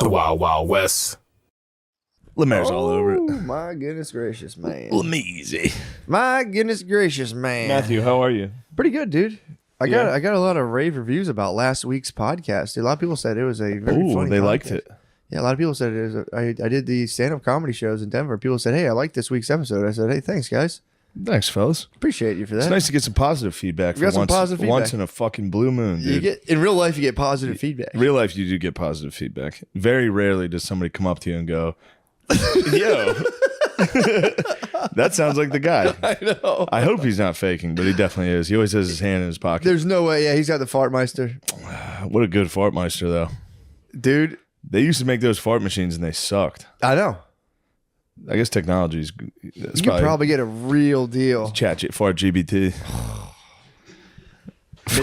The Wild Wild West. Lemaire's all over it. My goodness gracious, man. Lameezy. My goodness gracious, man. Matthew, how are you? Pretty good, dude. I got a lot of rave reviews about last week's podcast. Dude. A lot of people said it was a very funny they podcast. liked it. Yeah, a lot of people said it was. I did the stand-up comedy shows in Denver. People said, "Hey, I like this week's episode." I said, "Hey, thanks, guys. Thanks, fellas. Appreciate you for that." It's nice to get some positive feedback. We got some positive feedback. Once in a fucking blue moon, dude. You get in real life, you get positive feedback. In real life, you do get positive feedback. Very rarely does somebody come up to you and go, "Yo, that sounds like the guy." I know. I hope he's not faking, but he definitely is. He always has his hand in his pocket. There's no way. Yeah, he's got the fartmeister, What a good fartmeister, though. dude. They used to make those fart machines and they sucked. I know. I guess technology's. You could probably get a real deal. Fart GBT.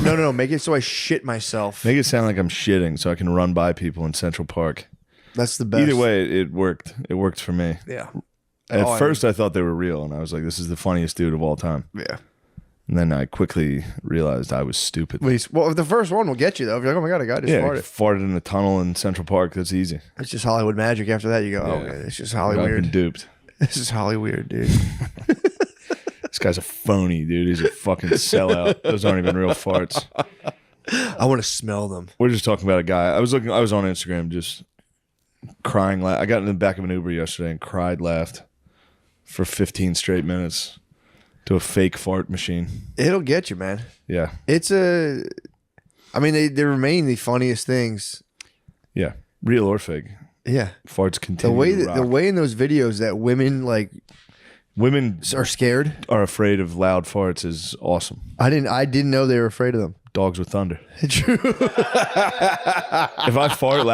No. Make it so I shit myself. Make it sound like I'm shitting so I can run by people in Central Park. That's the best. Either way, it worked. It worked for me. Yeah. At first, I thought they were real, and I was like, "This is the funniest dude of all time." Yeah. And then I quickly realized I was stupid. Well, the first one will get you though. If you're like, "Oh my god, a guy just Yeah, farted." farted in a tunnel in Central Park. That's easy. It's just Hollywood magic. After that, you go, "Oh, Yeah. okay, it's just I've Hollywood." been duped. This is Hollywood, dude. This guy's a phony, dude. He's a fucking sellout. Those aren't even real farts. I want to smell them. We're just talking about a guy. I was on Instagram just crying. I got in the back of an Uber yesterday and cried, laughed for 15 straight minutes to a fake fart machine. It'll get you, man. Yeah. I mean, they remain the funniest things. Yeah. Real or fake. Yeah. Farts continue to rock. The way in those videos that women Women are scared. are afraid of loud farts is awesome. I didn't know they were afraid of them. Dogs with thunder. True. If I fart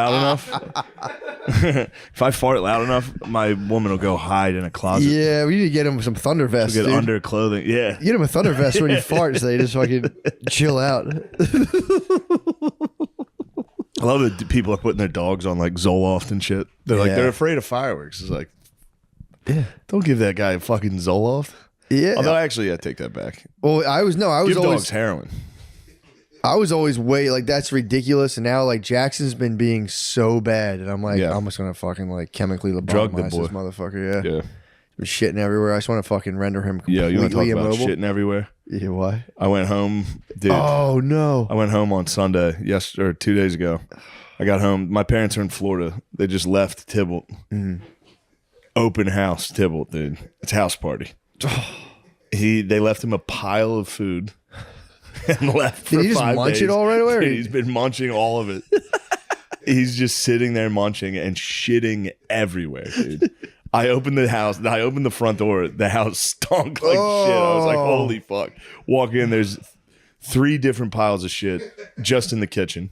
loud enough, my woman will go hide in a closet. Yeah, we need to get them some thunder vests. Get Dude. under clothing. Yeah. You get them a thunder vest when you fart, so they just fucking chill out. I love that people are putting their dogs on like Zoloft and shit. They're like, Yeah. they're afraid of fireworks. It's like, Yeah. don't give that guy a fucking Zoloft. Yeah. Although actually, I take that back. Well, I was Give always dogs heroin. way like that's ridiculous, and now like Jackson's been being so bad, and I'm like, Yeah. I'm just gonna fucking like chemically Drug the lobotomize boy. this motherfucker. Yeah. Yeah. Been shitting everywhere. I just want to fucking render him Yeah, completely you want to talk about immobile. shitting everywhere? Yeah, why? I went home, dude. Oh no. I went home on Sunday, 2 days ago. I got home. My parents are in Florida. They just left Tybalt. Open house Tybalt, dude. It's house party. They left him a pile of food and left for Did he just 5 munch days. it all right away? Dude, he's been munching all of it. He's just sitting there munching and shitting everywhere, dude. I opened the house. I opened the front door. The house stunk like shit. I was like, holy fuck. Walk in. There's 3 different piles of shit just in the kitchen.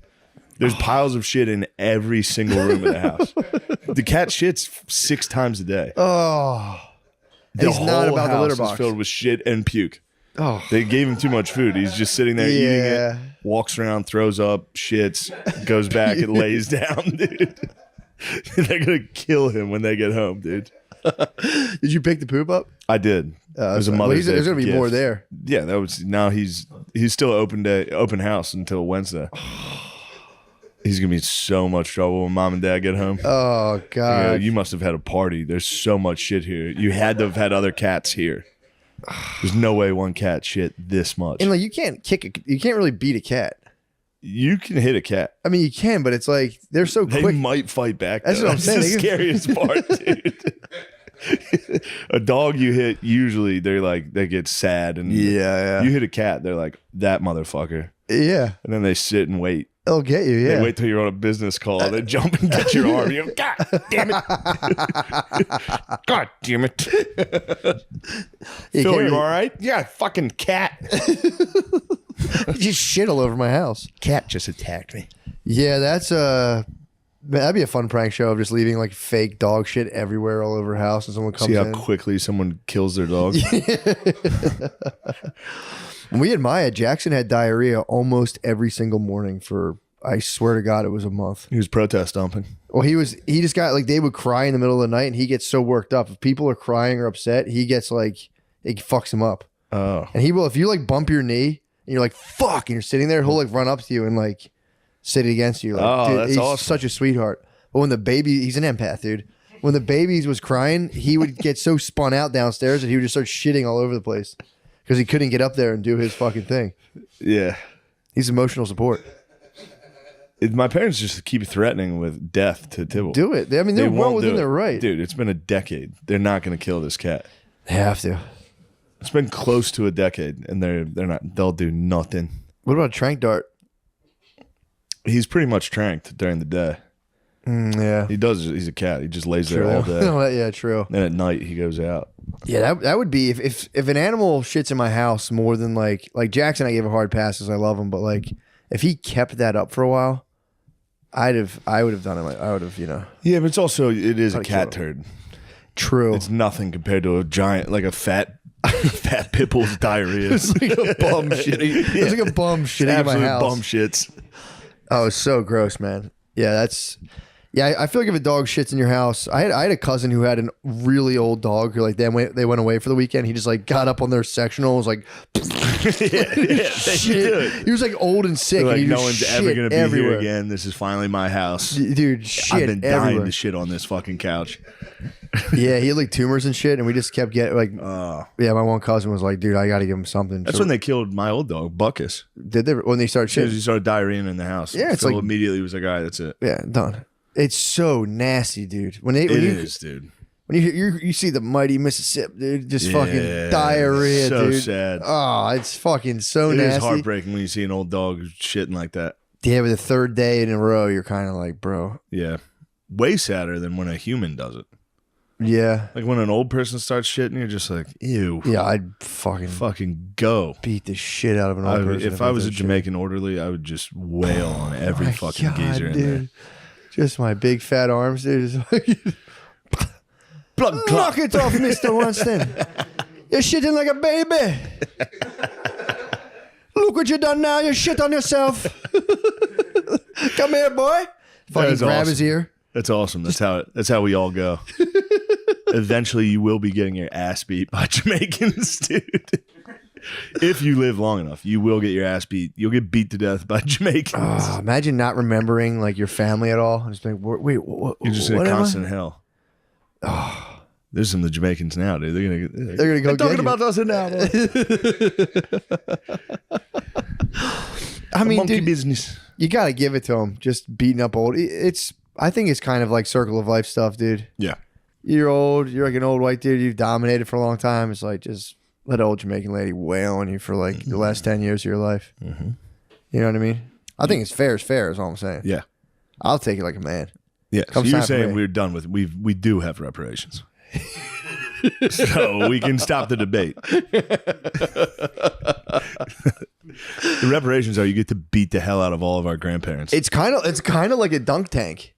There's piles of shit in every single room of the house. The cat shits 6 times a day. Oh. The He's not whole about the litter house box. is filled with shit and puke. Oh. They gave him too much food. He's just sitting there eating Yeah. it, walks around, throws up, shits, goes back and lays down, dude. They're going to kill him when they get home, dude. Did you pick the poop up? I did. It was a Mother's Day There's gonna be gift. more there. Yeah, that was. Now he's still open house until Wednesday. He's gonna be in so much trouble when mom and dad get home. Oh god. You must have had a party. There's so much shit here. You had to have had other cats here. There's no way one cat shit this much. And like you can't you can't really beat a cat. You can hit a cat. I mean you can, but it's like they're so They quick. might fight back. That's though. what I'm saying. That's the scariest part, dude. A dog you hit, usually they get sad, and Yeah. you hit a cat, they're like, that motherfucker, Yeah. and then they sit and wait. They'll get you, yeah. They wait till you're on a business call. They jump and get your arm. You go, God damn it. God damn it. You Phil, can't you all right? Yeah, fucking cat. just shit all over my house. Cat just attacked me. Yeah, that's that'd be a fun prank show of just leaving like fake dog shit everywhere all over her house and someone comes See how in. quickly someone kills their dog? When we had Maya, Jackson had diarrhea almost every single morning for, I swear to God, it was a month. He was protest dumping. Well, he just got like, they would cry in the middle of the night and he gets so worked up. If people are crying or upset, he gets like, it fucks him up. Oh. And he will, if you like bump your knee and you're like, fuck, and you're sitting there, he'll like run up to you and like sit against you. Like, Oh, dude, that's he's awesome. such a sweetheart. But when the baby, he's an empath, dude. When the babies was crying, he would get so spun out downstairs that he would just start shitting all over the place because he couldn't get up there and do his fucking thing. Yeah. He's emotional support. My parents just keep threatening with death to Tibble. Do it. I mean, they're well won't do within it. their right. Dude, it's been a decade. They're not going to kill this cat. They have to. It's been close to a decade, and they're not. They'll do nothing. What about Trank Dart? He's pretty much tranked during the day. Yeah. He does. He's a cat. He just lays there all day. Yeah, true. Then at night he goes out. Yeah, that would be if an animal shits in my house more than like Jackson. I gave a hard pass because I love him, but like if he kept that up for a while, I would have done it. I would have, Yeah, but it is a I'd cat kill turd. True. It's nothing compared to a giant, like a fat pit bull's diarrhea. It's like a bum shitting. It's like a bum shitting in my Absolute house. bum shits. Oh, it's so gross, man. Yeah, I feel like if a dog shits in your house, I had a cousin who had a really old dog who like they went away for the weekend. He just like got up on their sectional and was like, shit. He was like old and sick. Like, and he no just one's shit ever gonna be everywhere. here again. This is finally my house. Dude, shit I've been dying everywhere. to shit on this fucking couch. Yeah, he had like tumors and shit, and we just kept getting like, yeah. My one cousin was like, dude, I got to give him something. That's when they killed my old dog, Buckus. Did they when they started As soon as shit? he started diarrheaing in the house. Yeah, it's Phil like- immediately was like, all right, that's it. Yeah, done. It's so nasty, dude. When It is, dude. When you see the mighty Mississippi, dude, just Yeah, fucking diarrhea, so dude. sad. Oh, it's fucking so It nasty. is heartbreaking when you see an old dog shitting like that. Yeah, but the third day in a row, you're kind of like, bro. Yeah. Way sadder than when a human does it. Yeah. Like when an old person starts shitting, you're just like, ew. Yeah, I'd fucking Go. beat the shit out of an old person. If I was a did shit. Jamaican orderly, I would just wail on every My fucking God, geezer in there. Just my big fat arms, dude. Just like, Plug, knock it off, Mr. Winston. You're shitting like a baby. Look what you done now. You shit on yourself. Come here, boy. Fucking is grab awesome. his ear. That's awesome. That's how we all go. Eventually, you will be getting your ass beat by Jamaicans, dude. If you live long enough, you will get your ass beat. You'll get beat to death by Jamaicans. Oh, imagine not remembering like your family at all. And just like, wait, what? You're just in what a am I? constant hell. There's some of the Jamaicans now, dude. They're gonna go talking get you. about us now. I mean, Monkey dude, business. you gotta give it to them. Just beating up old. I think it's kind of like circle of life stuff, dude. Yeah. You're old. You're like an old white dude. You've dominated for a long time. It's like just let an old Jamaican lady wail on you for like the last 10 years of your life. Mm-hmm. You know what I mean? I think it's fair is all I'm saying. Yeah. I'll take it like a man. Yeah. So Comes you're time for saying me. we're done with we do have reparations. So we can stop the debate. The reparations are you get to beat the hell out of all of our grandparents. It's kind of like a dunk tank.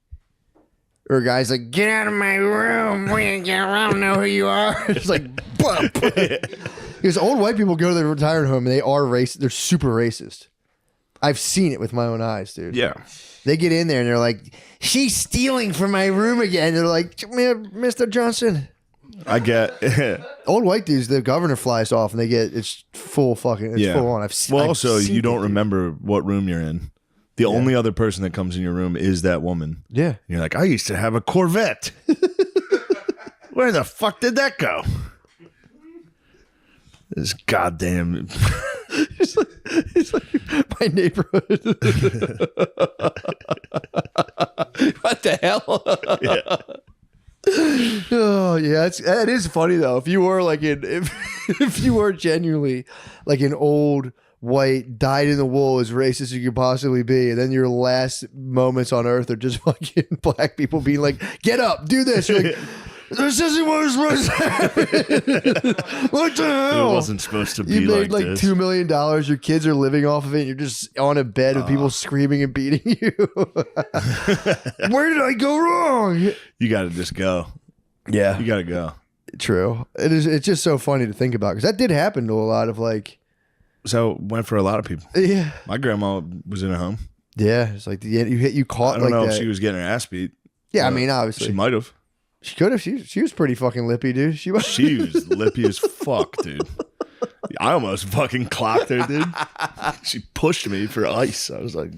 Or a guy's like, get out of my room. I don't know who you are. It's like, because old white people go to the retirement home and they are racist. They're super racist. I've seen it with my own eyes, dude. Yeah. They get in there and they're like, she's stealing from my room again. They're like, Mr. Johnson. I get Old white dudes, the governor flies off and they get, it's full fucking, it's full on. Well, I've also, seen you it, don't dude. remember what room you're in. The only other person that comes in your room is that woman. Yeah. And you're like, I used to have a Corvette. Where the fuck did that go? This goddamn. It's like my neighborhood. What the hell? Oh yeah, that is funny though. If you were like if you were genuinely like an old white dyed in the wool as racist as you could possibly be, and then your last moments on earth are just fucking black people being like, "Get up, do this." You're like, this isn't what was supposed to happen. What the hell? It wasn't supposed to be You made like this. $2 million. Your kids are living off of it. And you're just on a bed with people screaming and beating you. Where did I go wrong? You got to just go. Yeah, You got to go. true. It is. It's just so funny to think about because that did happen to a lot of like. So it went for a lot of people. Yeah, My grandma was in a home. yeah. It's like you caught I don't like know that. if she was getting her ass beat. Yeah, I but mean, obviously She might have. she could have. She was pretty fucking lippy, dude. She was. She was lippy as fuck, dude. I almost fucking clocked her, dude. She pushed me for ice. I was like,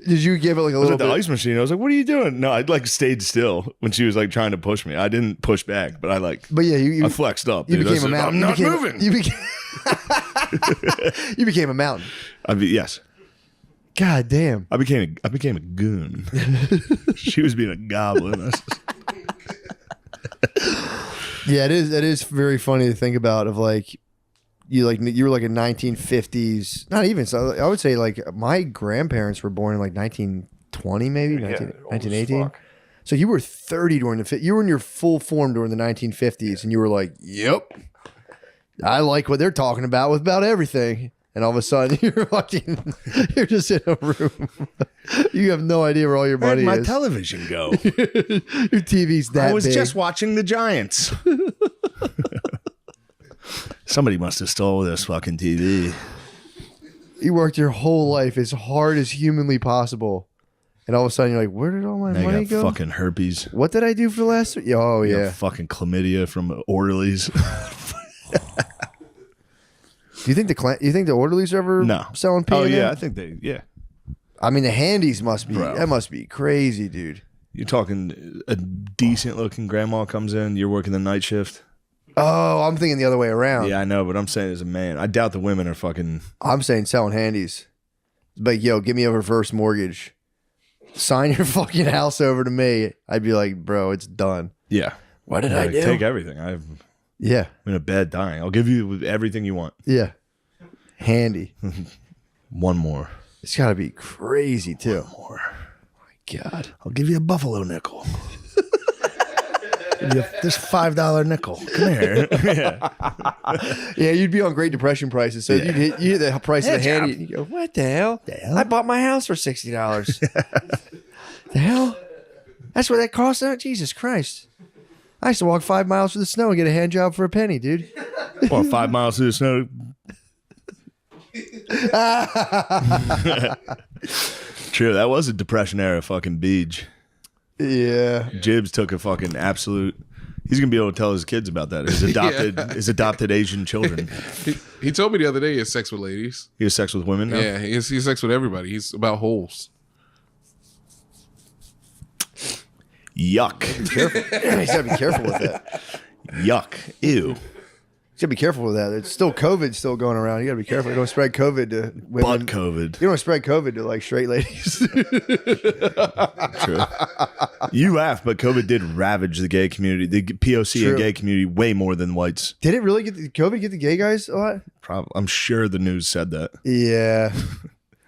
Did you give it like a I was little at the bit? ice machine. I was like, "What are you doing?" No, I like stayed still when she was like trying to push me. I didn't push back, but I like But yeah, I flexed up. you Dude. I became a said, mountain. I'm not moving. You became a mountain. Yes, God damn. I became a goon. She was being a goblin. Yeah, it is. It is very funny to think about. Of like, you were like a 1950s. Not even. So I would say like my grandparents were born in like 1920, maybe 1918. So you were 30 during the. You were in your full form during the 1950s, and you were like, "Yep, I like what they're talking about with about everything." And all of a sudden, you're just in a room. You have no idea where all your money Where'd my is. television go? Your TV's that I was big. just watching the Giants. Somebody must have stole this fucking TV. You worked your whole life as hard as humanly possible, and all of a sudden you're like, "Where did all my Now money you got go? fucking herpes. What did I do for the last? Oh You got yeah. fucking chlamydia from orderlies. Do you think the orderlies are ever No. selling Oh P&M? yeah, I think they. Yeah, I mean the handies must be. Bro. That must be crazy, dude. you're talking a decent looking grandma comes in. You're working the night shift. Oh, I'm thinking the other way around. Yeah, I know, but I'm saying as a man, I doubt the women are fucking. I'm saying selling handies. But yo, give me a reverse mortgage. Sign your fucking house over to me. I'd be like, bro, it's done. Yeah. What did Like, take everything. I'm Yeah, in a bed dying. I'll give you everything you want. yeah. Handy. One more. It's got to be crazy too. More. God. I'll give you a buffalo nickel. Give you this $5 nickel. Come here. Yeah. Yeah, you'd be on Great Depression prices. So Yeah. you hit the price of the Head handy. job. And you go, what the hell? hell? I bought my house for $60. The hell? That's what that cost? Oh, Jesus Christ. I used to walk 5 miles through the snow and get a hand job for a penny, dude. Well, 5 miles through the snow. True, that was a Depression era fucking beach. Yeah. Jibs took a fucking absolute. He's gonna be able to tell his kids about that. His adopted Asian children. He told me the other day he has sex with ladies. He has sex with women now? Yeah, he has sex with everybody. He's about holes. Yuck. Careful. You gotta be careful with that. Yuck. Ew. You gotta be careful with that. It's still COVID still going around. You gotta be careful. You don't spread COVID to women. Butt COVID. You don't spread COVID to like straight ladies. True. You laugh, but COVID did ravage the gay community, the POC True. and gay community way more than whites. Did it really get COVID get the gay guys a lot? I'm sure the news said that. Yeah.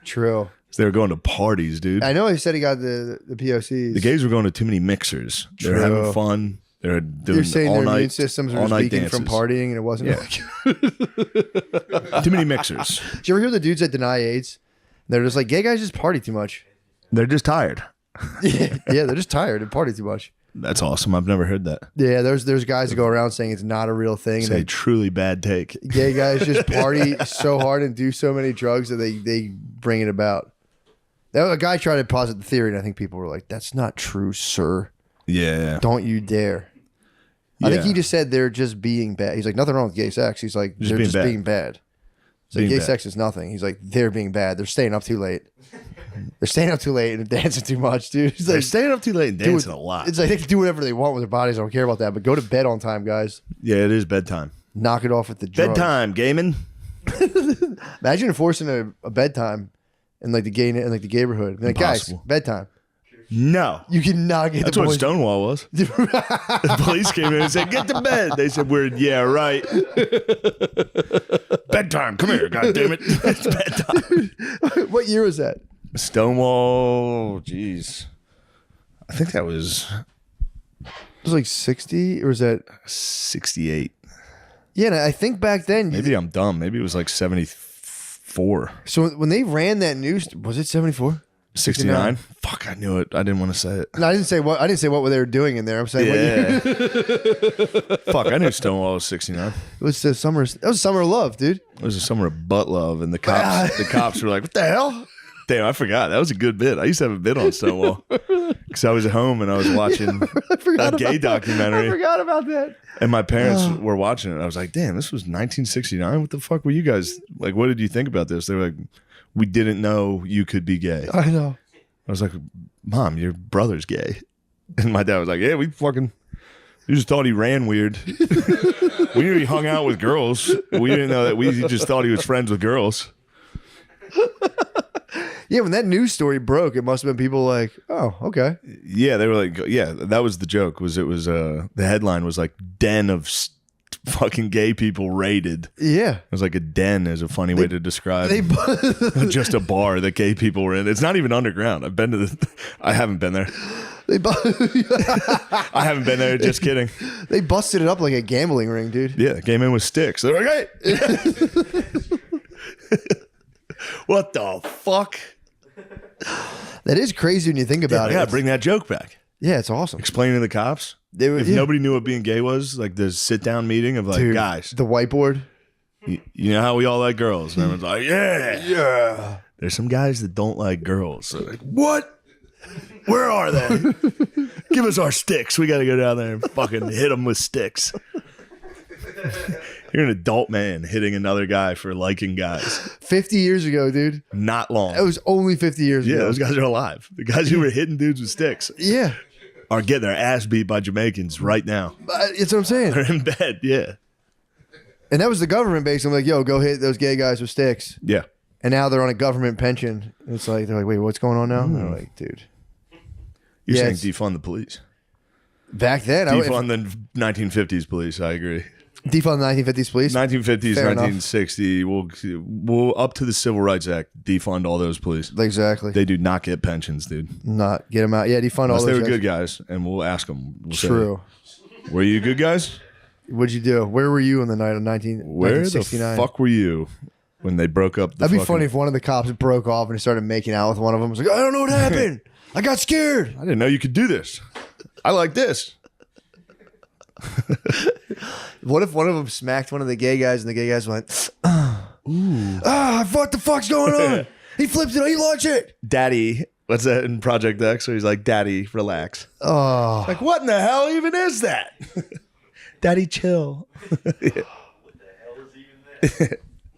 True. They were going to parties, dude. I know he said he got the POCs. The gays were going to too many mixers. They were True. having fun. They were doing You're saying all their night, immune systems are all just night weakened from dances. partying and it wasn't. Yeah. Too many mixers. Did you ever hear the dudes that deny AIDS? They're just like, gay guys just party too much. They're just tired. Yeah, they're just tired and party too much. That's awesome. I've never heard that. Yeah, there's guys that go around saying it's not a real thing. It's And a truly bad take. gay guys just party so hard and do so many drugs that they bring it about. A guy tried to posit the theory, and I think people were like, "That's not true, sir. Yeah. Don't you dare." I think Yeah. he just said they're just being bad. He's like, nothing wrong with gay sex. He's like, Just they're being just bad. being bad. He's like, Being gay bad. sex is nothing. He's like, they're being bad. They're staying up too late. They're staying up too late and dancing too much, dude. He's They're like, staying up too late and do dancing it- a lot. It's like they can do whatever they want with their bodies. I don't care about that. But go to bed on time, guys. Yeah, it is bedtime. Knock it off with the drugs. Bedtime, gaming. Imagine enforcing a bedtime in like the gay neighborhood. Like, guys, Impossible. bedtime. No. You cannot get That's the what boys. Stonewall was. The police came in and said, "Get to bed." They said, "We're yeah, right." Bedtime. Come here, God damn it! It's bedtime. What year was that? Stonewall. Jeez, I think that was It was like 60, or was that? 68. Yeah, and I think back then. Maybe I'm dumb. Maybe it was like 74, So when they ran that news, was it 74? 69. Fuck, I knew it. I didn't want to say it. No, I didn't say what they were doing in there. I'm saying what year. Yeah. Fuck, I knew Stonewall was 69. It was the summer. That was summer of love, dude. It was a summer of butt love, and the cops were like, "What the hell?" Damn, I forgot. That was a good bit. I used to have a bit on Stonewall because I was at home and I was watching a gay I documentary, forgot about that. and my parents were watching it. I was like, "Damn, this was 1969. What the fuck were you guys like? What did you think about this?" They were like, "We didn't know you could be gay." I know. I was like, Mom, your brother's gay. And my dad was like, yeah, we just thought he ran weird. We knew he hung out with girls. We didn't know that. We just thought he was friends with girls. Yeah, when that news story broke, it must have been people like, oh, okay. Yeah, they were like, yeah, that was the joke. The headline was like, den of fucking gay people raided. Yeah. It was like a den is a funny way to describe They just a bar that gay people were in. It's not even underground. I haven't been there. I haven't been there. Just kidding. They busted it up like a gambling ring, dude. Yeah, came in with sticks. They're like, hey. What the fuck? That is crazy when you think about it. Yeah, bring that joke back. Yeah, it's awesome. Explaining to the cops. If nobody knew what being gay was, like the sit down meeting of like, Dude, guys, the whiteboard. you know how we all like girls? And everyone's like, yeah. There's some guys that don't like girls. So like, what? Where are they? Give us our sticks. We got to go down there and fucking hit them with sticks. You're an adult man hitting another guy for liking guys. 50 years ago, dude. Not long. It was only 50 years Yeah, ago. those guys are alive. The guys who were hitting dudes with sticks Yeah. are getting their ass beat by Jamaicans right now. It's what I'm saying. They're in bed. Yeah. And that was the government basically like, yo, go hit those gay guys with sticks. Yeah. And now they're on a government pension. It's like, they're like, wait, what's going on now? And they're like, dude. You're Yeah, saying it's- defund the police. Back then, Defund the 1950s police. I agree. defund the 1950s police. 1950s, Fair enough. 1960. We'll up to the Civil Rights Act. Defund all those police. Exactly. They do not get pensions, dude. Not get them out. Yeah, defund all Unless those they were guys. good guys, and we'll ask them. We'll say, True. were you good guys? What'd you do? Where were you on the night of Where the 1969? fuck were you when they broke up the That'd be fucking- funny if one of the cops broke off and he started making out with one of them. It's like, I don't know what happened. I got scared. I didn't know you could do this. I like this. What if one of them smacked one of the gay guys and the gay guys went, what the fuck's going on? He flipped it. He launched it. Daddy. What's that in Project X? Where he's like, Daddy, relax. Oh, Like, what in the hell even is that? Daddy, chill.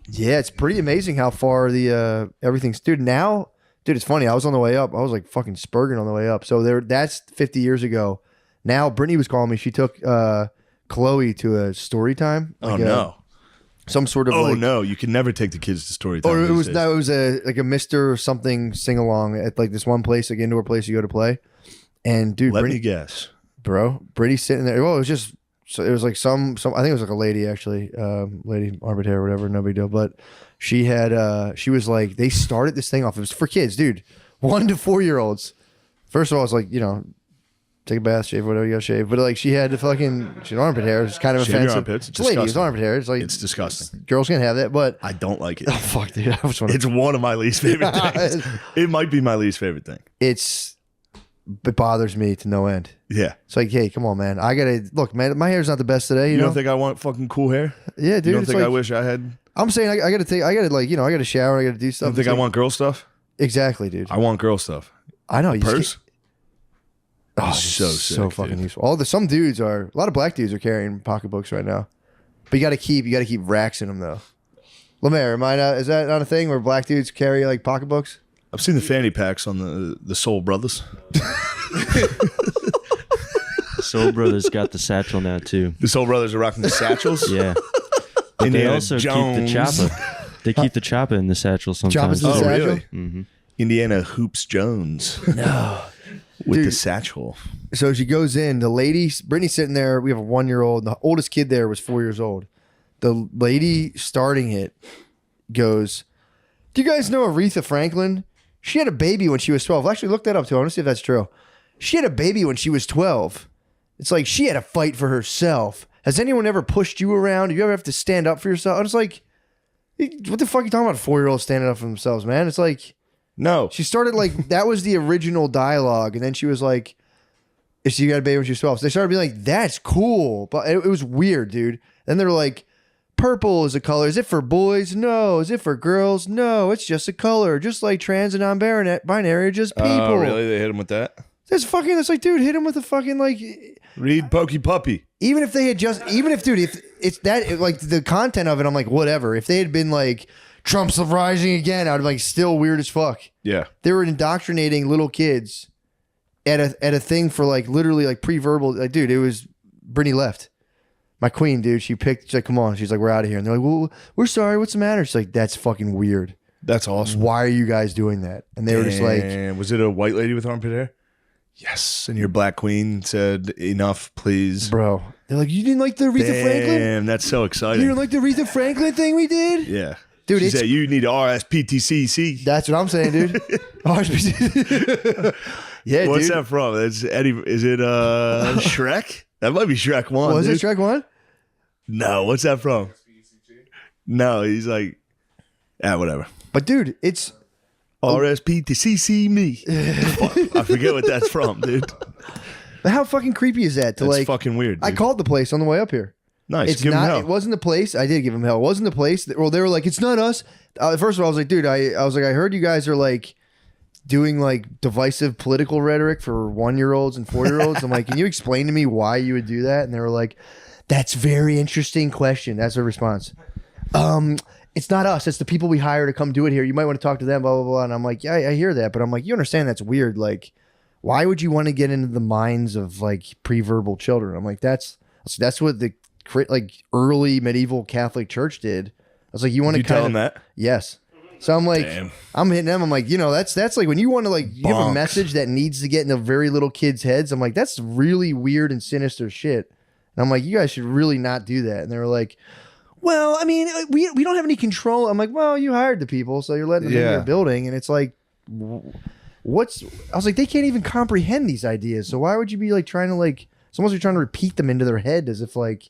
yeah. It's pretty amazing how far the everything's. Dude, now, dude, it's funny. I was on the way up. I was like fucking spurging on the way up. So that's 50 years ago. Now, Brittany was calling me. She took Chloe to a story time. Oh, no. Some sort of Oh, like, no. You can never take the kids to story time. or it these was days. no, it was a like a Mr. something sing along at like this one place, like indoor place you go to play. And dude, Let Brittany, me guess. bro, Brittany's sitting there. Well, it was just so it was like some I think it was like a lady actually, lady arbitrary or whatever, no big deal. But she had she was like they started this thing off. It was for kids, dude, 1 to 4 year olds. First of all, it's like take a bath, shave, whatever you gotta shave. But like she had the fucking she had armpit hair. It's kind of Shave your offensive. armpits. It's a lady, it's Disgusting. armpit hair. It's like It's disgusting. girls can't have that. But I don't like it. oh fuck, dude, I was It's one of my least favorite things. It might be my least favorite thing. it bothers me to no end. Yeah. It's like, hey, come on, man. I gotta look, man. My hair's not the best today. You, You know? don't think I want fucking cool hair? Yeah, dude. You don't it's think like, I wish I had? I'm saying I gotta like, I gotta shower. I gotta do You stuff. don't think It's I like- want girl stuff? exactly, dude. I want girl stuff. I know. You just Purse? can't- Oh, it's So so sick, fucking dude. useful. Some dudes are a lot of black dudes are carrying pocketbooks right now, but you gotta keep racks in them though. Lemaire, is that not a thing where black dudes carry like pocketbooks? I've seen the fanny packs on the Soul Brothers. Soul Brothers got the satchel now too. The Soul Brothers are rocking the satchels. Yeah, but they Indiana also Jones. keep the chopper. They keep the chopper in the satchel Chopper's sometimes. in the Oh, satchel? really? Mm-hmm. Indiana Hoops Jones. No. With Dude. the satchel. So she goes in. The lady, Brittany's sitting there. We have a 1 year old. The oldest kid there was 4 years old. The lady starting it goes, "Do you guys know Aretha Franklin? She had a baby when she was 12. Actually, look that up too. I want to see if that's true. She had a baby when she was 12. It's like she had to fight for herself. Has anyone ever pushed you around? Do you ever have to stand up for yourself?" I was like, what the fuck are you talking about? 4-year-olds standing up for themselves, man. It's like, No. she started like, that was the original dialogue. And then she was like, she got a baby when she was 12. So they started being like, that's cool. But it was weird, dude. Then they were like, purple is a color. Is it for boys? No. Is it for girls? No. It's just a color. Just like trans and non-binary are just people. Oh, really? They hit him with that? That's like, dude, hit him with a fucking like, Read Pokey Puppy. dude, if it's that, like the content of it, I'm like, whatever. If they had been like Trump's rising again. I'd be like, still weird as fuck. Yeah. They were indoctrinating little kids at a thing for like literally like pre-verbal. Like, dude, it was Brittany left. My queen, dude, she's like, come on. She's like, we're out of here. And they're like, well, we're sorry. What's the matter? She's like, that's fucking weird. That's awesome. Why are you guys doing that? And they were just like, And was it a white lady with armpit hair? Yes. And your black queen said, enough, please. bro. They're like, you didn't like the Aretha Franklin? Damn, that's so You exciting. didn't like the Aretha Franklin thing we did? Yeah. Dude, She it's- said, you need RSPTCC. That's what I'm saying, dude. Yeah, What's dude. that from? It's Eddie. Is it Shrek? That might be Shrek 1. Was it dude. Shrek 1? No, what's that from? No, he's like, whatever. But dude, it's RSPTCC me. Fuck, I forget what that's from, dude. how fucking creepy is that to That's like fucking weird. I dude. called the place on the way up here. Nice. It's Give him not. hell. It wasn't the place. I did give him hell. It wasn't the place. Well, they were like, it's not us. First of all, I was like, dude, I was like, I heard you guys are like doing like divisive political rhetoric for 1-year-olds and 4-year-olds. I'm like, can you explain to me why you would do that? And they were like, that's very interesting question. That's their response. It's not us. It's the people we hire to come do it here. You might want to talk to them, blah, blah, blah. And I'm like, yeah, I hear that. But I'm like, you understand that's weird. Like, why would you want to get into the minds of like pre-verbal children? I'm like, that's what the like early medieval Catholic Church did. I was like, you want to You tell him kind of that? yes. So I'm like, Damn. I'm hitting them. I'm like, that's like when you want to like give a Bonks. message that needs to get into very little kids' heads. I'm like, that's really weird and sinister shit. And I'm like, you guys should really not do that. And they were like, well, I mean, we don't have any control. I'm like, well, you hired the people, so you're letting them in Yeah. your building, and it's like, what's? I was like, they can't even comprehend these ideas. So why would you be like trying to like? It's almost like trying to repeat them into their head as if like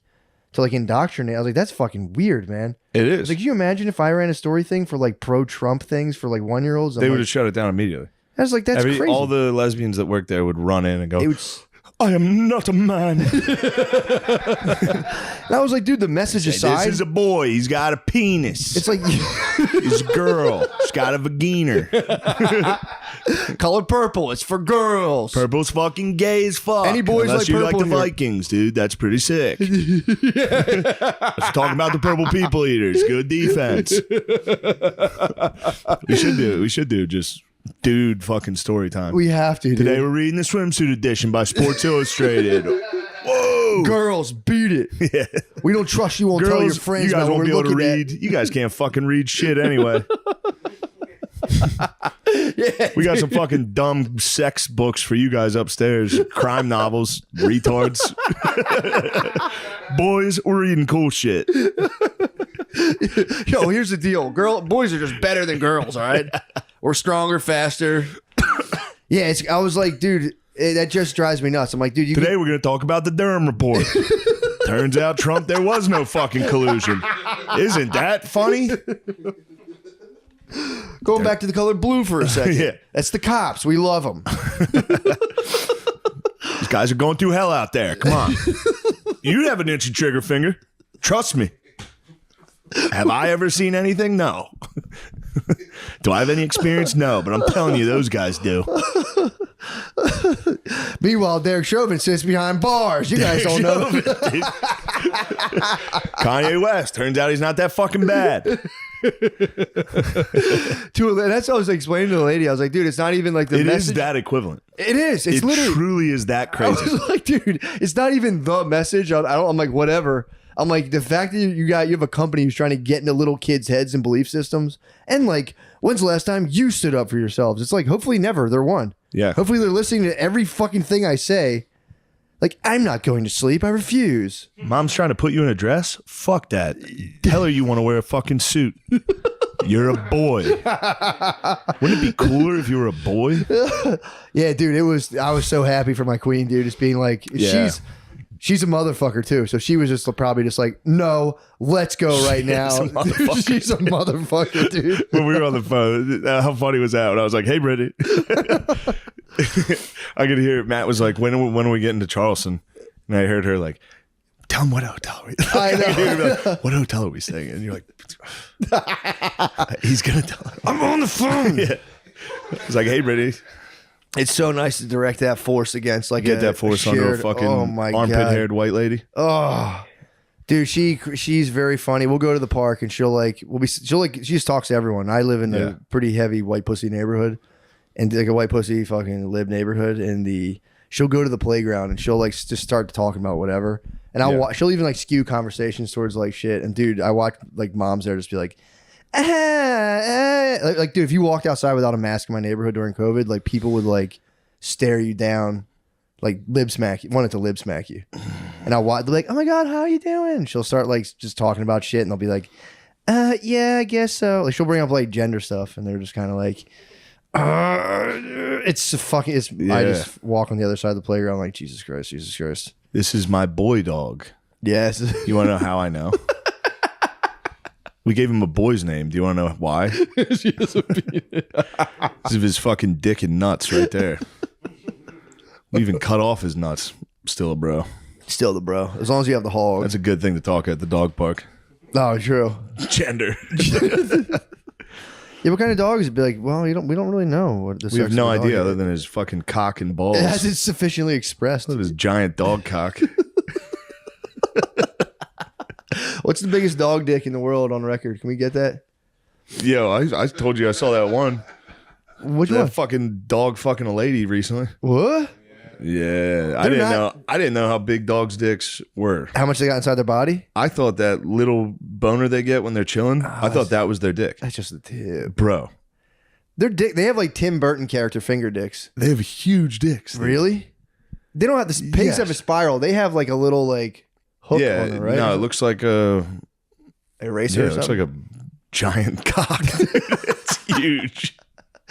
to like indoctrinate. I was like, that's fucking weird, man. It I is. was like, can you imagine if I ran a story thing for like pro-Trump things for like 1-year-olds? They would have shut it down immediately. I was like, that's crazy. All the lesbians that work there would run in and go, It was- I am not a man. and I was like, dude, the message aside, This is a boy. He's got a penis. it's like He's a girl. She's got a vagina. color purple. It's for girls. Purple's fucking gay as fuck. Any boys Unless like you purple like the here. Vikings, dude. That's pretty sick. Let's talk about the purple people eaters. Good defense. We should do just dude fucking story time. We have to. Today Dude. we're reading the swimsuit edition by Sports Illustrated. Whoa. Girls, beat it. Yeah. We don't trust you. Won't tell your Girls, friends. you guys about what won't be we're able to looking at. read. You guys can't fucking read shit anyway. We got some fucking dumb sex books for you guys upstairs. Crime novels, retards. Boys, we're reading cool shit. Yo, here's the deal. Boys are just better than girls. All right, we're stronger, faster. Yeah, I was like, dude, that just drives me nuts. I'm like, dude, Today we're going to talk about the Durham report. Turns out, Trump, there was no fucking collusion. Isn't that funny? going back to the color blue for a second. Yeah. That's the cops. We love them. These guys are going through hell out there. Come on. You have an itchy trigger finger. Trust me. Have I ever seen anything? No. Do I have any experience? No, but I'm telling you, those guys do. Meanwhile, Derek Chauvin sits behind bars. You guys don't know. Kanye West. Turns out he's not that fucking bad. That's what I was explaining to the lady. I was like, dude, it's not even like the It message. is that equivalent. It is. It's It literally. truly is that I crazy. was like, dude, it's not even the message. I'm like, whatever. I'm like, the fact that you have a company who's trying to get into little kids' heads and belief systems, and like, when's the last time you stood up for yourselves? It's like, hopefully never. They're one. Yeah. Hopefully they're listening to every fucking thing I say. Like, I'm not going to sleep. I refuse. Mom's trying to put you in a dress? Fuck that. Tell her you want to wear a fucking suit. You're a boy. Wouldn't it be cooler if you were a boy? Yeah, dude, I was so happy for my queen, dude. Just being like, Yeah. she's a motherfucker too. So she was just probably just like, no, let's go right now. She's a motherfucker. She's a motherfucker, dude. When we were on the phone, how funny was that? When I was like, hey, Brittany. I could hear Matt was like, when are we getting to Charleston? And I heard her like, tell him what hotel are we I know. could hear her be like, what hotel are we staying in? And you're like, he's going to tell him. I'm on the phone. Yeah. It's like, hey, Brittany, It's so nice to direct that force against like get that force under a shared- fucking oh my God. armpit-haired white lady. Oh, Dude, she's very funny. We'll go to the park and she just talks to everyone. I live in a pretty heavy white pussy neighborhood, and like a white pussy fucking lib neighborhood. And she'll go to the playground and she'll like just start talking about whatever. And she'll even like skew conversations towards like shit. And dude, I watch like moms there just be like, like dude, if you walked outside without a mask in my neighborhood during COVID, like people would like stare you down. Like lib smack, wanted to lib smack you, and they're like, "Oh my god, how are you doing?" She'll start like just talking about shit, and they'll be like, "Yeah, I guess so." Like she'll bring up like gender stuff, and they're just kind of like, "It's fucking." I just walk on the other side of the playground, like Jesus Christ, Jesus Christ. This is my boy dog. Yes. You want to know how I know? We gave him a boy's name. Do you want to know why? Because of his fucking dick and nuts right there. We even cut off his nuts. Still a bro. Still the bro. As long as you have the hog. That's a good thing to talk at the dog park. Oh, true. Gender. Yeah, what kind of dog is it? Be like, well, we don't really know what the We have sex no of the dog idea is. other than his fucking cock and balls. It hasn't sufficiently expressed. Look at his giant dog cock. What's the biggest dog dick in the world on record? Can we get that? Yo, I told you I saw that one. Which That one? fucking dog fucking a lady recently. What? Yeah, I didn't know how big dogs' dicks were. How much they got inside their body? I thought that little boner they get when they're chilling. I thought that was their dick, That's just the tip. bro. Their dick. They have like Tim Burton character finger dicks. They have huge dicks. Really? They don't have this. Pigs Yes. have a spiral. They have like a little like hook Yeah, on it, right? no, it looks like a Eraser. yeah, or it looks something? like a giant cock. It's huge.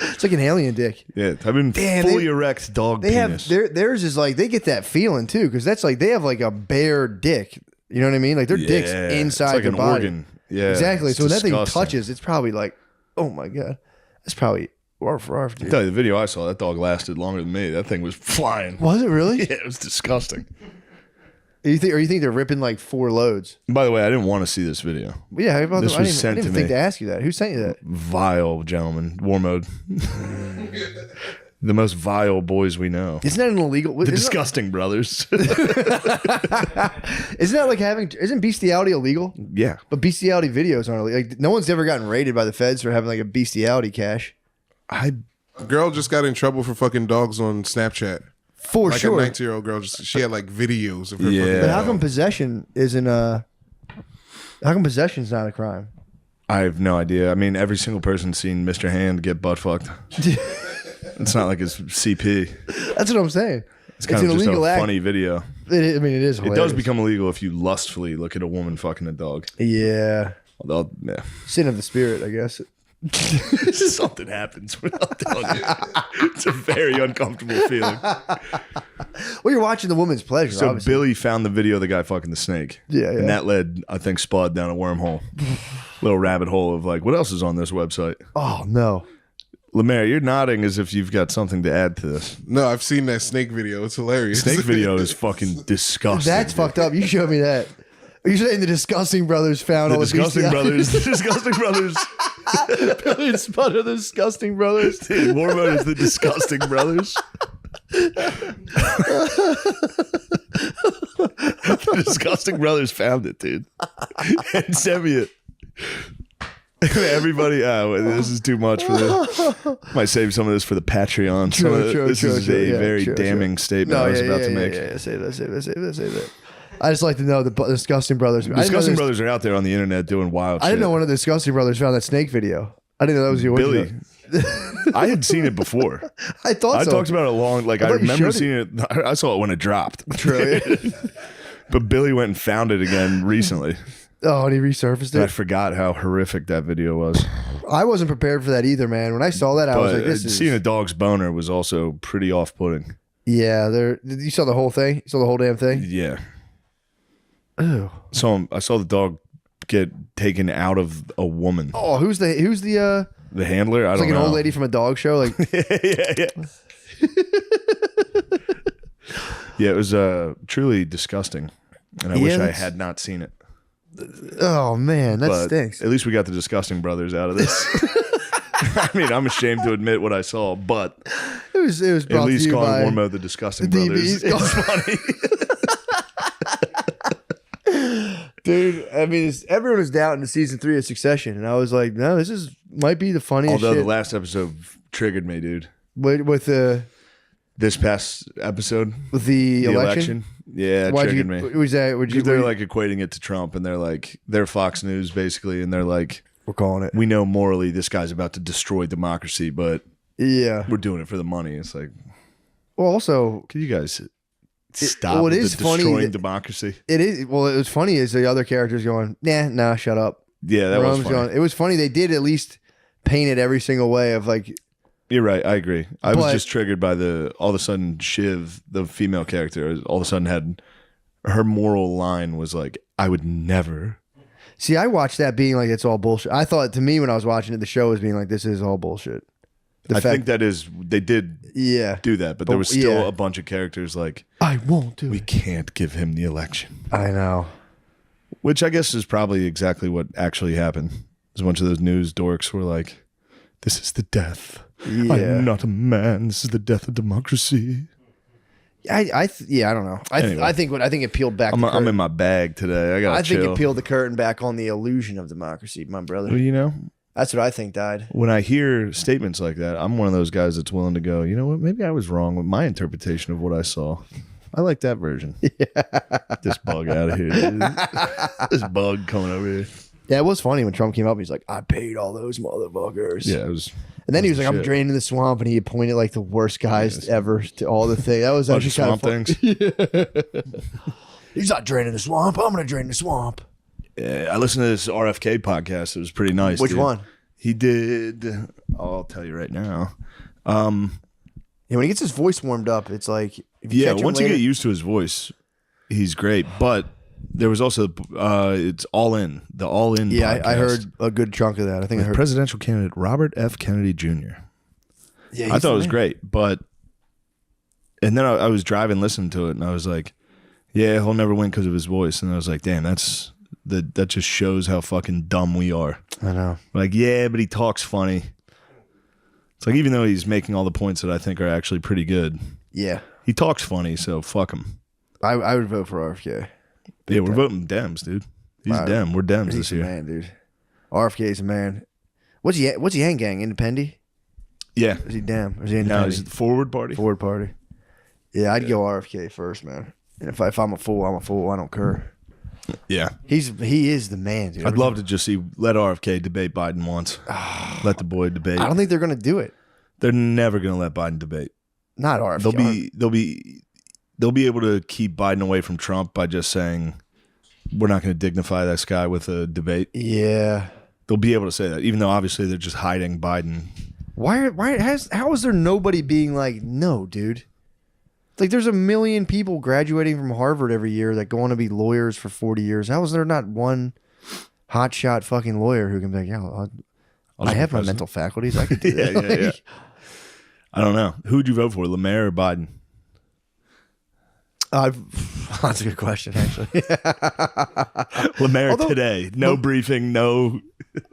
It's like an alien dick. Yeah, I've been Damn, fully erect dog They penis. have theirs is like they get that feeling too because that's like they have like a bare dick. You know what I mean? Like their dick's Yeah, inside it's like their an body. organ. Yeah, Exactly. it's So when that thing disgusting. touches, it's probably like, oh my god, that's probably arf, I dude. tell you, the video I saw, that dog lasted longer than me. That thing was flying. Was it really? Yeah, it was disgusting. You think they're ripping like 4 loads? By the way, I didn't want to see this video. Yeah, I This was sent didn't to even think me. to ask you that. Who sent you that? Vile gentleman, war mode. The most vile boys we know. Isn't that an illegal? The disgusting brothers. Isn't that like having? Isn't bestiality illegal? Yeah. But bestiality videos aren't illegal. Like no one's ever gotten raided by the feds for having like a bestiality cache. I Girl just got in trouble for fucking dogs on Snapchat. For Like sure. a 19-year-old girl, she had like videos of her. Yeah. fucking But how dog. come possession isn't a? How come possession's not a crime? I have no idea. I mean, every single person's seen Mr. Hand get butt fucked. It's not like it's CP. That's what I'm saying. It's kind of just a funny video. It is It hilarious. does become illegal if you lustfully look at a woman fucking a dog. Yeah. Although, yeah. Sin of the spirit, I guess. Something happens when I'm telling you. It's a very uncomfortable feeling. Well, you're watching the woman's pleasure. So obviously. Billy found the video of the guy fucking the snake. Yeah, yeah. And that led, I think, Spud down a wormhole. Little rabbit hole of like, what else is on this website? Oh no. Lemaire, you're nodding as if you've got something to add to this. No, I've seen that snake video. It's hilarious. Snake video is fucking disgusting. That's fucked up. You showed me that. Are you saying the Disgusting Brothers found The all Disgusting the Brothers. The Disgusting Brothers. Billy and Spud are the Disgusting Brothers. Dude, more about is the Disgusting Brothers. The Disgusting Brothers found it, dude. And sent me it. Everybody, this is too much for this. Might save some of this for the Patreon. This is a very damning statement I was about to make. Yeah, save that. I just like to know the Disgusting Brothers. Disgusting Brothers are out there on the internet doing wild shit. I didn't know one of the Disgusting Brothers found that snake video. I didn't know that was the original. Billy. I had seen it before. I thought I so. talked about it long. Like I thought you remember showed seeing it. I saw it when it dropped. True. But Billy went and found it again recently. Oh, and he resurfaced And I it. forgot how horrific that video was. I wasn't prepared for that either, man. When I saw that, I was But like, "This is." seeing a dog's boner was also pretty off-putting. Yeah, you saw the whole thing. You saw the whole damn thing. Yeah. Ew. So I saw the dog get taken out of a woman. Oh, who's the The handler? I It's don't like know. an old lady from a dog show. Like, yeah. Yeah, it was truly disgusting. And I Yeah, wish I that's- had not seen it. oh man, that But stinks. at least we got the Disgusting Brothers out of this. I mean, I'm ashamed to admit what I saw, but It was at brought least to you calling by Warmo the Disgusting the Brothers DBs. is funny. Dude, I mean, everyone was doubting the season 3 of Succession, and I was like, no, might be the funniest Although shit. the last episode triggered me, dude. with the This past episode, the election. Yeah, it Why'd triggered you? me. Was that? Would you? Because they're like equating it to Trump, and they're Fox News basically, and they're like, we're calling it. we know morally this guy's about to destroy democracy, but Yeah. we're doing it for the money. It's like, Well, also, can you guys stop well, it with is the funny destroying that- democracy? it is. Well, it was funny is the other characters going, nah, shut up. Yeah, that was Rome's funny. going. It was funny. They did at least paint it every single way of like, You're right. I agree. I was But- just triggered by all of a sudden Shiv, the female character, all of a sudden had her moral line was like, I would never. see, I watched that being like it's all bullshit. I thought to me when I was watching it, the show was being like this is all bullshit. I think that is, they did Yeah, do that, but there was still yeah. a bunch of characters like, I won't do we it. can't give him the election. I know. Which I guess is probably exactly what actually happened. There's a bunch of those news dorks were like, this is the death. Yeah, I'm not a man. This is the death of democracy. I don't know. Anyway. I think it peeled back. I'm the curtain. in my bag today. I got I to think chill. it peeled the curtain back on the illusion of democracy, my brother. Well, you know, That's what I think died. when I hear statements like that, I'm one of those guys that's willing to go, you know what, maybe I was wrong with my interpretation of what I saw. I like that version. This bug out of here, dude. This bug coming over here. Yeah, it was funny when Trump came up. He's like, I paid all those motherfuckers. Yeah, it was. And then he was like, I'm shit. draining the swamp, and he appointed like the worst guys ever to all the things. That was Bunch of actually kind swamp of things. He's not draining the swamp. I'm going to drain the swamp. Yeah, I listened to this RFK podcast. It was pretty nice. Which dude. one? He did. I'll tell you right now. Yeah, when he gets his voice warmed up, it's like if you Yeah, catch him once you later- get used to his voice, he's great. But there was also it's All In, the All In. Yeah, I podcast heard a good chunk of that. I think I with heard. presidential candidate Robert F. Kennedy Jr. Yeah, I thought it was great, but and then I was driving listening to it, and I was like, "Yeah, he'll never win because of his voice." And I was like, "Damn, that just shows how fucking dumb we are." I know. Like, yeah, but he talks funny. It's like even though he's making all the points that I think are actually pretty good, Yeah, he talks funny. So fuck him. I would vote for RFK. Yeah, we're voting Dems, dude. He's Wow. Dem. We're Dems He's this a year. man, dude. RFK is a man. What's he hang gang? Independent? Yeah. Is he damn? Or is he Now independent? is it the Forward Party? Forward party. Yeah, I'd go RFK first, man. And if I'm a fool, I'm a fool. I don't care. Yeah. He is the man, dude. I'd love to just let RFK debate Biden once. Let the boy debate. I don't think they're gonna do it. They're never going to let Biden debate. Not RFK. They'll be able to keep Biden away from Trump by just saying we're not going to dignify this guy with a debate. Yeah. They'll be able to say that, even though obviously they're just hiding Biden. How is there nobody being like, no, dude? Like, there's a million people graduating from Harvard every year that go on to be lawyers for 40 years. How is there not one hotshot fucking lawyer who can be like, yeah, I have my mental faculties. I can do Yeah, that. yeah. I don't know. Who'd you vote for, Lemaire or Biden? That's a good question, actually. Lemaire Although- today. No briefing, no.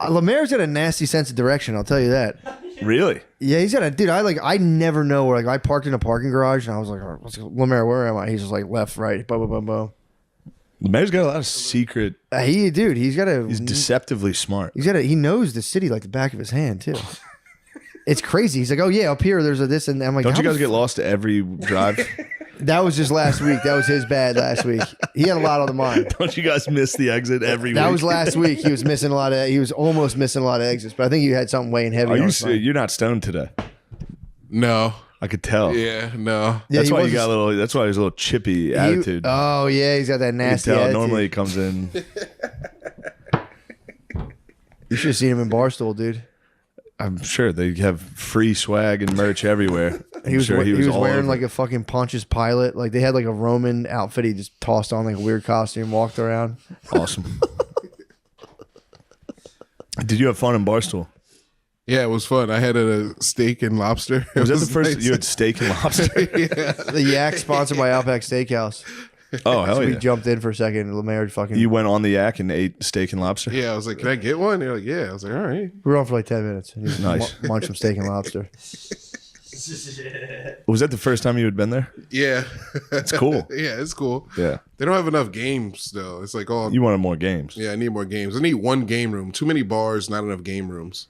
Lemaire's got a nasty sense of direction. I'll tell you that. Really? Yeah, he's got a dude. I never know where. Like, I parked in a parking garage and I was like, oh, Lemaire, where am I? He's just like left, right, boom, boom, boom, boom. Lemaire's got a lot of secret. He's got a. He's deceptively smart. He knows the city like the back of his hand too. It's crazy. He's like, oh yeah, up here there's a this and I'm like, Don't how you guys the get lost to every drive? That was just last week. That was his bad last week. He had a lot on the mind. Don't you guys miss the exit every That week? was last week. He was missing a lot of. He was almost missing a lot of exits, but I think you had something weighing heavy. Are on you? his mind. You're not stoned today. No. I could tell. Yeah, no. Yeah, That's he why you was- got a little. That's why he's a little chippy attitude. Oh yeah, he's got that You can nasty tell. attitude. Normally he comes in. You should have seen him in Barstool, dude. I'm sure they have free swag and merch everywhere. He was sure he was all wearing over. like a fucking Pontius Pilate. Like they had like a Roman outfit. He just tossed on like a weird costume, walked around. awesome. Did you have fun in Barstool? Yeah, it was fun. I had a steak and lobster. It Was that the first nice. you had steak and lobster? The Yak sponsored by Outback Steakhouse. Oh hell So we yeah! jumped in for a second. And Lemaire fucking. You went on the yak and ate steak and lobster. Yeah, I was like, can I get one? They're like, yeah. I was like, all right. we were on for like 10 minutes. And he Nice. munched some steak and lobster. Was that the first time you had been there? Yeah, It's cool. yeah, it's cool. Yeah. They don't have enough games though. It's like, oh, You wanted more games. yeah, I need more games. I need one game room. Too many bars, not enough game rooms.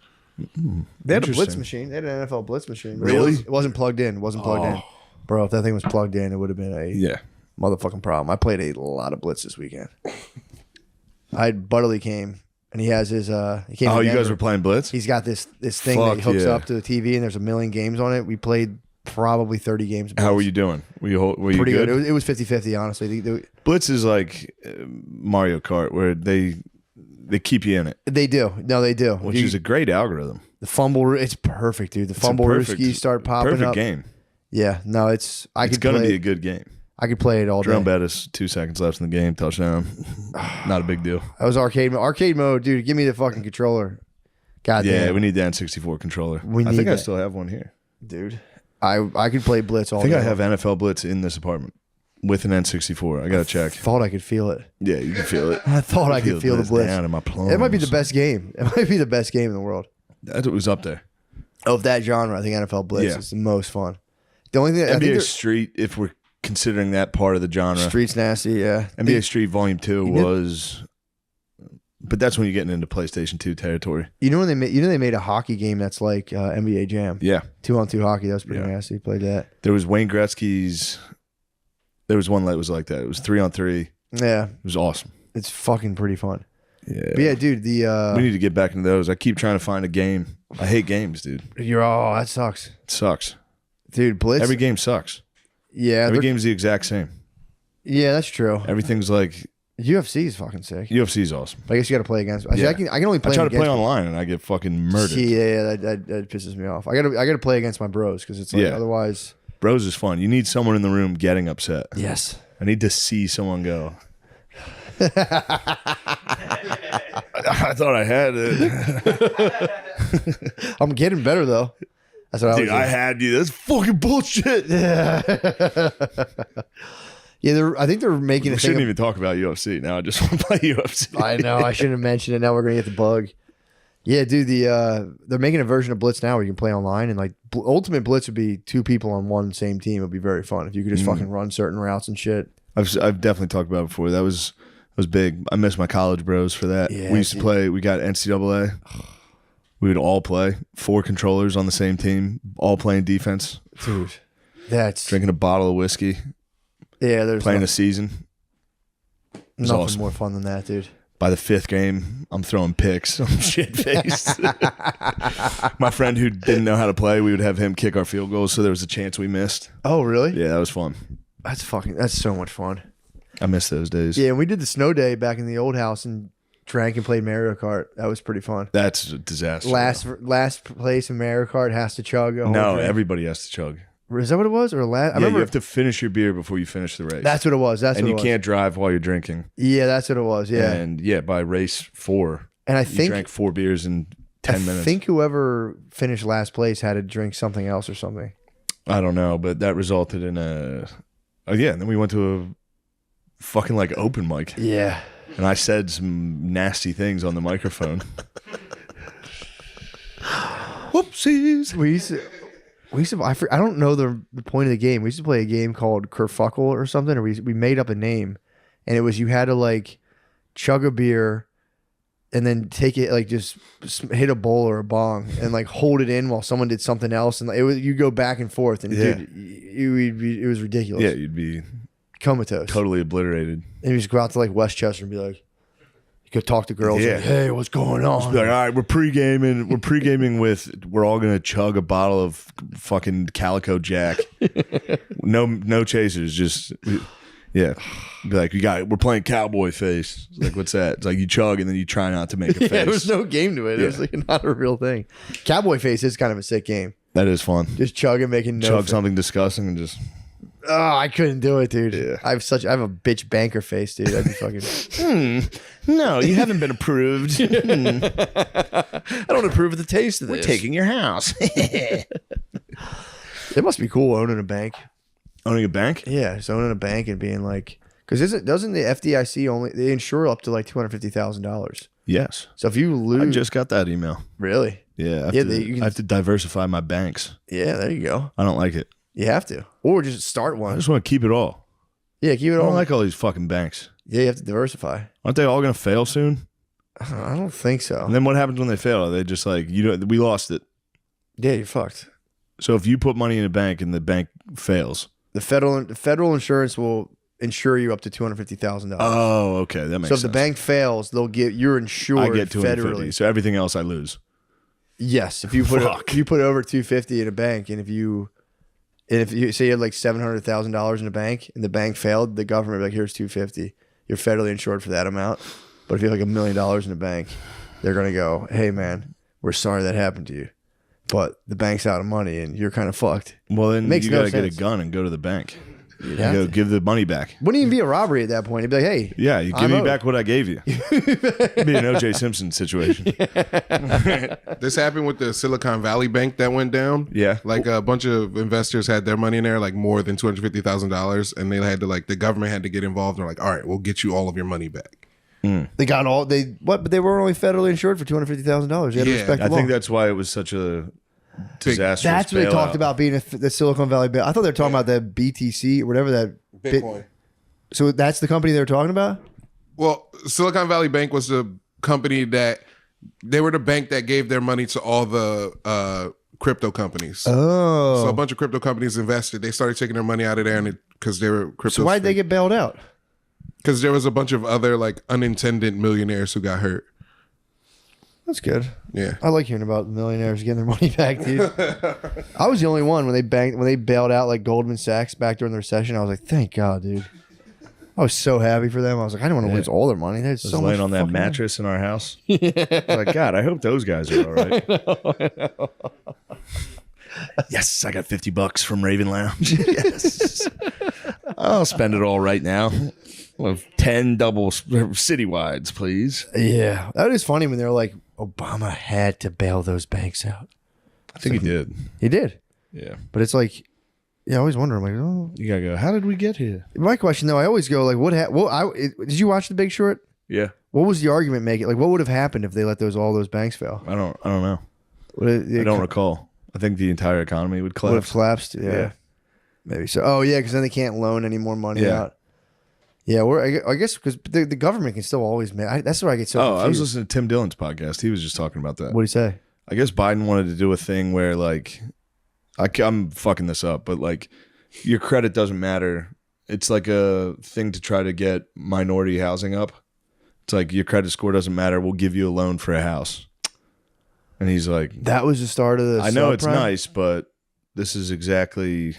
They had a blitz Interesting. machine. They had an NFL blitz machine. Really? It wasn't plugged in. It wasn't plugged in. Bro, if that thing was plugged in, it would have been a Yeah. motherfucking problem. I played a lot of blitz this weekend. Butterly came, and he has his he came. Oh, to you guys Denver. were playing Blitz? He's got this thing that he Fuck hooks yeah. up to the TV, and there's a million games on it. We played probably 30 games. Of How Blitz. were you doing? Were you Pretty good? good. It was 50-50, honestly. Blitz is like Mario Kart, where they keep you in it, They do. No, they do. which is a great algorithm. the fumble. It's perfect, dude. The It's a fumble perfect- rooskies start popping Perfect up. game. Yeah. No, it's. I It's could gonna play. be a good game. I could play it all Jerome day. Bettis, 2 seconds left in the game, touchdown. Not a big deal. That was arcade mode, dude. Give me the fucking controller. God Yeah, damn, we need the N64 controller. We I need think I that. still have one here. dude. I could play Blitz all I think day. I have NFL Blitz in this apartment with an N64. I gotta check. Thought I could feel it. Yeah, you can feel it. I thought I could feel the Blitz. down in my plums. It might be the best game. It might be the best game in the world. That was up there. Of that genre, I think NFL Blitz Yeah. is the most fun. The only thing I think NBA they're- Street, if we're considering that part of the genre. Street's nasty, yeah. NBA Street Volume 2 You know- was, but that's when you're getting into PlayStation 2 territory. You know when they made a hockey game that's like NBA Jam, Yeah, 2-on-2 hockey. That was pretty Yeah. nasty. Played that. there was Wayne Gretzky's. There was one that was like that. It was 3-on-3. It Yeah, was awesome. it's fucking pretty fun. Yeah, But yeah, dude, we need to get back into those. I keep trying to find a game. I hate games, dude. that sucks, It sucks. dude. Blitz. Every game sucks. yeah, Every they're- game's the exact same. yeah, that's true. Everything's like UFC is fucking sick. UFC's awesome. But I guess you got to play against. Yeah. I can only play. I try to play against online and I get fucking murdered. Yeah, that pisses me off. I gotta play against my bros because it's like Yeah. otherwise. Bros is fun. You need someone in the room getting upset. Yes. I need to see someone go. I thought I had it. I'm getting better though. That's what Dude, I I was. had you. That's fucking bullshit. Yeah, I think they're making We a shouldn't thing. even talk about UFC now. I just want to play UFC. I know I shouldn't have mentioned it. Now we're gonna get the bug. Yeah, dude. They're making a version of Blitz now where you can play online, and like Ultimate Blitz would be 2 people on one same team. It'd be very fun if you could just fucking run certain routes and shit. I've definitely talked about it before. That was big. I miss my college bros for that. Yeah, we used to dude. play. We got NCAA. We would all play 4 controllers on the same team, all playing defense, Dude, that's drinking a bottle of whiskey, yeah. There's playing a season. was nothing awesome. more fun than that, dude. By the 5th game, I'm throwing picks. I'm shit faced. My friend who didn't know how to play, we would have him kick our field goals, so there was a chance we missed. Oh, really? Yeah, that was fun. That's so much fun. I miss those days. Yeah, and we did the snow day back in the old house and drank and played Mario Kart. That was pretty fun. That's a disaster. Last place in Mario Kart has to chug a whole no, drink. everybody has to chug. Is that what it was? Or last? I Yeah, remember you have to finish your beer before you finish the race. that's what it was. That's and what you it was. can't drive while you're drinking. Yeah, that's what it was. Yeah, And yeah, by race 4, and I you think drank 4 beers in 10 minutes. I think whoever finished last place had to drink something else or something. I don't know, but that resulted in a. Oh yeah, and then we went to a fucking like open mic, Yeah. and I said some nasty things on the microphone. Whoopsies. We used to I don't know the point of the game. We used to play a game called Kerfuckle or something, or we made up a name, and it was you had to like chug a beer and then take it like just hit a bowl or a bong and like hold it in while someone did something else, and it was you go back and forth, and Yeah. dude, it was ridiculous. Yeah, you'd be Comatose. totally obliterated. And you just go out to like Westchester and be like, you could talk to girls. Yeah. Like, hey, what's going on? Be like, all right, we're pre-gaming. We're pre-gaming with. We're all gonna chug a bottle of fucking Calico Jack. No chasers. Just yeah. Be like, we're playing Cowboy Face. It's like, what's that? It's like you chug and then you try not to make a face. Yeah, there was no game to it. It was like not a real thing. Cowboy Face is kind of a sick game. That is fun. Just chugging, making no. Chug something disgusting and just. Oh, I couldn't do it, dude. Yeah. I have a bitch banker face, dude. I'd be fucking. No, you haven't been approved. I don't approve of the taste of this. your house. It must be cool owning a bank. Owning a bank? Yeah, just owning a bank and being like, because doesn't the FDIC only they insure up to like $250,000? Yes. So if you lose, I just got that email. really, Yeah, Yeah, you can- I have to diversify my banks. Yeah, there you go. I don't like it. You have to, or just start I one. just want to keep it all. Yeah, keep it I all. don't like all these fucking banks. Yeah, you have to diversify. Aren't they all going to fail soon? I don't think so. And then what happens when they fail? Are they just like, we lost it. Yeah, you're fucked. So if you put money in a bank and the bank fails. The federal insurance will insure you up to $250,000. Oh, okay. That makes So if sense. the bank fails, you're insured I get 250. federally. So everything else I lose. Yes, if you put Fuck. if you put over 250 in a bank, and if you say you had like $700,000 in a bank, and the bank failed, the government would be like, here's 250. You're federally insured for that amount. But if you have like $1 million in a bank, they're gonna go, hey man, we're sorry that happened to you, but the bank's out of money and you're kind of fucked. Well, then Makes you no got to get a sense. gun and go to the bank. You'd You have go to. give the money back. Wouldn't even be a robbery at that point. It'd be like, hey, Yeah, you give I'm me owed. back what I gave you. It'd be an O.J. Simpson situation. This happened with the Silicon Valley Bank that went down. Yeah. Like a bunch of investors had their money in there, like more than $250,000, and they had to the government had to get involved. And they're like, all right, we'll get you all of your money back. they got all but they were only federally insured for $250,000. They had to Yeah, respect the I law. think that's why it was such a disastrous That's what they talked bailout. about being the Silicon Valley Bank. I thought they were talking about the BTC or whatever that. Bitcoin. So that's the company they were talking about. Well, Silicon Valley Bank was the company they were the bank that gave their money to all the crypto companies. Oh, So a bunch of crypto companies invested. They started taking their money out of there, and because they were crypto. so why'd they get bailed out? Because there was a bunch of other unintended millionaires who got hurt. That's good. Yeah. I like hearing about millionaires getting their money back, dude. I was the only one when they bailed out like Goldman Sachs back during the recession. I was like, thank God, dude. I was so happy for them. I was like, I don't want to lose all their money. They had I so was much laying on that fucking mattress in our house. I was like, God, I hope those guys are all right. Yes, I got $50 from Raven Lounge. Yes. I'll spend it all right now. Well, 10 double citywides, please. Yeah, that is funny when they're like, Obama had to bail those banks out. I think he did. He did, Yeah. but it's like, yeah, I always wonder. I'm like, oh. You gotta go, how did we get here? My question though, I always go like, did you watch The Big Short? Yeah. What was the argument making? Like, what would have happened if they let all those banks fail? I don't know. Would it I don't recall. I think the entire economy would would have collapse. collapsed. Yeah. Yeah. Maybe so. Oh yeah, because then they can't loan any more money Yeah. out. Yeah, I guess because the government can still always make. That's where I get so. Oh, I was confused. listening to Tim Dillon's podcast. He was just talking about that. What do you say? I guess Biden wanted to do a thing where I'm fucking this up, but your credit doesn't matter. It's like a thing to try to get minority housing up. It's like your credit score doesn't matter. We'll give you a loan for a house. And he's like, That was the start of the. I know it's subprime? nice, but this is exactly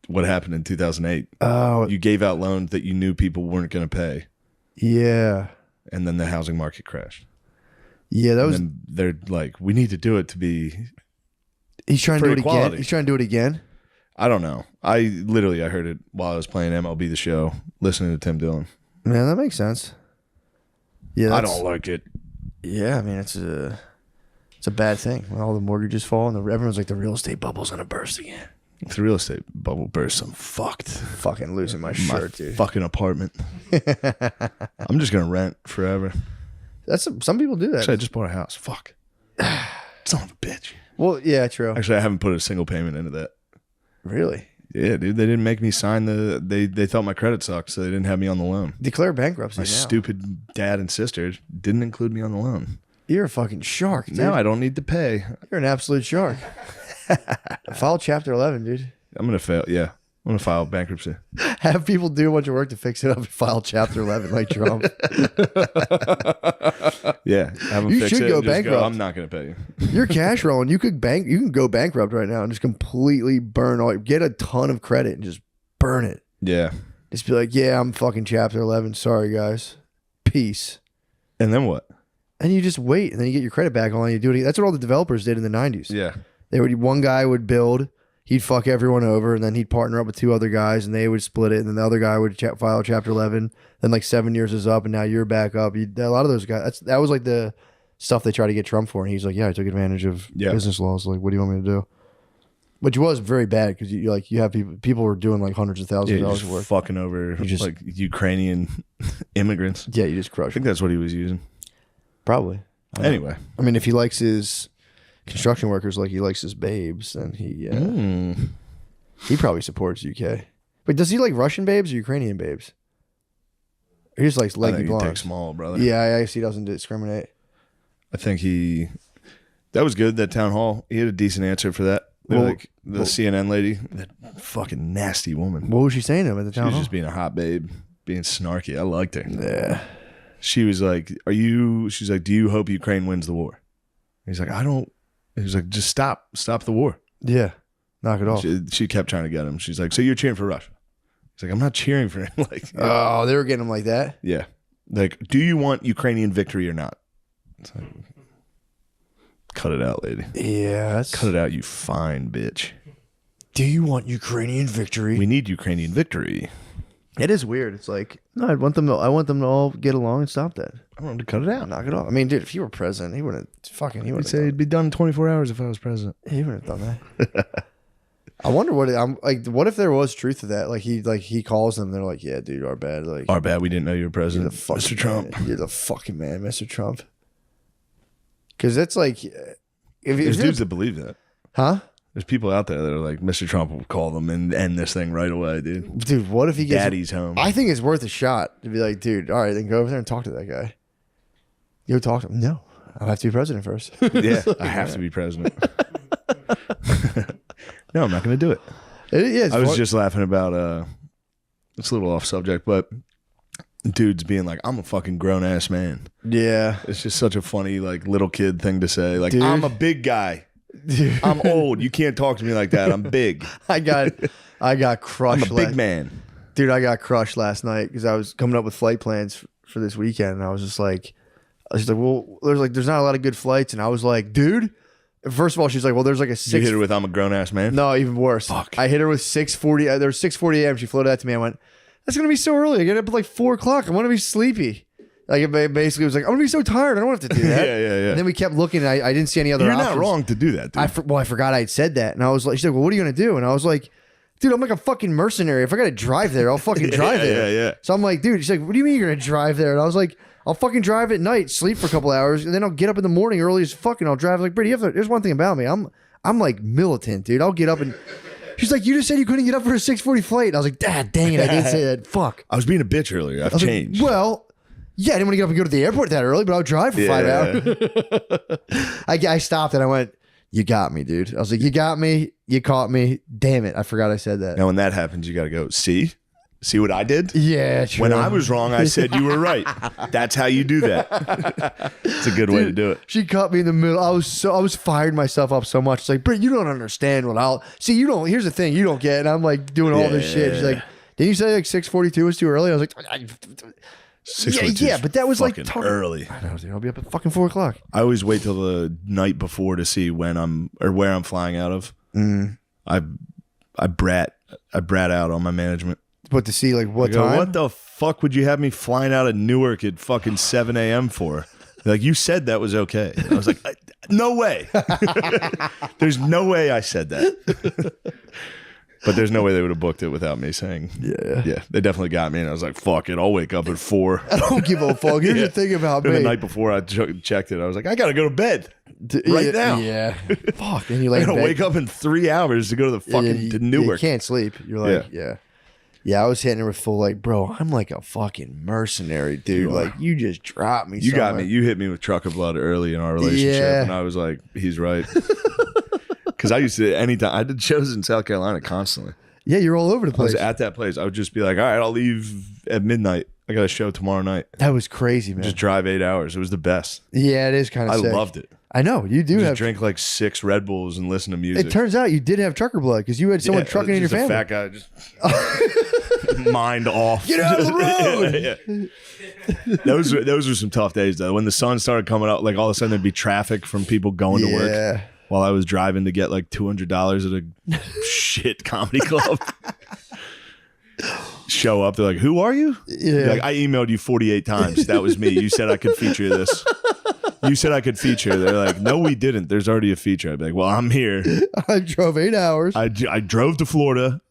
what happened in 2008. Oh You gave out loans that you knew people weren't going to pay, yeah, and then the housing market crashed. yeah. That And was. then they're like, we need to do it to be. He's trying to for do it again. equality. He's trying to do it again. I don't know. I heard it while I was playing MLB The Show, listening to Tim Dillon. Man, that makes sense. Yeah, I that's- don't like it. Yeah, I mean it's a bad thing when all the mortgages fall and everyone's like the real estate bubble's gonna burst again. If the real estate bubble bursts, I'm fucked. Fucking losing my My shirt, dude. fucking apartment. I'm just gonna rent forever. That's some people do that. Actually, I just bought a house. Fuck. Son of a bitch. Well, yeah, true. Actually, I haven't put a single payment into that. Really? Yeah, dude. They didn't make me sign They thought my credit sucked, so they didn't have me on the loan. Declare bankruptcy My now. stupid dad and sister didn't include me on the loan. You're a fucking shark, dude. Now I don't need to pay. You're an absolute shark. File Chapter 11, dude. I'm gonna fail. Yeah, I'm gonna file bankruptcy. Have people do a bunch of work to fix it up and file Chapter 11 like Trump. Yeah, have them You fix should it go and just bankrupt. I'm not gonna pay you. You're cash rolling. You can go bankrupt right now and just completely burn all. Get a ton of credit and just burn it. Yeah, Just be like, yeah, I'm fucking Chapter 11. Sorry, guys. Peace. and then what? And you just wait, and then you get your credit back. All you do it. That's what all the developers did in the 90s. Yeah, One guy would build, he'd fuck everyone over, and then he'd partner up with two other guys, and they would split it, and then the other guy would file Chapter 11. Then 7 years is up, and now you're back up. A lot of those guys. That was like the stuff they tried to get Trump for, and he's like, yeah, I took advantage of business laws. Like, what do you want me to do? Which was very bad because you have people were doing hundreds of thousands of you're dollars just of work. fucking over Ukrainian immigrants. Yeah, you just I crush think it. that's what he was using. Probably. Anyway, I mean, if he likes his construction workers like he likes his babes, then he probably supports UK. But does he like Russian babes or Ukrainian babes? He just likes I leggy think he blondes. takes small, brother. Yeah, I guess he doesn't discriminate. I think that was good, that town hall. He had a decent answer for that. Like the CNN lady, that fucking nasty woman. What was she saying to him at the She town was hall? just being a hot babe, being snarky. I liked her. Yeah. She was like, she's like, do you hope Ukraine wins the war? He's like, I don't. He was like, just stop the war. Yeah. Knock it off. She kept trying to get him. She's like, so you're cheering for Russia? He's like, I'm not cheering for him. Like, Oh, they were getting him like that? yeah. Like, do you want Ukrainian victory or not? It's like, cut it out, lady. Yeah. That's... Cut it out, you fine bitch. Do you want Ukrainian victory? We need Ukrainian victory. It is weird. It's like, no, I want them to all get along and stop that. I want him to cut it out. Knock it off. I mean, dude, if you were president, he wouldn't He'd say it'd be done in 24 hours if I was president. He wouldn't have done that. I wonder I'm like. What if there was truth to that? Like he calls them. They're like, yeah, dude, our bad. Like, Our bad, we didn't know you were you're president, the fucking Mr. Trump. man. You're the fucking man, Mr. Trump. Because that's like, if There's you're, dudes that believe that. huh, There's people out there that are like, Mr. Trump will call them and end this thing right away, dude. dude, what if he gets? Daddy's home. I think it's worth a shot to be like, dude, all right, then go over there and talk to that guy. You talk to him. No, I'll have to be president first. Yeah, I have to be president. No, I'm not going to do it. It's I was fun. just laughing about it's a little off subject, but dudes being like, I'm a fucking grown ass man. yeah, It's just such a funny like little kid thing to say. Like, Dude. I'm a big guy. dude. I'm old. You can't talk to me like that. I'm big. I got I'm crushed. a big man. Dude, I got crushed last night because I was coming up with flight plans for this weekend, and I was like, well, there's not a lot of good flights, and I was like, dude. First of all, she's like, well, there's like a You 6. hit her with I'm a grown ass man. No, even worse. Fuck. I hit her with 6:40. There was 6:40 a.m. She floated that to me. I went, that's gonna be so early. I get up at like 4 o'clock. I want to be sleepy. Like it basically was like, I'm gonna be so tired. I don't have to do that. Yeah. And then we kept looking. And I didn't see any other. You're options. not wrong to do that, dude. I forgot I had said that, and I was like, she's like, well, what are you gonna do? And I was like, dude, I'm like a fucking mercenary. If I gotta drive there, I'll fucking drive there. Yeah. So I'm like, dude, she's like, what do you mean you're gonna drive there? And I was like, I'll fucking drive at night, sleep for a couple hours, and then I'll get up in the morning early as fuck, and I'll drive. Like, Brittany, there's one thing about me. I'm like militant, dude. I'll get up and she's like, you just said you couldn't get up for a 6:40 flight. And I was like, dang it, I didn't say that. Fuck. I was being a bitch earlier. I've I was like, changed. well, yeah, I didn't want to get up and go to the airport that early, but I'll drive for 5 hours. I stopped and I went, you got me, dude. I was like, you got me. You caught me. Damn it. I forgot I said that. Now, when that happens, you got to go, see what I did? Yeah, true. When I was wrong, I said you were right. That's how you do that. It's a good way to do it. She cut me in the middle. I was firing myself up so much. It's like, Britt, you don't understand what I'll see. You don't. Here's the thing, you don't get. And I'm like doing all this shit. She's like, didn't you say like 6:42 was too early? I was like, 6:42 yeah, but that was like fucking early. I know, dude. I'll be up at fucking 4 o'clock. I always wait till the night before to see when where I'm flying out of. I brat out on my management. But to see like what I go, time? what the fuck would you have me flying out of Newark at fucking 7 a.m. for? They're like, you said that was okay. And I was like, no way. There's no way I said that. But there's no way they would have booked it without me saying. Yeah. They definitely got me. And I was like, fuck it. I'll wake up at 4. I don't give a fuck. Here's the thing about And me. the night before I checked it, I was like, I got to go to bed right now. Yeah. Fuck. And you I like got to wake up in 3 hours to go to the fucking to Newark. You can't sleep. You're like, yeah. I was hitting her with full like, bro, I'm like a fucking mercenary, dude. Like, you just dropped me. You got me. somewhere. You hit me with trucker blood early in our relationship. Yeah. And I was like, he's right. Because I used to, anytime, I did shows in South Carolina constantly. Yeah, you're all over the I was place. at that place. I would just be like, all right, I'll leave at midnight. I got a show tomorrow night. That was crazy, man. Just drive 8 hours. It was the best. Yeah, it is kind of I sick. loved it. I know. You do Just have. drink like 6 Red Bulls and listen to music. It turns out you did have trucker blood because you had someone Yeah, trucking in your just a family. fat guy, just mind off. Get out of the road. Yeah. Those were some tough days though. When the sun started coming out, like all of a sudden there'd be traffic from people going to work Yeah. while I was driving to get like $200 at a shit comedy club. Show up, they're like, "Who are you?" Yeah. Like, I emailed you 48 times. That was me. You said I could feature this. You said I could feature. They're like, "No, we didn't. There's already a feature." I'd be like, "Well, I'm here. I drove 8 hours. I drove to Florida.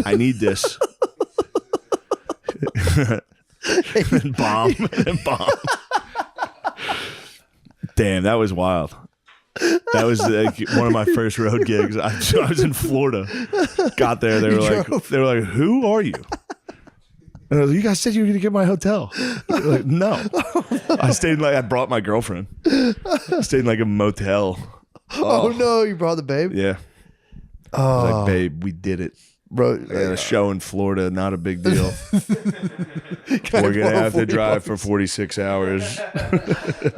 I need this." and bomb. Damn, that was wild. That was like one of my first road gigs. I was in Florida. Got there, they were like, "Who are you?" And I was like, "You guys said you were gonna get my hotel." They're like, "No." I brought my girlfriend. I stayed in like a motel. Oh no, you brought the babe? Yeah. I was like, "Babe, we did it." Bro, I had a show in Florida, not a big deal. We're gonna have to drive for 46 hours.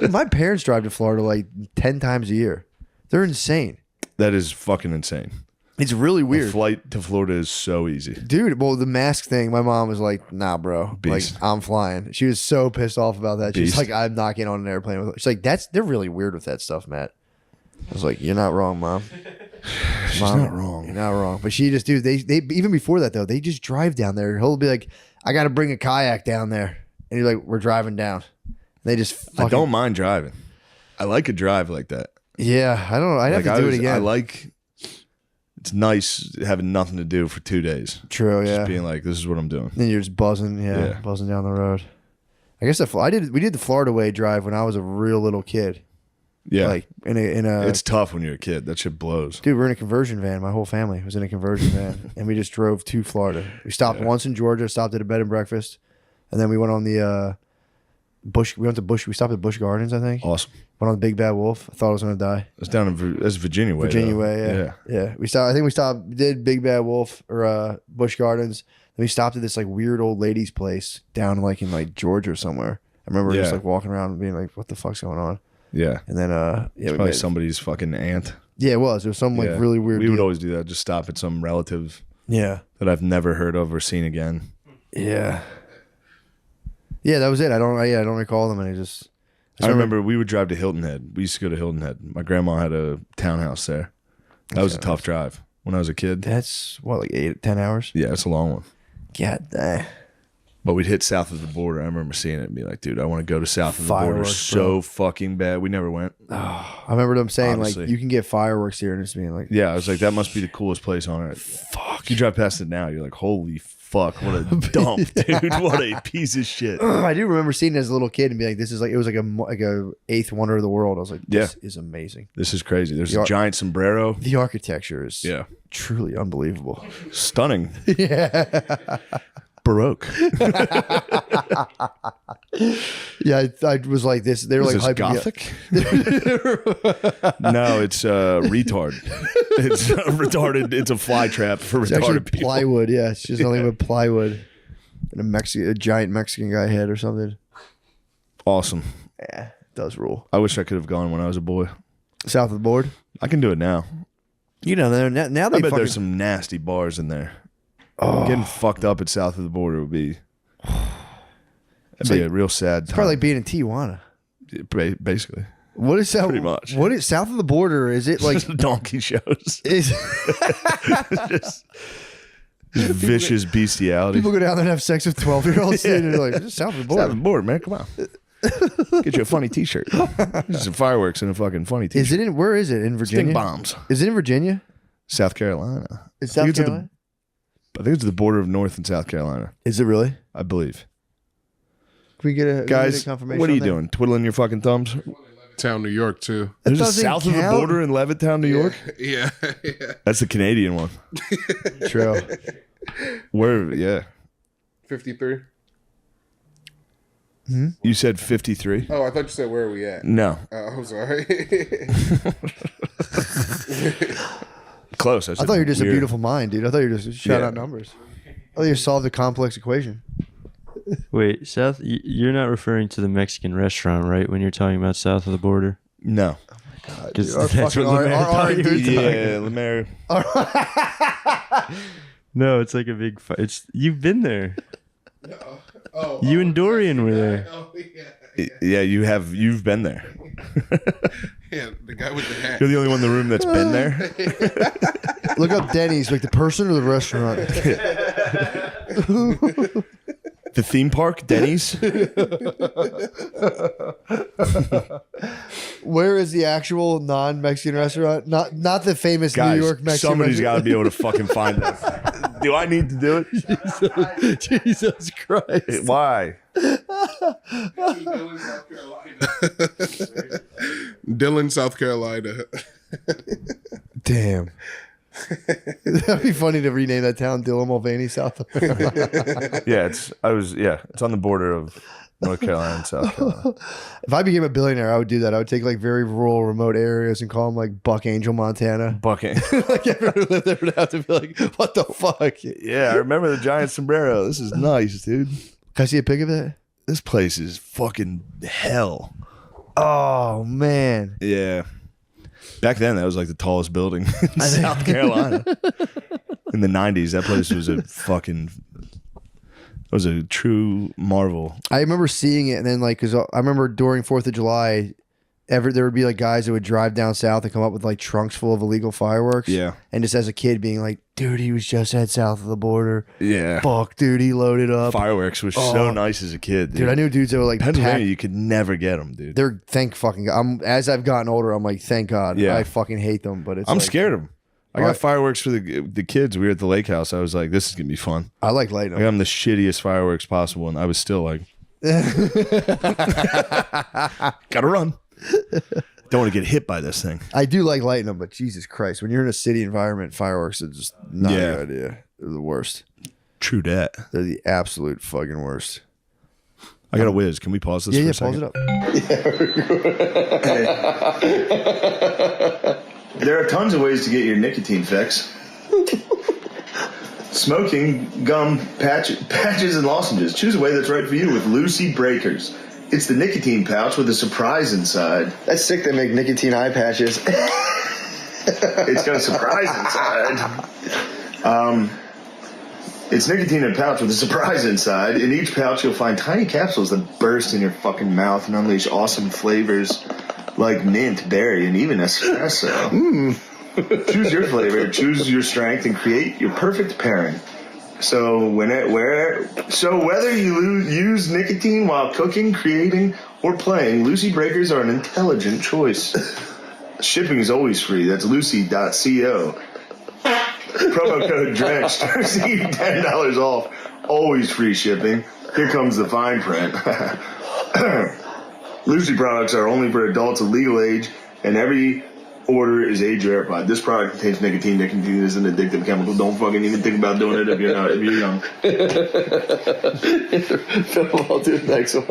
my parents drive to Florida like 10 times a year. They're insane. That is fucking insane. It's really A weird. flight to Florida is so easy. Dude, well, the mask thing, my mom was like, nah, bro. Beast. Like, I'm flying. She was so pissed off about that. She's Beast. like, I'm not getting on an airplane with. She's like, they're really weird with that stuff, Matt. I was like, you're not wrong, Mom. She's Mom, not wrong. You're not wrong. But she just, dude, they even before that, though, they just drive down there. He'll be like, I got to bring a kayak down there. And he's like, we're driving down. They just fucking, I don't mind driving. I like a drive like that. Yeah, I don't know. I'd have to do it again. I like. It's nice having nothing to do for 2 days. True, yeah. Just being like, this is what I'm doing. Then you're just buzzing, Yeah. buzzing down the road. I guess we did the Florida Way drive when I was a real little kid. Yeah, Like in a it's tough when you're a kid. That shit blows. dude, we're in a conversion van. My whole family was in a conversion van, and we just drove to Florida. We stopped once in Georgia, stopped at a bed and breakfast, and then we went on the Bush. We went to Bush. We stopped at Busch Gardens, I think. Awesome. Went on the Big Bad Wolf. I thought I was gonna die. It's down in that's Virginia way. Virginia though. Way, yeah. We stopped. I think we stopped. Did Big Bad Wolf or Busch Gardens. Then we stopped at this like weird old lady's place down like in like Georgia or somewhere. I remember just Yeah. like walking around and being like, "What the fuck's going on?" Yeah. And then yeah, we Probably made, somebody's fucking aunt. yeah, it was. It was some like Yeah. really weird. We would deal. always do that. Just stop at some relative Yeah. that I've never heard of or seen again. Yeah. Yeah, that was it. I don't recall them, and I just. I remember we would drive to Hilton Head. We used to go to Hilton Head. My grandma had a townhouse there. That was a tough drive when I was a kid. That's what, like 8-10 hours. Yeah, it's a long one. God damn. But we'd hit south of the border. I remember seeing it and be like, dude, I want to go to south of the border Fireworks, so fucking bad. We never went. I remember them saying Honestly. like you can get fireworks here, and it's being like, Yeah, I was like, that must be the coolest place on earth. Fuck. You drive past it now, you're like, holy fuck, what a dump, dude. What a piece of shit. I do remember seeing it as a little kid and be like, this is like, it was like a eighth wonder of the world. I was like, this is amazing. This is crazy. There's You a are- giant sombrero. The architecture is Yeah. truly unbelievable. Stunning. Yeah. Baroque. Yeah, I was like this. They were Is like this hyping Gothic? No, it's retard. It's retarded. It's a fly trap for It's actually retarded people. plywood. Yeah, it's just nothing but plywood and a giant Mexican guy head or something. Awesome. Yeah, it does rule. I wish I could have gone when I was a boy. South of the board. I can do it now. You know, now I they bet fucking, there's some nasty bars in there. Getting fucked up at south of the border would be. That'd be like- a real sad it's time. probably like being in Tijuana. Basically. What is that? Pretty much. What is south of the border? Is it like Donkey shows. is Just vicious bestiality. people go down there and have sex with 12-year-olds? And they're like, this is south of the South of the border. border, man. Come on. Get you a funny t-shirt. Just some fireworks and a fucking funny t-shirt. Is it in? Where is it in Virginia? Stink bombs. Is it in Virginia? South Carolina. Is I South think it's at Carolina? I think it's the border of North and South Carolina. Is it really? I believe. Can we get a Guys, confirmation? what are you on that? doing? Twiddling your fucking thumbs? Town, New York, too. There's a doesn't south of the count. border in Levittown, New York. Yeah, yeah. That's the Canadian one. True. Where? Yeah. 53. You said 53. Oh, I thought you said where are we at? No, Oh, I'm sorry. close. I thought you were just weird. a beautiful mind, dude. I thought you were just shouting Yeah. out numbers. I thought you solved a complex equation. Wait, south? You're not referring to the Mexican restaurant, right? When you're talking about south of the border, No. because Our that's fucking what Lemaire our thought you were R&D talking Yeah, Lemaire. No, it's like a big. It's you've been there. Oh, You and Dorian were there. oh, yeah. Yeah, you've been there. Yeah, the guy with the hat. You're the only one in the room that's been there. Look up Denny's, like the person or the restaurant. The theme park, Denny's. Where is the actual non-Mexican restaurant? Not the famous Guys, New York Mexican. somebody's got to restaurant. be able to fucking find that. Do I need to do it? Jesus Christ! Why? Dillon, South Carolina. Damn. That'd be funny to rename that town Dillon Mulvaney, South Carolina. Yeah, it's on the border of North Carolina and South Carolina. If I became a billionaire, I would do that. I would take like very rural, remote areas and call them like Buck Angel, Montana. Bucking. Like everyone who lived there would have to be like, what the fuck? Yeah, I remember the giant sombrero. This is nice, dude. Can I see a pic of that? This place is fucking hell. Oh, man. Yeah. Back then, that was like the tallest building in South Carolina. In the 90s, that place was a true marvel. I remember seeing it, and then like, because I remember during 4th of July, there would be like guys that would drive down south and come up with like trunks full of illegal fireworks. Yeah. And just as a kid being like, dude, he was just at south of the border. Yeah. Fuck, dude, he loaded up. Fireworks was so nice as a kid. Dude, I knew dudes that were like, Pennsylvania, you could never get them, dude. they're thank fucking God. As I've gotten older, I'm like, thank God. Yeah. I fucking hate them, but it's I'm like, scared of them. I got Right. fireworks for the kids. We were at the lake house. I was like, this is going to be fun. I like lighting I got them the shittiest fireworks possible, and I was still like, gotta run. Don't want to get hit by this thing. I do like lighting them, but Jesus Christ, when you're in a city environment, fireworks are just not a good idea. They're the worst. True that. They're the absolute fucking worst. I got a whiz. Can we pause this for a second? Pause it up. There are tons of ways to get your nicotine fix. Smoking, gum, patches, and lozenges. Choose a way that's right for you with Lucy Breakers. It's the nicotine pouch with a surprise inside. That's sick. They make nicotine eye patches. It's got a surprise inside. It's nicotine in a pouch with a surprise inside. In each pouch, you'll find tiny capsules that burst in your fucking mouth and unleash awesome flavors like mint, berry, and even espresso. Choose your flavor, choose your strength, and create your perfect pairing. So whether you use nicotine while cooking, creating, or playing, Lucy Breakers are an intelligent choice. Shipping is always free. That's lucy.co. Promo code DRENCHED to receive $10 off. Always free shipping. Here comes the fine print. Lucy products are only for adults of legal age, and every order is age verified. This product contains nicotine. Nicotine is an addictive chemical. Don't fucking even think about doing it if you're young. I'll do the next one.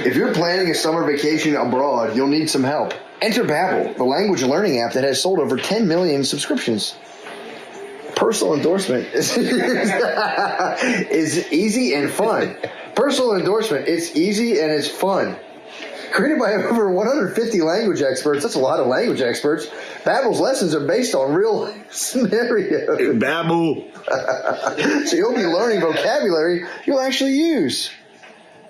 If you're planning a summer vacation abroad, you'll need some help. Enter Babbel, the language learning app that has sold over 10 million subscriptions. Personal endorsement is easy and fun. Personal endorsement, it's easy and it's fun. Created by over 150 language experts, that's a lot of language experts, Babbel's lessons are based on real scenarios. Babbel. So you'll be learning vocabulary you'll actually use.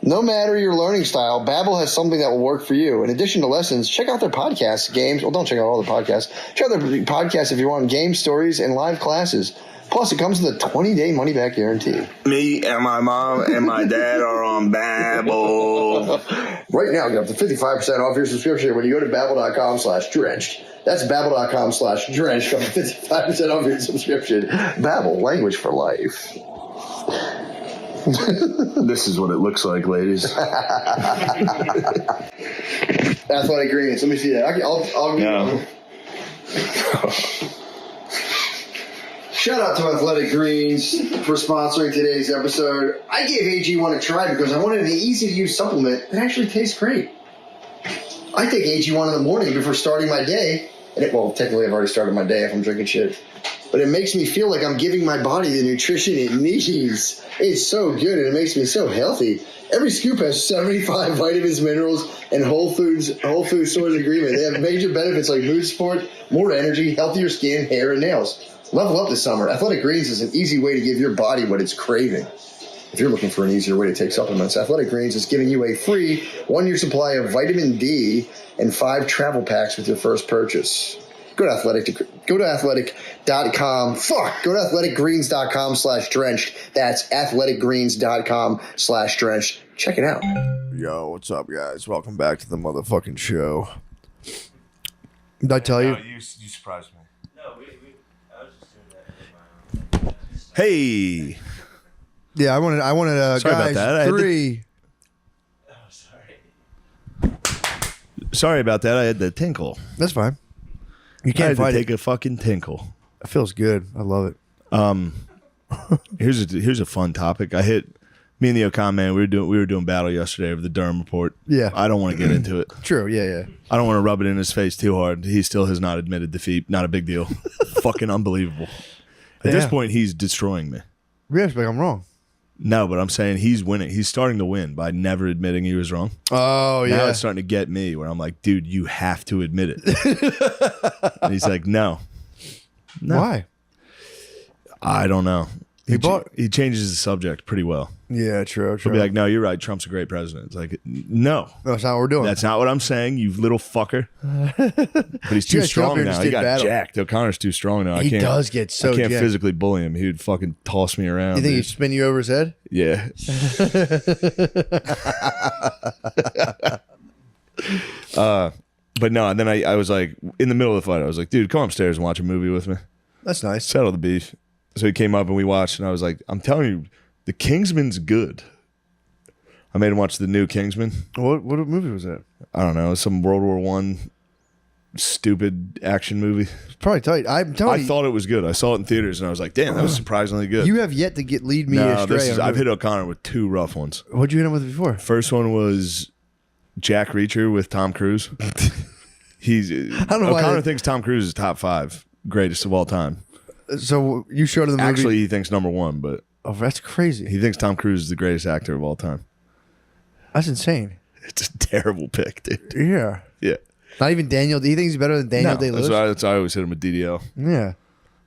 No matter your learning style, Babbel has something that will work for you. In addition to lessons, check out their podcasts, games. Well, don't check out all the podcasts. Check out their podcasts if you want games, stories, and live classes. Plus, it comes with a 20-day money-back guarantee. Me and my mom and my dad are on Babbel. Right now, get up to 55% off your subscription when you go to Babbel.com/drenched. That's Babbel.com/drenched. Up to 55% off your subscription. Babbel, language for life. This is what it looks like, ladies. Athletic Greens. Let me see that. I'll No. Shout out to Athletic Greens for sponsoring today's episode. I gave AG1 a try because I wanted an easy-to-use supplement that actually tastes great. I take AG1 in the morning before starting my day. And technically I've already started my day if I'm drinking shit. But it makes me feel like I'm giving my body the nutrition it needs. It's so good and it makes me so healthy. Every scoop has 75 vitamins, minerals, and Whole Food Stores ingredient. They have major benefits like mood support, more energy, healthier skin, hair, and nails. Level up this summer. Athletic Greens is an easy way to give your body what it's craving. If you're looking for an easier way to take supplements, Athletic Greens is giving you a free 1-year supply of vitamin D and 5 travel packs with your first purchase. Go to athletic.com. Go to athleticgreens.com/drenched. That's athleticgreens.com/drenched. Check it out. Yo, what's up, guys? Welcome back to the motherfucking show. Did I tell you? You surprised me. No, I was just doing that. Hey. Yeah, I wanted Sorry about guys, that. I had to- 3. Oh, sorry. Sorry about that. I had the tinkle. That's fine. You I can't had to fight take it. a fucking tinkle. It feels good. I love it. Here's a fun topic. I hit me and the Ocon man. We were doing battle yesterday over the Durham report. Yeah. I don't want to get into it. True. Yeah. I don't want to rub it in his face too hard. He still has not admitted defeat. Not a big deal. Fucking unbelievable. At this Yeah. point, he's destroying me. Yes, but I'm wrong. No, but I'm saying he's winning. He's starting to win by never admitting he was wrong. Oh Now yeah. it's starting to get me where I'm like, dude, you have to admit it. And he's like, no. Why? I don't know. He bought- he changes the subject pretty well. Yeah. True. He'll be like, no, you're right. Trump's a great president. It's like, no, that's not what we're doing. that's not what I'm saying, you little fucker. But he's too guys come up strong here and now. just He did got battle. jacked. O'Connor's too strong now. He does get so I can't jacked. physically bully him. He would fucking toss me around. You think he'd dude. spin you over his head? Yeah. But no, and then I was like, in the middle of the fight, I was like, dude, come upstairs and watch a movie with me. That's nice. Settle the beef. So he came up and we watched, and I was like, I'm telling you, the Kingsman's good. I made him watch the new Kingsman. What movie was that? I don't know, some World War I stupid action movie. It's probably tight. I'm telling I you, thought it was good. I saw it in theaters, and I was like, damn, that was surprisingly good. you have yet to lead me no, astray. I've hit O'Connor with two rough ones. What'd you hit him with before? First one was Jack Reacher with Tom Cruise. don't know why O'Connor they- thinks Tom Cruise is top 5 greatest of all time. So you showed him the movie. Actually, he thinks number 1, but Oh, that's crazy. he thinks Tom Cruise is the greatest actor of all time. That's insane. It's a terrible pick, dude. Yeah. Yeah. Not even Daniel. Do you think he's better than Daniel Day that's Lewis? why I always hit him with DDL. Yeah.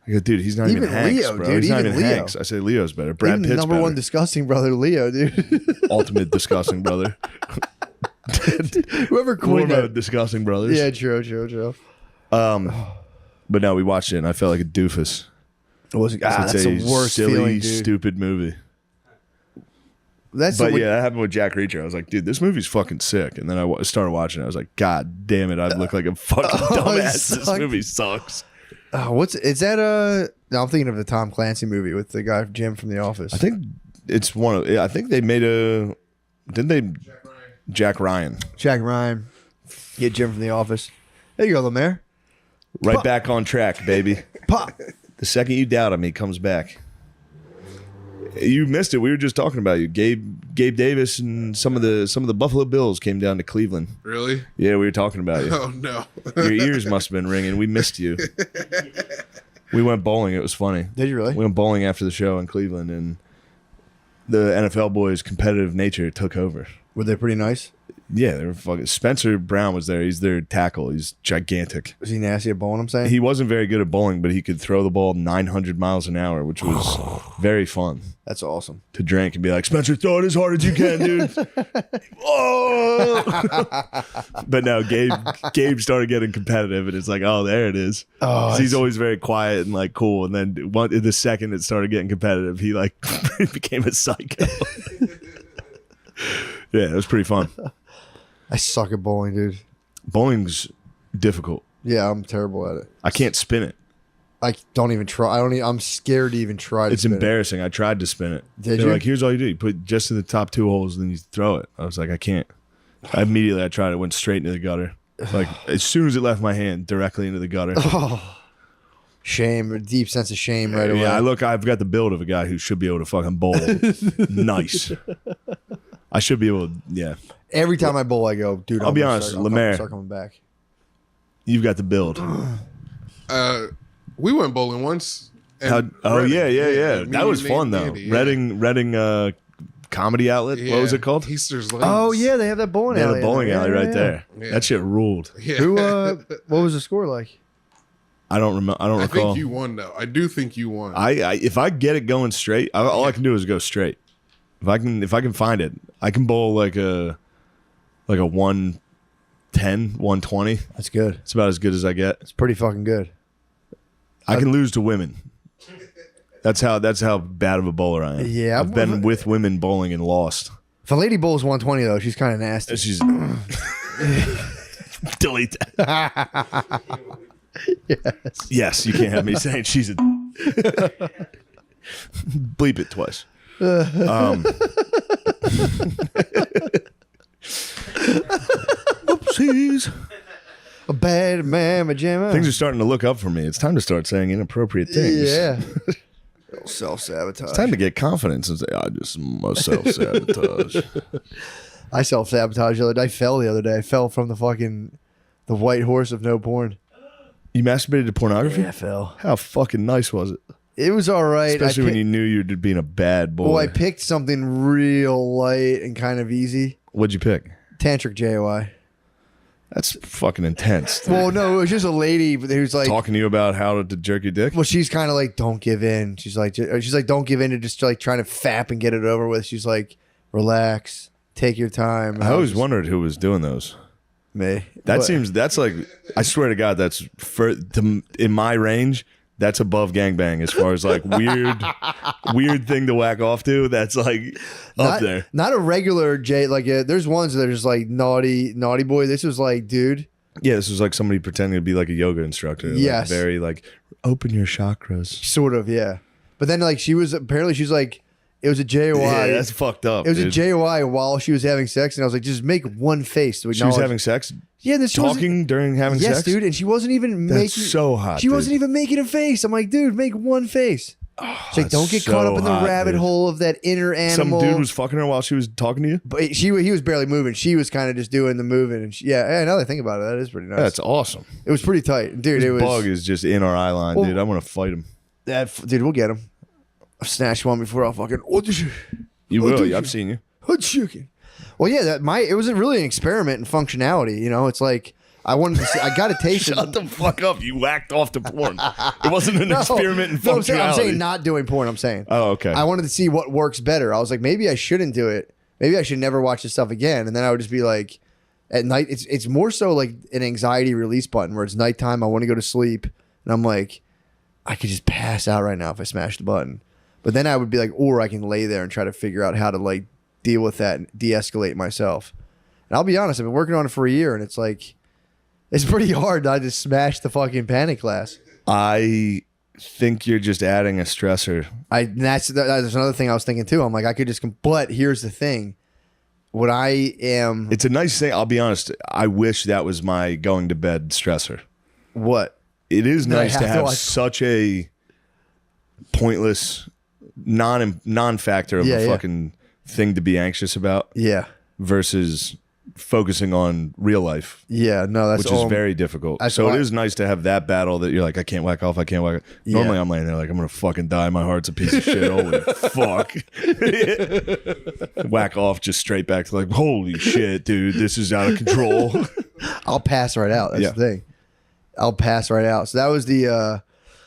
I go, dude, he's not even, Even Hanks, Leo, bro. dude, He's not even even Leo. Hanks. I say Leo's better. Brad Even Pitt's number better. one disgusting brother, Leo, dude. Ultimate disgusting brother. Whoever We're coined no that. disgusting brothers. Yeah, true. But no, we watched it and I felt like a doofus. It was that's It's the a worst silly, feeling, dude. stupid movie. That's But the, yeah, that happened with Jack Reacher. I was like, dude, this movie's fucking sick. And then I started watching it. I was like, God damn it, I look like a fucking dumbass. This sucked. movie sucks. is that no, I'm thinking of the Tom Clancy movie with the guy Jim from The Office. I think it's one of. I think they made a. Didn't they? Jack Ryan. Jack Ryan. Get Jim from The Office. There you go, Lemaire. Right back on track, baby. Pop. The second you doubt him, he comes back. You missed it. We were just talking about you. Gabe Davis and some of the Buffalo Bills came down to Cleveland. Really? Yeah, we were talking about you. Oh no. Your ears must have been ringing. We missed you. We went bowling. It was funny. Did you really? We went bowling after the show in Cleveland, and the NFL boys' competitive nature took over. Were they pretty nice? Yeah, they were fucking. Spencer Brown was there. He's their tackle. He's gigantic. Was he nasty at bowling, I'm saying? He wasn't very good at bowling, but he could throw the ball 900 miles an hour, which was very fun That's awesome. to drink and be like, Spencer, throw it as hard as you can, dude. Oh! But no, Gabe started getting competitive, and it's like, oh, there it is. Oh, 'Cause he's it's- always very quiet and like cool, and then the second it started getting competitive, he like became a psycho. Yeah, it was pretty fun. I suck at bowling, dude. Bowling's difficult. Yeah, I'm terrible at it. I can't spin it. I don't even try. I'm scared to even try to It's spin it. embarrassing. I tried to spin it. Did They're you? like, here's all you do. You put just in the top 2 holes, and then you throw it. I was like, I can't. I tried it, went straight into the gutter. Like, as soon as it left my hand, directly into the gutter. Shame, a deep sense of shame right away. Yeah, I've got the build of a guy who should be able to fucking bowl. Nice. I should be able to, yeah. Every time I bowl, I go, dude. I'll be honest, Lemaire. Start coming back. You've got the build. We went bowling once. and Yeah. me, That was Nate, fun, though. Andy, yeah. Reading comedy outlet. Yeah. What was it called? Heaster's Lanes. Oh yeah, they have that bowling They had alley. a in bowling there. alley Yeah, right yeah, there. Yeah. That shit ruled. Yeah. Who? What was the score like? I don't remember. I don't I recall. think you won though. I do think you won. I if I get it going straight, all I can do is go straight. If I can find it, I can bowl like a 110, 120. That's good. It's about as good as I get. It's pretty fucking good. I can lose to women. That's how bad of a bowler I am. Yeah, I've been with women bowling and lost. If a lady bowls 120 though, she's kind of nasty. She's delete that. Yes, you can't have me saying she's a bleep it twice. Oopsies. things? A bad mamma jamma. Things are starting to look up for me. It's time to start saying inappropriate things. Yeah. Self-sabotage. It's time to get confidence and say, I just must self-sabotage. I self-sabotage the other day. I fell the other day. I fell from the white horse of no porn. You masturbated to pornography? Yeah, I fell. How fucking nice was it? It was all right. Especially when you knew you'd being a bad boy. Well, I picked something real light and kind of easy. What'd you pick? Tantric JOI. That's fucking intense. Well, no, it was just a lady who's like Talking to you about how to jerk your dick? Well, she's kind of like, don't give in. She's like, don't give in to just like trying to fap and get it over with. She's like, relax, take your time. And I always was wondered who was doing those. me. That's like, I swear to God, that's in my range. That's above gangbang as far as like weird thing to whack off to. That's like up there. Not a regular J. Like there's ones that are just like naughty boy. This was like, dude. Yeah, this was like somebody pretending to be like a yoga instructor. Like, Yes. very like open your chakras. Sort of, yeah. But then like she's like, it was a JOI. Yeah, that's fucked up. It was dude. a JOI while she was having sex, and I was like, just make one face. She was having sex. Yeah, this Talking during having yes, sex. dude, and she wasn't even That's making. so hot. She dude. wasn't even making a face. I'm like, dude, make one face. She's like, don't get so caught up in the hot, rabbit dude. hole of that inner Some animal. dude was fucking her while she was talking to you. But he was barely moving. She was kind of just doing the moving. And yeah, now that I think about it, that is pretty nice. That's awesome. It was pretty tight, dude. This It was bug is just in our eye line, Well- dude. I want to fight him. dude. We'll get him. I'll snatch one before I'll fucking. You Oh, will. dude. I've seen you. Chicken. Well, yeah, it was really an experiment in functionality. You know, it's like I wanted to see, I got a taste Shut of the fuck up. You whacked off to porn. It wasn't an experiment in No, functionality. I'm saying not doing porn. I'm saying. Oh, okay. I wanted to see what works better. I was like, maybe I shouldn't do it. Maybe I should never watch this stuff again. And then I would just be like, at night, it's more so like an anxiety release button where it's nighttime. I want to go to sleep, and I'm like, I could just pass out right now if I smash the button. But then I would be like, or I can lay there and try to figure out how to like deal with that and de-escalate myself. And I'll be honest, I've been working on it for a year, and it's like, it's pretty hard to just smash the fucking panic glass. I think you're just adding a stressor. That's another thing I was thinking too. I'm like, I could just, but here's the thing. What I am, It's a nice thing. I'll be honest. I wish that was my going to bed stressor. what? It is That I nice to have to have watch- such a pointless non-factor of Yeah, a yeah. fucking thing to be anxious about Yeah. versus focusing on real life, Yeah. No, that's which is all. very difficult. that's So all it I- is nice to have that battle that you're like, I can't whack off. I can't whack off. Yeah. Normally I'm laying there like, I'm going to fucking die. My heart's a piece of shit. Holy fuck. Whack off just straight back to like, holy shit, dude. This is out of control. I'll pass right out. That's Yeah. the thing. I'll pass right out. So that was the.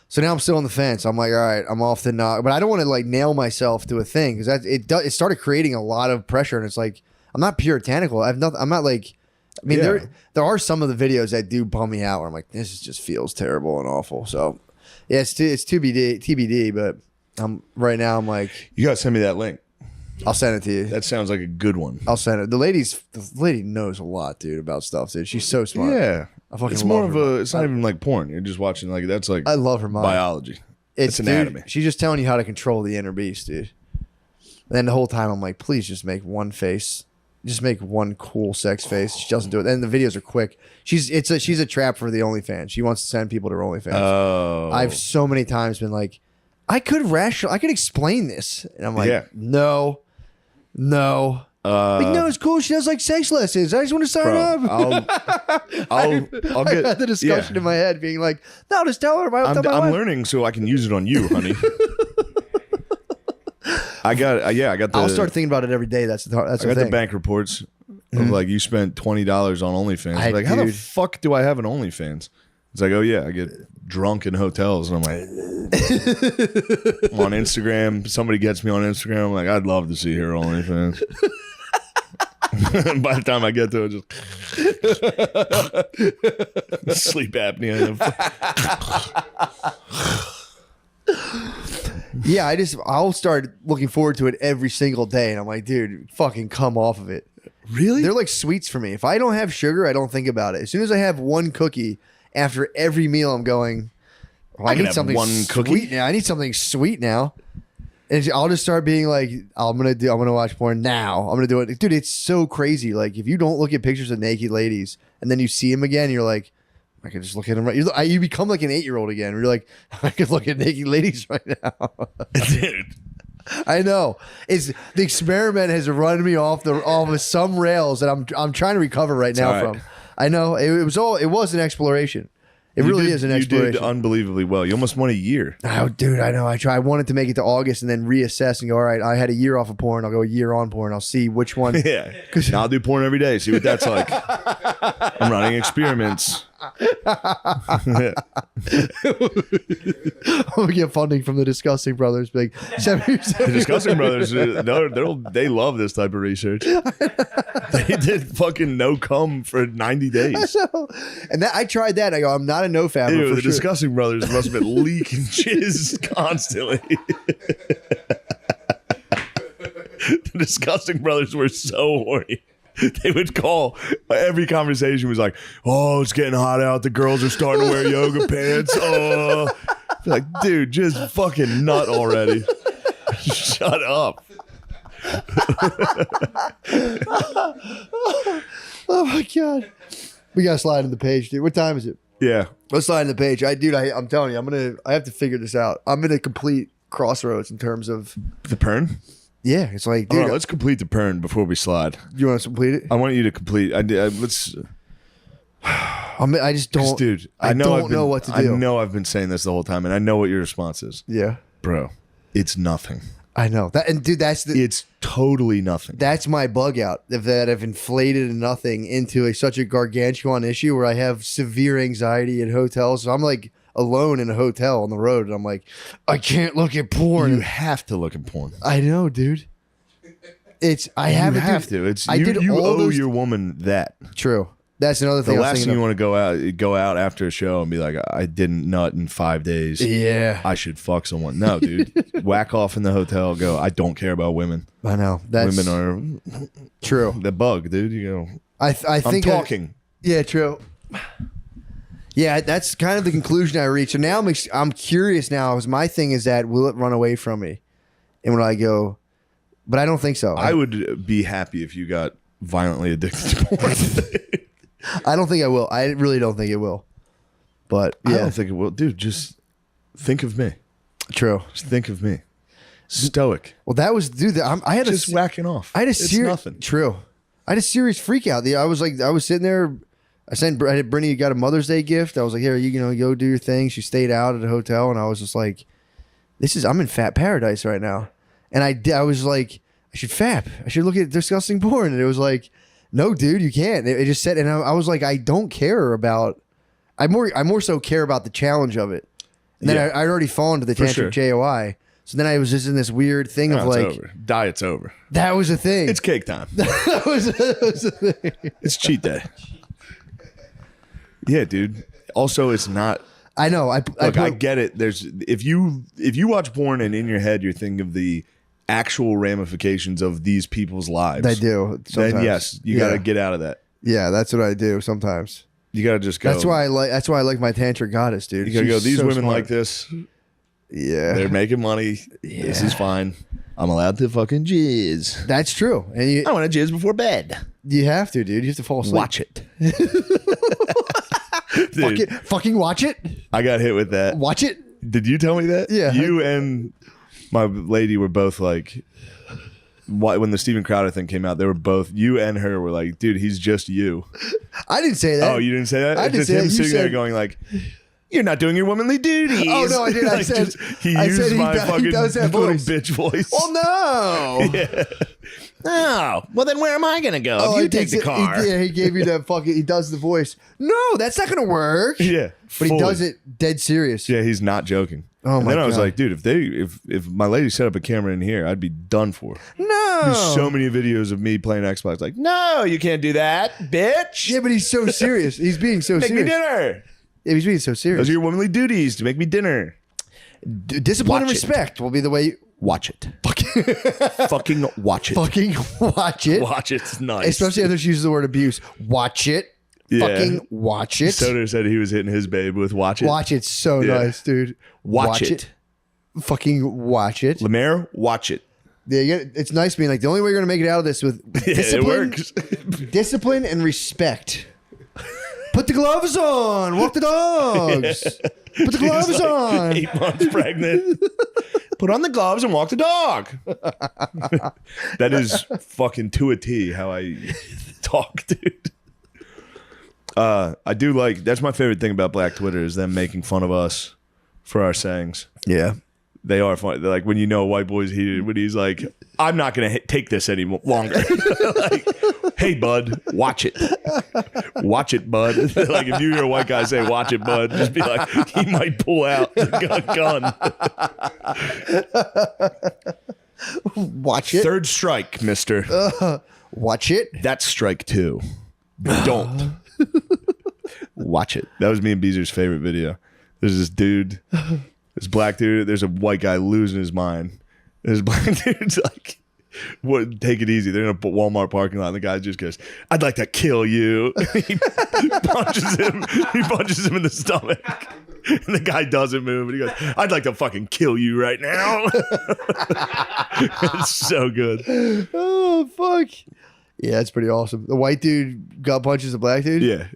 So now I'm still on the fence. I'm like, all right, I'm off the knock, but I don't want to like nail myself to a thing because it started creating a lot of pressure, and it's like I'm not puritanical. I'm not like. I mean, Yeah. there are some of the videos that do bum me out where I'm like, this just feels terrible and awful. So yeah, it's TBD. But right now I'm like, You got to send me that link. I'll send it to you. That sounds like a good one. I'll send it. The lady knows a lot, dude, about stuff, dude. She's so smart. Yeah. I fucking It's more love of her. it's not even like porn. You're just watching like that's like I love her mind. biology. It's Dude, anatomy. she's just telling you how to control the inner beast, dude. And then the whole time I'm like, please just make one face. Just make one cool sex face. She doesn't do it. And the videos are quick. She's a trap for the OnlyFans. She wants to send people to her OnlyFans. Oh. I've so many times been like, I could explain this. And I'm like, Yeah. no. Like, no, it's cool. She does like sex lessons. I just want to sign Bro, up. I'll I get had the discussion in my head being like, no, just tell her. Tell my I'm wife. learning so I can use it on you, honey. I got the I'll start thinking about it every day. That's the I got thing. the bank reports of like you spent $20 on OnlyFans. I- Like how the dude. fuck do I have an OnlyFans? It's like, oh yeah, I get drunk in hotels, and I'm like, I'm on Instagram. Somebody gets me on Instagram. I'm like, I'd love to see her OnlyFans. By the time I get to it, just sleep apnea. Yeah, I'll start looking forward to it every single day, and I'm like, dude, fucking come off of it. Really? They're like sweets for me. If I don't have sugar, I don't think about it. As soon as I have one cookie after every meal, I'm going, well, I can need have something one sweet cookie. now. I need something sweet now. And I'll just start being like, I'm gonna watch porn now. I'm gonna do it, dude. It's so crazy. Like if you don't look at pictures of naked ladies and then you see them again, you're like, I can just look at them right. You become like an 8-year-old again. You're like, I could look at naked ladies right now, Dude. I know. It's the experiment has run me off of some rails that I'm trying to recover right now all right. from. I know it was an exploration. It really is an You exploration. did unbelievably well. You almost won a year. Oh, dude, I know. I wanted to make it to August and then reassess and go, all right, I had a year off of porn. I'll go a year on porn. I'll see which one. Yeah. Now I'll do porn every day. See what that's like. I'm running experiments. I'm gonna get funding from the Disgusting Brothers. Big The Disgusting Brothers, they love this type of research. They did fucking no cum for 90 days. And that I tried that. I go, I'm not a no fabber Ew, for the sure. Disgusting Brothers must have been leaking jizz constantly. The Disgusting Brothers were so horny. They would call. Every conversation was like, "Oh, it's getting hot out. The girls are starting to wear yoga pants." Oh, like, dude, just fucking nut already. Shut up. Oh my god, we gotta slide in the page, dude. What time is it? Yeah. Let's slide in the page. I'm telling you, I have to figure this out. I'm in a complete crossroads in terms of. The pern? Yeah, it's like, All dude, right, let's complete the pern before we slide. you want to complete it? I want you to complete. Let's. I just don't, Dude, I know don't I've been, know what to do. I know I've been saying this the whole time, and I know what your response is. Yeah, Bro, it's nothing. I know that, and dude, It's totally nothing. that's my bug out of that. I've inflated nothing into such a gargantuan issue where I have severe anxiety at hotels. So I'm like alone in a hotel on the road, and I'm like, I can't look at porn. You have to look at porn. I know, dude. I You haven't. have to. It's I you, did you all owe those. your woman that. True. That's another The thing. I was last thinking thing you of. want to go out after a show and be like, I didn't nut in 5 days. Yeah, I should fuck someone. No, dude. Whack off in the hotel. Go. I don't care about women. I know. That's Women are true. the bug, dude. You go. I I'm think talking. Yeah, true. Yeah, that's kind of the conclusion I reached. So now I'm curious now. Because my thing is that will it run away from me? And when I go, but I don't think so. I would be happy if you got violently addicted to porn. I don't think I will. I really don't think it will. But I yeah, don't think it will. Dude, just think of me. true. Just think of me. Stoic. Well, that was dude. I had Just whacking off. I had a It's serious. nothing. True. I had a serious freak out. I was sitting there. I had Brittany got a Mother's Day gift. I was like, here, you know, go do your thing. She stayed out at a hotel, and I was just like, I'm in fat paradise right now. And I was like, I should fap. I should look at disgusting porn. And it was like, no, dude, you can't. It just said, and I was like, I don't care about. I more so care about the challenge of it. And then Yeah. I already fallen to the tantric sure. JOI. So then I was just in this weird thing No, of it's like, over. Diet's over. that was a thing. It's cake time. that was a thing. It's cheat day. Yeah, dude. Also, it's not. I know. I get it. There's if you watch porn and in your head you're thinking of the actual ramifications of these people's lives. I do. Sometimes. Then yes, you got to get out of that. Yeah, that's what I do sometimes. You got to just go. That's why I like my tantric goddess, dude. you got to go. She's These so women smart. like this. Yeah, They're making money. This is fine. I'm allowed to fucking jizz. that's true. And you I want to jizz before bed. have to, dude. You have to fall asleep. Watch it. Dude, Fucking watch it. I got hit with that. Watch it. Did you tell me that? Yeah. You and my lady were both like, when the Steven Crowder thing came out, they were both, you and her were like, dude, he's just you. I didn't say that. Oh, you didn't say that? I It's didn't just say him that. You sitting there said- going like, you're not doing your womanly duties. Oh no, I did. I Like, said he I used said my he fucking does that little voice. bitch voice. Oh no. Oh, well then where am I gonna go? Oh, you he take the takes it- car. he gave you that fucking. He does the voice. No, that's not gonna work. Yeah, but he fully. does it dead serious. Yeah, he's not joking. Oh, and my then I was God. like, dude, if my lady set up a camera in here, I'd be done for. No. There's so many videos of me playing Xbox. Like, no, you can't do that, bitch. Yeah, but he's so serious. He's being so Make me serious. dinner. Yeah, he's being so serious. Those are your womanly duties to make me dinner. Discipline and Watch it. respect will be the way you Watch it. Fucking watch it. fucking watch it. Watch it. It's nice. Especially after she uses the word abuse. Watch it. Yeah. Fucking watch it. Soder said he was hitting his babe with watch it. Watch it. So Yeah. nice, dude. Watch it. fucking watch it. Lemaire, watch it. It's nice being like, the only way you're going to make it out of this with discipline, It works. discipline and respect. Put the gloves on. Walk the dogs. Put the gloves She's like on. 8 months pregnant. Put on the gloves and walk the dog. That is fucking to a T how I talk, dude. I do like, that's my favorite thing about Black Twitter is them making fun of us for our sayings. Yeah. They are funny. They're like when you know white boy's heated when he's like, I'm not gonna take this any longer. Like, hey bud, watch it. Watch it, bud. Like if you hear a white guy say watch it, bud, just be like, he might pull out the gun. Watch it. Third strike, mister. Watch it. That's strike 2. Don't. Watch it. That was me and Beezer's favorite video. There's this dude, this black dude, there's a white guy losing his mind. There's a black dude's like, what, take it easy. They're in a Walmart parking lot and the guy just goes, I'd like to kill you. He punches him. He punches him in the stomach. And the guy doesn't move and he goes, I'd like to fucking kill you right now. It's so good. Oh, fuck. Yeah, it's pretty awesome. The white dude gut punches the black dude. Yeah.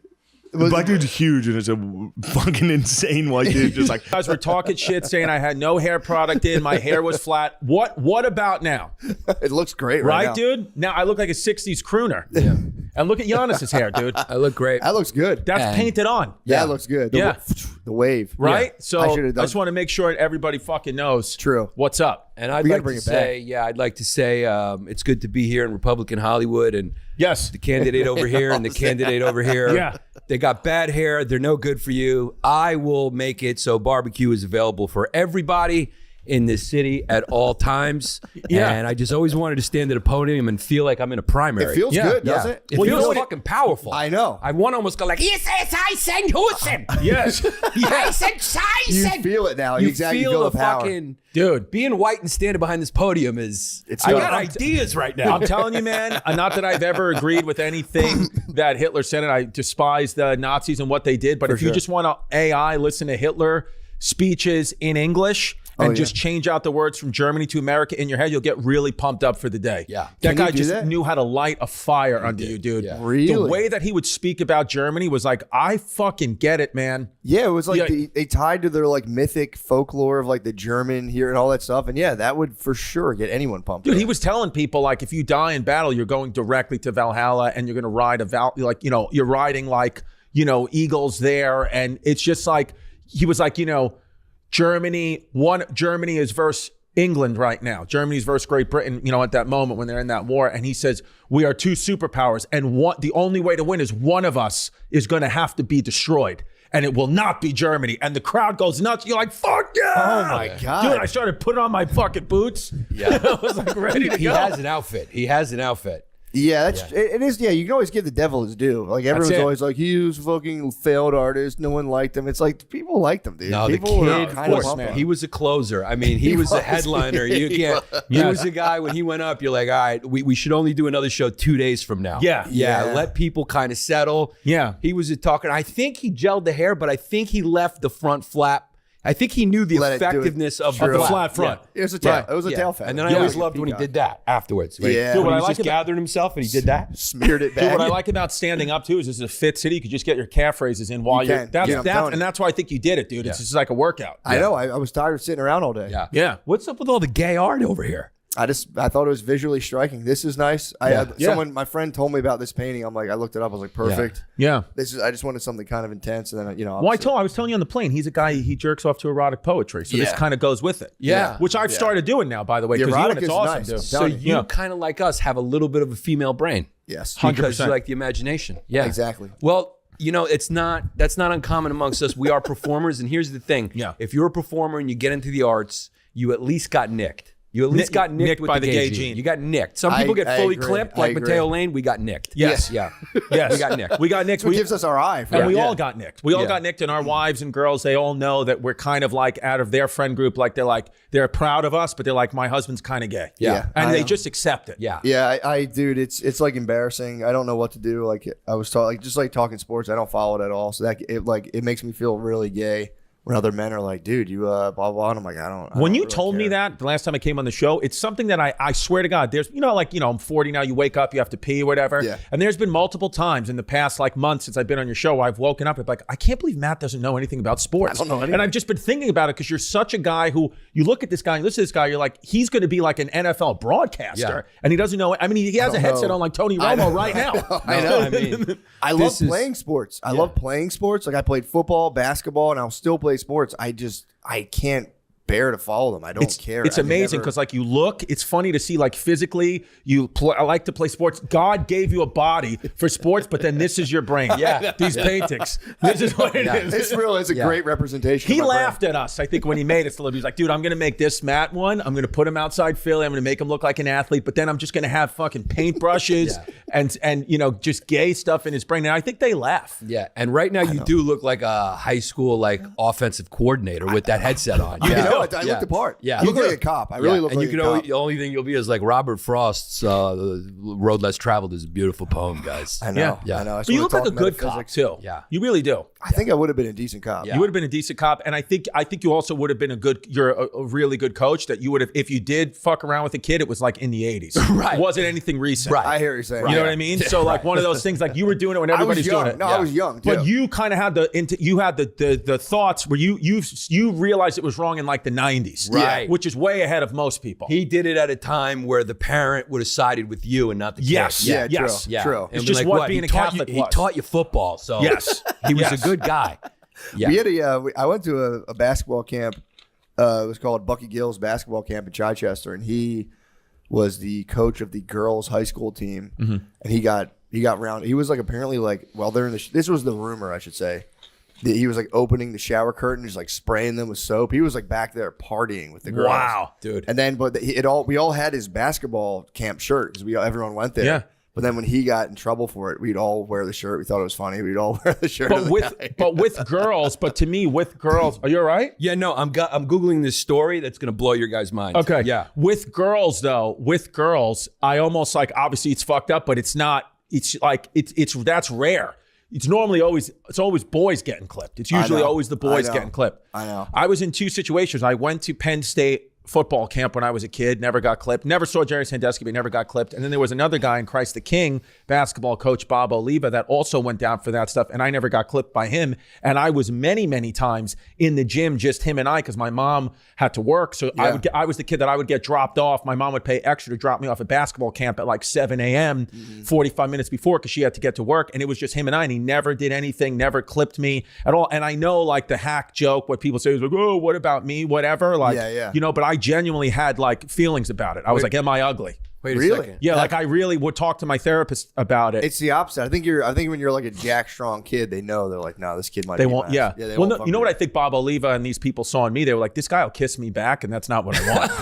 The black dude's huge and it's a fucking insane white dude just like, guys were talking shit saying I had no hair product in, my hair was flat. What about now? It looks great Right, now. dude? Now I look like a 60s crooner. Yeah. And look at Giannis's hair, dude. I look great. That looks good. That's painted on. Yeah, it looks good. Yeah. The wave. Right? Yeah. So I I, should've done- just want to make sure everybody fucking knows True. what's up. And I'd We gotta like bring to it back. say, I'd like to say it's good to be here in Republican Hollywood and Yes. the candidate over here and the candidate over here. Yeah. They got bad hair. They're no good for you. I will make it so barbecue is available for everybody in this city at all times. Yeah. And I just always wanted to stand at a podium and feel like I'm in a primary. It feels Yeah. good, yeah. doesn't it? It Well, you feels know what it- fucking powerful. I know. I want to almost go like, yes, I send Hussein. Yes. I You feel it now. You exactly. feel the power. fucking Dude. being white and standing behind this podium is. It's I good. got ideas right now. I'm telling you, man, not that I've ever agreed with anything that Hitler said, and I despise the Nazis and what they did. But if you just want to AI listen to Hitler speeches in English and just change out the words from Germany to America in your head, you'll get really pumped up for the day. Yeah. That Can guy you do just that? knew how to light a fire under you, dude. Yeah. Really? The way that he would speak about Germany was like, I fucking get it, man. Yeah, it was like Yeah. they tied to their like mythic folklore of like the German here and all that stuff. And yeah, that would for sure get anyone pumped. Dude, up. he was telling people like, if you die in battle, you're going directly to Valhalla, and you're going to ride you're riding like, eagles there, and it's just like he was like, Germany is versus England right now. Germany's versus Great Britain, at that moment when they're in that war, and he says we are two superpowers, and the only way to win is one of us is going to have to be destroyed. And it will not be Germany. And the crowd goes nuts. You're like, fuck yeah. Oh my God. Dude, I started putting on my fucking boots. Yeah. I was like ready to He go. has an outfit. Yeah, that's it is. Yeah, you can always give the devil his due. Like everyone's it. always like, he was a fucking failed artist. No one liked him. It's like people liked him, dude. No, the People were kid, kind of course, pumped man. on he him. was a closer. I mean, he was a was. headliner. You can't. He was a guy when he went up. You're like, all right, we should only do another show 2 days from now. Yeah. yeah. Yeah. Let people kind of settle. Yeah. he was a talker. I think he gelled the hair, but I think he left the front flap. I think he knew the Let it do it. effectiveness of Of the the flat front. It was a tail. Right. It was a Yeah. tail feather. And then I Yeah. always loved when he did that afterwards. Right? Yeah. Dude, What when I he was like just about- gathering himself and he did that. Smeared it Dude, back. what I like about standing up too is this is a fit city. You could just get your calf raises in while You you're. can. That's Yeah, I'm telling and you. that's why I think you did it, dude. It's just like a workout. I know. I was tired of sitting around all day. Yeah. Yeah. What's up with all the gay art over here? I thought it was visually striking. This is nice. My friend told me about this painting. I'm like, I looked it up. I was like, perfect. Yeah. I just wanted something kind of intense, and then Well, I was telling you on the plane, he's a guy, he jerks off to erotic poetry. So this Yeah. kind of goes with it. Yeah. Which I've started doing now, by the way, The because you and erotic it's is awesome, nice. dude. So Telling you. you kind of like us have a little bit of a female brain. yes, Because 100%. you like the imagination. Yeah. Exactly. Well, that's not uncommon amongst us. We are performers, and here's the thing. Yeah. If you're a performer and you get into the arts, you at least got nicked. You at least got nicked with by the the gay gay gene. gene. You got nicked. Some people get I fully agree. clipped, I like agree. Mateo Lane. We got nicked. Yes. Yeah. Yes. We got nicked. We got nicked. That's what gives us our eye. For And it. we Yeah. all got nicked. We all Yeah. got nicked, and our wives and girls, they all know that we're kind of like out of their friend group, like they're proud of us, but they're like, my husband's kind of gay. Yeah. And I they know. just accept it. Yeah. Yeah, dude, it's like embarrassing. I don't know what to do. Like I was talking, just like talking sports. I don't follow it at all. So that it makes me feel really gay when other men are like, dude, you blah blah, and I'm like, I don't. When you really told me care. that the last time I came on the show, it's something that I swear to God, there's, I'm 40 now, you wake up, you have to pee or whatever. Yeah. And there's been multiple times in the past like months since I've been on your show, I've woken up and like, I can't believe Matt doesn't know anything about sports. I don't know anything. And I've just been thinking about it because you're such a guy who, you look at this guy and listen to this guy, you're like, he's going to be like an NFL broadcaster. Yeah. And he doesn't know, he has a headset know. on like Tony Romo right now. I know. I mean, I love this is- playing sports. I love playing sports. Like I played football, basketball, and I'll still play sports. I can't bear to follow them. I don't care. It's I can amazing never- because like you look, it's funny to see like physically I like to play sports. God gave you a body for sports, but then this is your brain. Yeah. These paintings. This is what it is. it's real. It's a great representation. He of my brain. laughed at us, I think, when he made it. He's like, dude, I'm going to make this Matt one. I'm going to put him outside Philly. I'm going to make him look like an athlete, but then I'm just going to have fucking paintbrushes and just gay stuff in his brain. And I think they laugh. Yeah, and right now you do look like a high school offensive coordinator with that headset on. I know. I Yeah. look the part. Yeah. I look like a cop. I really look and like you can a cop. only, the only thing you'll be is like Robert Frost's "Road Less Traveled" is a beautiful poem, guys. I know. Yeah. I know. I But you look started like a talking good cop, metaphysics. too. Yeah. You really do. I think I would have been a decent cop. Yeah. You would have been a decent cop, and I think you also would have been you're a really good coach. That you would have, if you did fuck around with a kid, it was like in the 80s. Right. It wasn't anything recent. Right. I hear you saying. You know what I mean? So like one of those things, like you were doing it when everybody's young. doing it. No, I was young, too. But you kind of had the thoughts where you realized it was wrong in like the 90s, Right. Which is way ahead of most people. He did it at a time where the parent would have sided with you and not the kid. Yes. Yeah, Yes. true. Yeah. True. And It's be just what being he a taught Catholic He was. taught you football, so Yes. he was Yes. a good guy. Yeah. We had I went to a basketball camp. It was called Bucky Gill's basketball camp in Chichester, and he was the coach of the girls' high school team. Mm-hmm. And he got round. He was like apparently like while they're in the. This was the rumor, I should say. That he was like opening the shower curtain, just like spraying them with soap. He was like back there partying with the girls. Wow. Dude. And then, but we all had his basketball camp shirt because everyone went there. Yeah. But then when he got in trouble for it, we'd all wear the shirt. We thought it was funny. We'd all wear the shirt. of the guy. But to me, with girls, are you all right? Yeah, no, I'm googling this story that's gonna blow your guys' mind. Okay. Yeah. With girls, I almost like, obviously it's fucked up, but it's not. It's like that's rare. It's always boys getting clipped. It's usually know. always the boys I know. getting clipped. I know. I was in two situations. I went to Penn State football camp when I was a kid, never got clipped. Never saw Jerry Sandusky, but never got clipped. And then there was another guy in Christ the King, basketball coach Bob Oliva, that also went down for that stuff, and I never got clipped by him. And I was many, many times in the gym, just him and I, because my mom had to work. So I was the kid that I would get dropped off. My mom would pay extra to drop me off at basketball camp at like 7 a.m., 45 minutes before, because she had to get to work. And it was just him and I, and he never did anything, never clipped me at all. And I know like the hack joke, what people say is like, oh, what about me? Whatever. Like, Yeah. but I genuinely had like feelings about it. I was like, am I ugly? Wait a Really? second. Yeah, like I really would talk to my therapist about it. It's the opposite. I think when you're like a Jack Strong kid, they know they're like, no, this kid might. They be won't. mad. Yeah. They Well, won't no, fuck you know with what I think Bob Oliva and these people saw in me? They were like, this guy will kiss me back, and that's not what I want.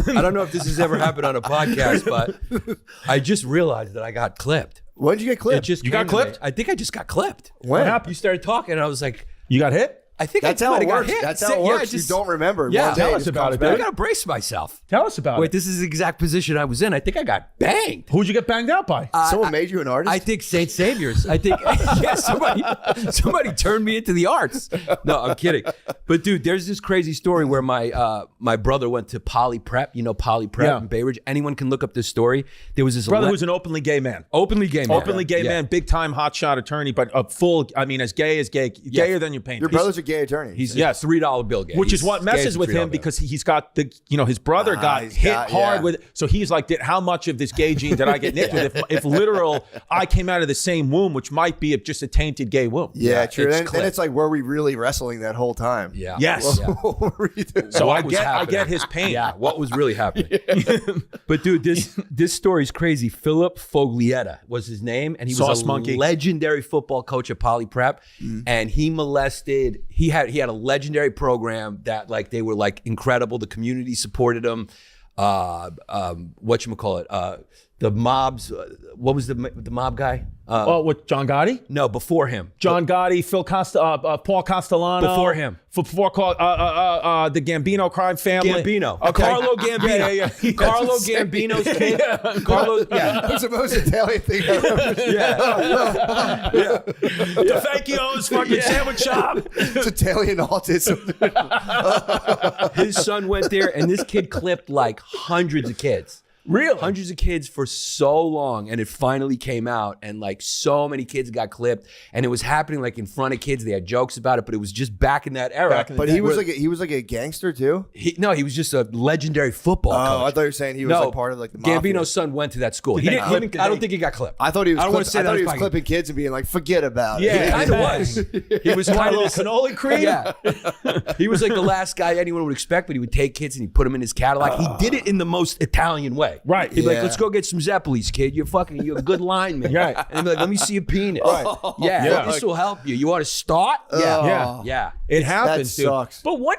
I don't know if this has ever happened on a podcast, but I just realized that I got clipped. When did you get It clipped? just You got came to me. clipped? I think I just got clipped. When? You started talking, and I was like, You got hit? I think That's I how might it have got works. hit. That's how it Yeah, works. just- You don't remember. Yeah. One day Tell it us just about comes it, back. I dude. gotta brace myself. Tell us about Wait, it. this is the exact position I was in. I think I got banged. Who'd you get banged out by? Someone made you an artist. I think St. Saviour's. I think yeah, somebody turned me into the arts. No, I'm kidding. But dude, there's this crazy story where my brother went to Poly Prep. You know Poly Prep Yeah. in Bay Ridge. Anyone can look up this story. There was this Brother who's an openly gay man. openly gay man. Openly gay Yeah. man, big time hotshot attorney, but a full, as gay as gay, gayer than you paint. Your brother's a gay attorney. He's $3 bill gay. Which is He's what gay as messes a with $3 him bill. because he's got his brother got he's hit got- hard yeah. with, so he's like, how much of this gay gene did I get nicked with? If literal, I came out of the same womb, which might be just a tainted gay womb. Yeah, true. it's Then clipped. it's like, were we really wrestling that whole time? Yeah. Yes. Yeah. What were you doing? So What I was get happening? his pain. Yeah, what was really happening? But dude, this story is crazy. Philip Foglietta was his name, and he was Sauce a monkey. legendary football coach at Poly Prep, and he molested. He had a legendary program that like they were like incredible. The community supported him. Whatchamacallit? the mobs. What was the mob guy? Oh, with John Gotti? No, before him. John Gotti, Paul Castellano. Before him. Before the Gambino crime family. Gambino. Okay. Carlo Gambino. Yeah. Carlo Gambino's kid. Carlo. Yeah. That's the most Italian thing I've ever seen. The Fakio's fucking sandwich shop. It's Italian autism. His son went there, and this kid clipped like hundreds of kids. Really? Hundreds of kids for so long, and it finally came out, and like so many kids got clipped, and it was happening like in front of kids. They had jokes about it, but it was just back in that era. But he was like a gangster too. He was just a legendary football Oh, I coach. thought you were saying he was like part of like the mafia. Gambino's son went to that school. Did He they didn't, clip- he didn't- did I don't they- think he got clipped. I thought he was. I don't want to say that. he on was fucking- clipping kids and being like, "Forget about it." Yeah, it kind of was. He was Want kind a of little cannoli cream? Yeah, he was like the last guy anyone would expect, but he would take kids and he'd put them in his Cadillac. He did it in the most Italian way. Right. He'd be like, Yeah. "Let's go get some Zeppelis, kid. You're a good lineman." Right. And he'd be like, "Let me see a penis." Right. Yeah, this will help you. You want to start? Yeah, Yeah. yeah. It happens, that dude. sucks. But what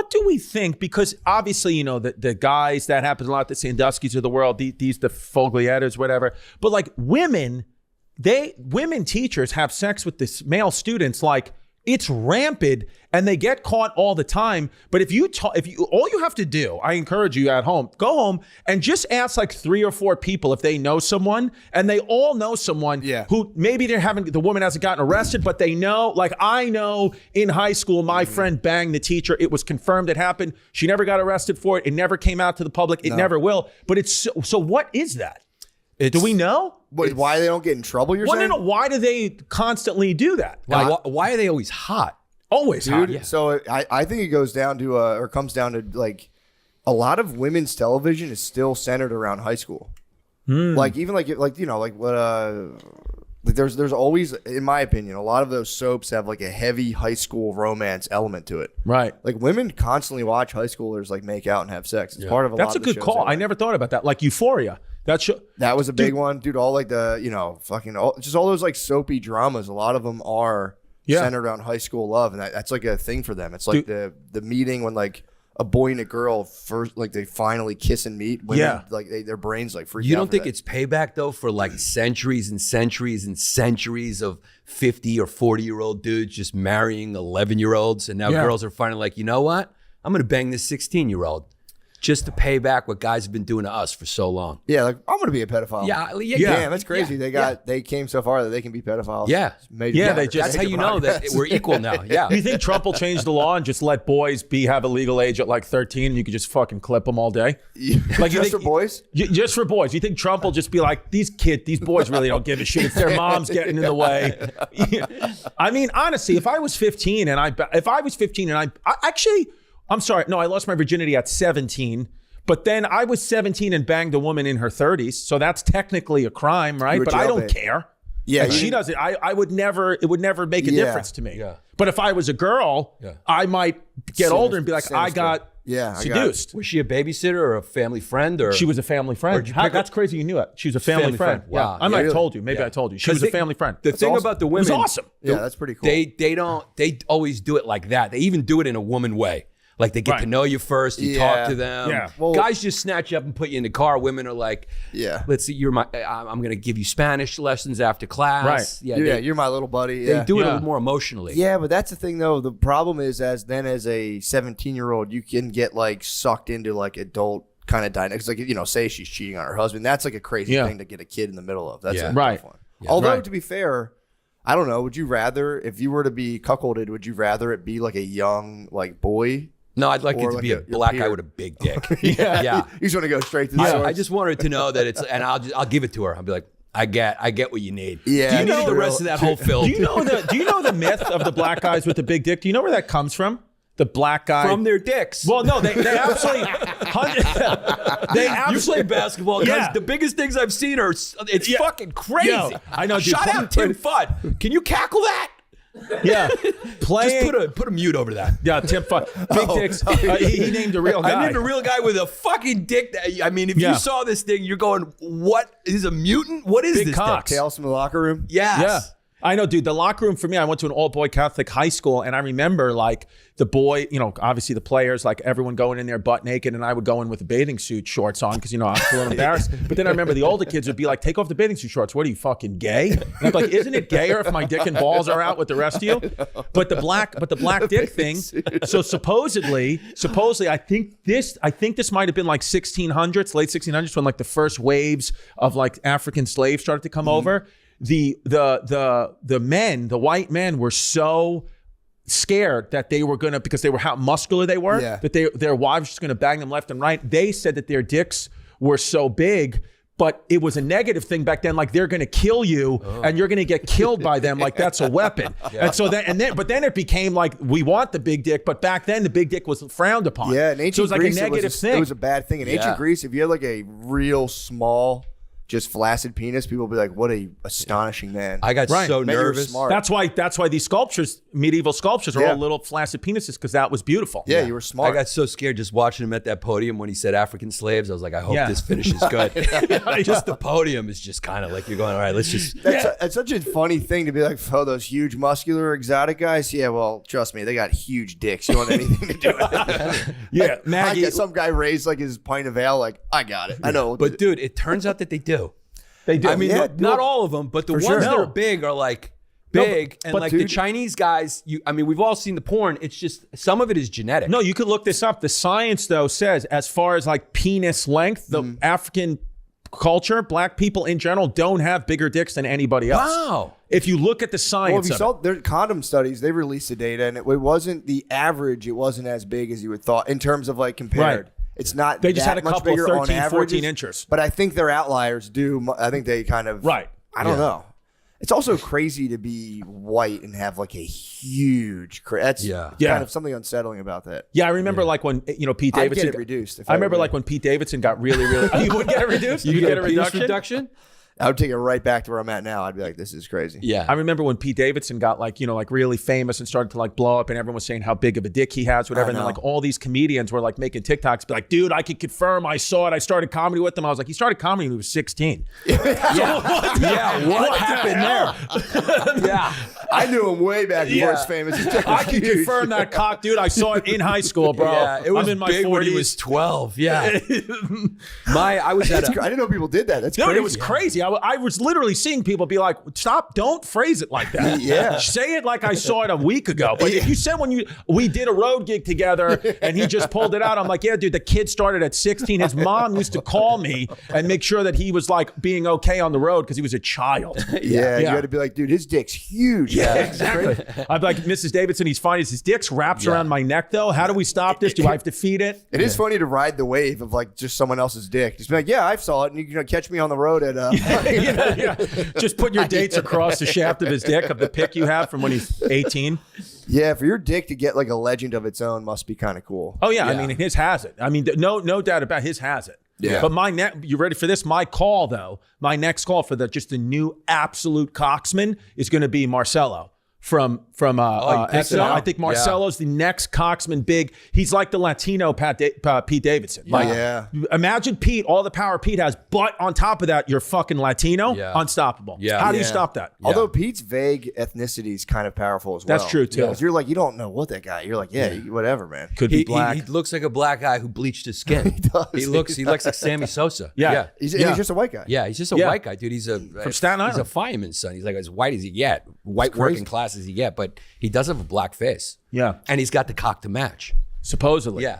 do we think? Because obviously, you know, the guys, that happens a lot, the Sandusky's of the world, the Fogliettas, whatever. But like women teachers have sex with this male students, like it's rampant, and they get caught all the time. But if you all you have to do, I encourage you at home, go home and just ask like 3 or 4 people if they know someone, and they all know someone who maybe the woman hasn't gotten arrested, but they know, like I know in high school, my friend banged the teacher. It was confirmed it happened. She never got arrested for it. It never came out to the public. It never will. But it's so what is that? Do we know? But why they don't get in trouble? You're Well, saying? no. Why do they constantly do that? Why are they always hot? Always hot. Dude, so I think it goes down to or comes down to like a lot of women's television is still centered around high school. Like even like you know like what like there's always, in my opinion, a lot of those soaps have like a heavy high school romance element to it. Right. Like women constantly watch high schoolers like make out and have sex. It's part of a lot That's a of the good shows call. anyway. I never thought about that. Like Euphoria. That was a big one, dude. All like the, you know, fucking just all those like soapy dramas. A lot of them are centered around high school love, and that's like a thing for them. It's like the meeting when like a boy and a girl first, like they finally kiss and meet. Women, like their brains like freak out. You don't for think that. it's payback though for like centuries and centuries and centuries of 50 or 40-year-old dudes just marrying 11-year-olds, and now girls are finally like, you know what? I'm gonna bang this 16-year-old. Just to pay back what guys have been doing to us for so long. Yeah, like I'm gonna be a pedophile. Yeah. Damn, that's crazy. They came so far that they can be pedophiles. Yeah. That's how you know that we're equal now. Yeah. Do you think Trump will change the law and just let boys have a legal age at like 13 and you could just fucking clip them all day? Like just for boys? Just for boys. You think Trump will just be like, these boys really don't give a shit. It's their moms getting in the way. I mean, honestly, if I was 15 and I actually, I'm sorry. No, I lost my virginity at 17, but then I was 17 and banged a woman in her 30s. So that's technically a crime, right? But I don't care. Yeah. And she does it. I would never, it would never make a difference to me. Yeah. But if I was a girl, I might get older and be like, I Sinister. got seduced. Was she a babysitter or a family friend or? She was a family friend. That's crazy you knew that. She was a family friend. Wow. Yeah. I might have really? told you. Maybe I told you. She was a family friend. The thing about the It women, was awesome. Yeah, that's pretty cool. they always do it like that. They even do it in a woman way. Like they get to know you first, you talk to them. Yeah. Well- Guys just snatch you up and put you in the car. Women are like, Yeah. let's see, I'm going to give you Spanish lessons after class. Right. Yeah, you're my little buddy. they Yeah. do it a Yeah. little more emotionally. Yeah, but that's the thing though. The problem is as a 17-year-old, you can get like sucked into like adult kind of dynamics. Like, you know, say she's cheating on her husband. That's like a crazy thing to get a kid in the middle of. That's Yeah. a Right. tough one. Although Right. to be fair, I don't know. Would you rather, if you were to be cuckolded, would you rather it be like a young like boy? No, I like it Or to like be a- a your black peer. guy with a big dick. yeah. You just want to go straight to the I source. just want her to know that it's, and I'll give it to her. I'll be like, I get what you need. Yeah, Do you it's need the real. rest of that whole film? Do you know the myth of the black guys with the big dick? Do you know where that comes from? The black guy From their dicks. Well, no, they absolutely they you absolutely play basketball, guys. Yeah. The biggest things I've seen are it's fucking crazy. Yo, I know, dude. Shout out Tim Fudd. Can you cackle that? yeah playing. Just put a mute over that. Yeah, Tim Fudd. Big dicks. He named a real guy. I named a real guy with a fucking dick. I mean, if Yeah. you saw this thing, you're going, "What is a mutant? What is Big this cocks. thing?" Tales from the locker room. Yes. Yeah. I know, dude. The locker room for me, I went to an all-boy Catholic high school, and I remember like the boy, obviously the players, like everyone going in there butt naked, and I would go in with a bathing suit shorts on because I was a little embarrassed. But then I remember the older kids would be like, "Take off the bathing suit shorts. What are you, fucking gay?" And I'm like, "Isn't it gayer if my dick and balls are out with the rest of you?" But the black dick thing. So supposedly, I think this might have been like 1600s, late 1600s, when like the first waves of like African slaves started to come over. The men, the white men, were so scared that they were gonna, because they were how muscular they were, that their wives were just gonna bang them left and right. They said that their dicks were so big, but it was a negative thing back then. Like, they're gonna kill you and you're gonna get killed by them. Like, that's a weapon. And so but then it became like, we want the big dick, but back then the big dick was frowned upon. Yeah, in ancient so it was like Greece, a negative thing. It was a bad thing. In ancient Greece, if you had like a real small, just flaccid penis, people would be like, "What a astonishing man!" I got so Man, you were nervous. smart. That's why these sculptures, medieval sculptures, are all little flaccid penises, because that was beautiful. Yeah, you were smart. I got so scared just watching him at that podium when he said African slaves. I was like, I hope this finishes good. Just the podium is just kind of like you're going, all right, let's just. That's such a funny thing to be like, oh, those huge, muscular, exotic guys. Yeah, well, trust me, they got huge dicks. You want anything to do with it? Yeah, I Maggie. get some guy raised like his pint of ale. Like, I got it. I know. But dude, it turns out that they do. They do. I mean, not all of them, but the ones sure. that are big are like big, and but like the dude- Chinese guys. We've all seen the porn. It's just some of it is genetic. No, you could look this up. The science, though, says as far as like penis length, the African culture, black people in general, don't have bigger dicks than anybody else. Wow. If you look at the Well, if science you of saw it. their condom studies, they released the data, and it wasn't the average. It wasn't as big as you would thought in terms of like compared. Right. It's not. They just that had a much couple of bigger 13, on 14 averages, inches. But I think their outliers do. I think they kind of. Right. I don't know. It's also crazy to be white and have like a huge. That's Yeah. kind of something unsettling about that. Yeah, I remember like when Pete I'd Davidson get it reduced. If I remember were like when Pete Davidson got really, you would get it reduced. You get a penis reduction. I would take it right back to where I'm at now. I'd be like, this is crazy. Yeah. I remember when Pete Davidson got like really famous and started to like blow up, and everyone was saying how big of a dick he has, whatever. And then know. like all these comedians were like making TikToks, be like, dude, I could confirm I saw it. I started comedy with him. I was like, he started comedy when he was 16. What happened there? Yeah. I knew him way back before he's famous. His dick I was can huge. confirm that cock, dude. I saw it in high school, bro. Yeah, it was I'm in my big 40s. when he was 12. Yeah. I was at I didn't know people did that. That's Dude, crazy. it was crazy. I was literally seeing people be like, stop, don't phrase it like that. Yeah. Say it like I saw it a week ago. But if you said we did a road gig together and he just pulled it out, I'm like, yeah, dude, the kid started at 16. His mom used to call me and make sure that he was like being okay on the road because he was a child. Yeah, you Yeah. got to be like, dude, his dick's huge. Yeah, exactly. I'd be like, Mrs. Davidson, he's fine. His dick's wrapped around my neck, though. How do we stop this? Do I have to feed it? It is funny to ride the wave of like just someone else's dick. Just be like, yeah, I saw it, and you can catch me on the road at. yeah. Just put your dates across the shaft of his dick of the pic you have from when he's 18. Yeah, for your dick to get like a legend of its own must be kind of cool. Oh yeah, I mean his has it. I mean no doubt about his has it. Yeah. But you ready for this? My call though, my next call for the new absolute cocksman is going to be Marcelo from think SNL. so? I think Marcelo's the next cocksman big. He's like the Latino Pete Davidson. Like, Yeah. imagine Pete, all the power Pete has, but on top of that, you're fucking Latino, Yeah. unstoppable. Yeah. How do you Yeah. stop that? Although Pete's vague ethnicity is kind of powerful as well. That's true, too. 'Cause you're like, you don't know what that guy. You're like, whatever, man. Could be He black. looks like a black guy who bleached his skin. He looks like Sammy Sosa. Yeah. He's Yeah. just a white guy. Yeah, he's just a Yeah. white guy, dude. He's From Staten He's a Island. fireman's son. He's like as white as he get, white working class as he get, but he does have a black face. Yeah. And he's got the cock to match. Supposedly. Yeah.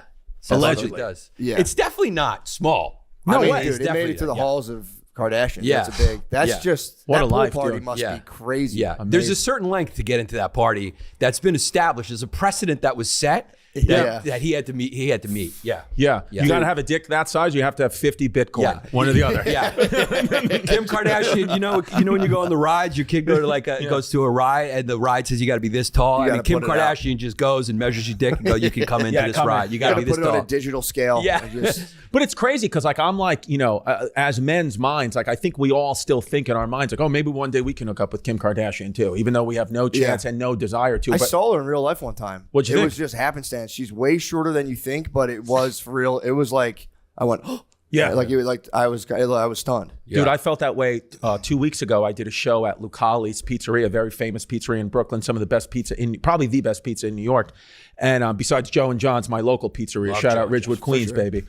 Allegedly. He does. Yeah. It's definitely not small. No I way, it's dude. It made definitely it to the yeah. halls of Kardashian. Yeah. That's a big. That's Yeah. just What that a pool life, party dude. must Yeah. be crazy. Yeah. There's a certain length to get into that party that's been established. There's a precedent that was set that he had to meet. He had to meet. Yeah. Yeah. Yeah. You got to have a dick that size. You have to have 50 Bitcoin. Yeah. One or the other. Yeah. Kim Kardashian, you know when you go on the rides, your kid goes to a ride and the ride says you got to be this tall. You And gotta Kim put it out. Kardashian just goes and measures your dick and go, you can come into Yeah, this come ride. in. You got to You be gotta this put it on tall. a digital scale. Yeah. and just- But it's crazy because like I'm like, as men's minds, like I think we all still think in our minds like, oh, maybe one day we can hook up with Kim Kardashian too, even though we have no chance and no desire to. I But saw her in real life one time. What'd you It think? was just happenstance. She's way shorter than you think, but it was for real. It was like I went, oh, Yeah. Like I was stunned. Dude, I felt that way 2 weeks ago. I did a show at Lucali's Pizzeria, a very famous pizzeria in Brooklyn, some of the best pizza probably the best pizza in New York. And besides Joe and John's, my local pizzeria, shout out Ridgewood, Queens, baby.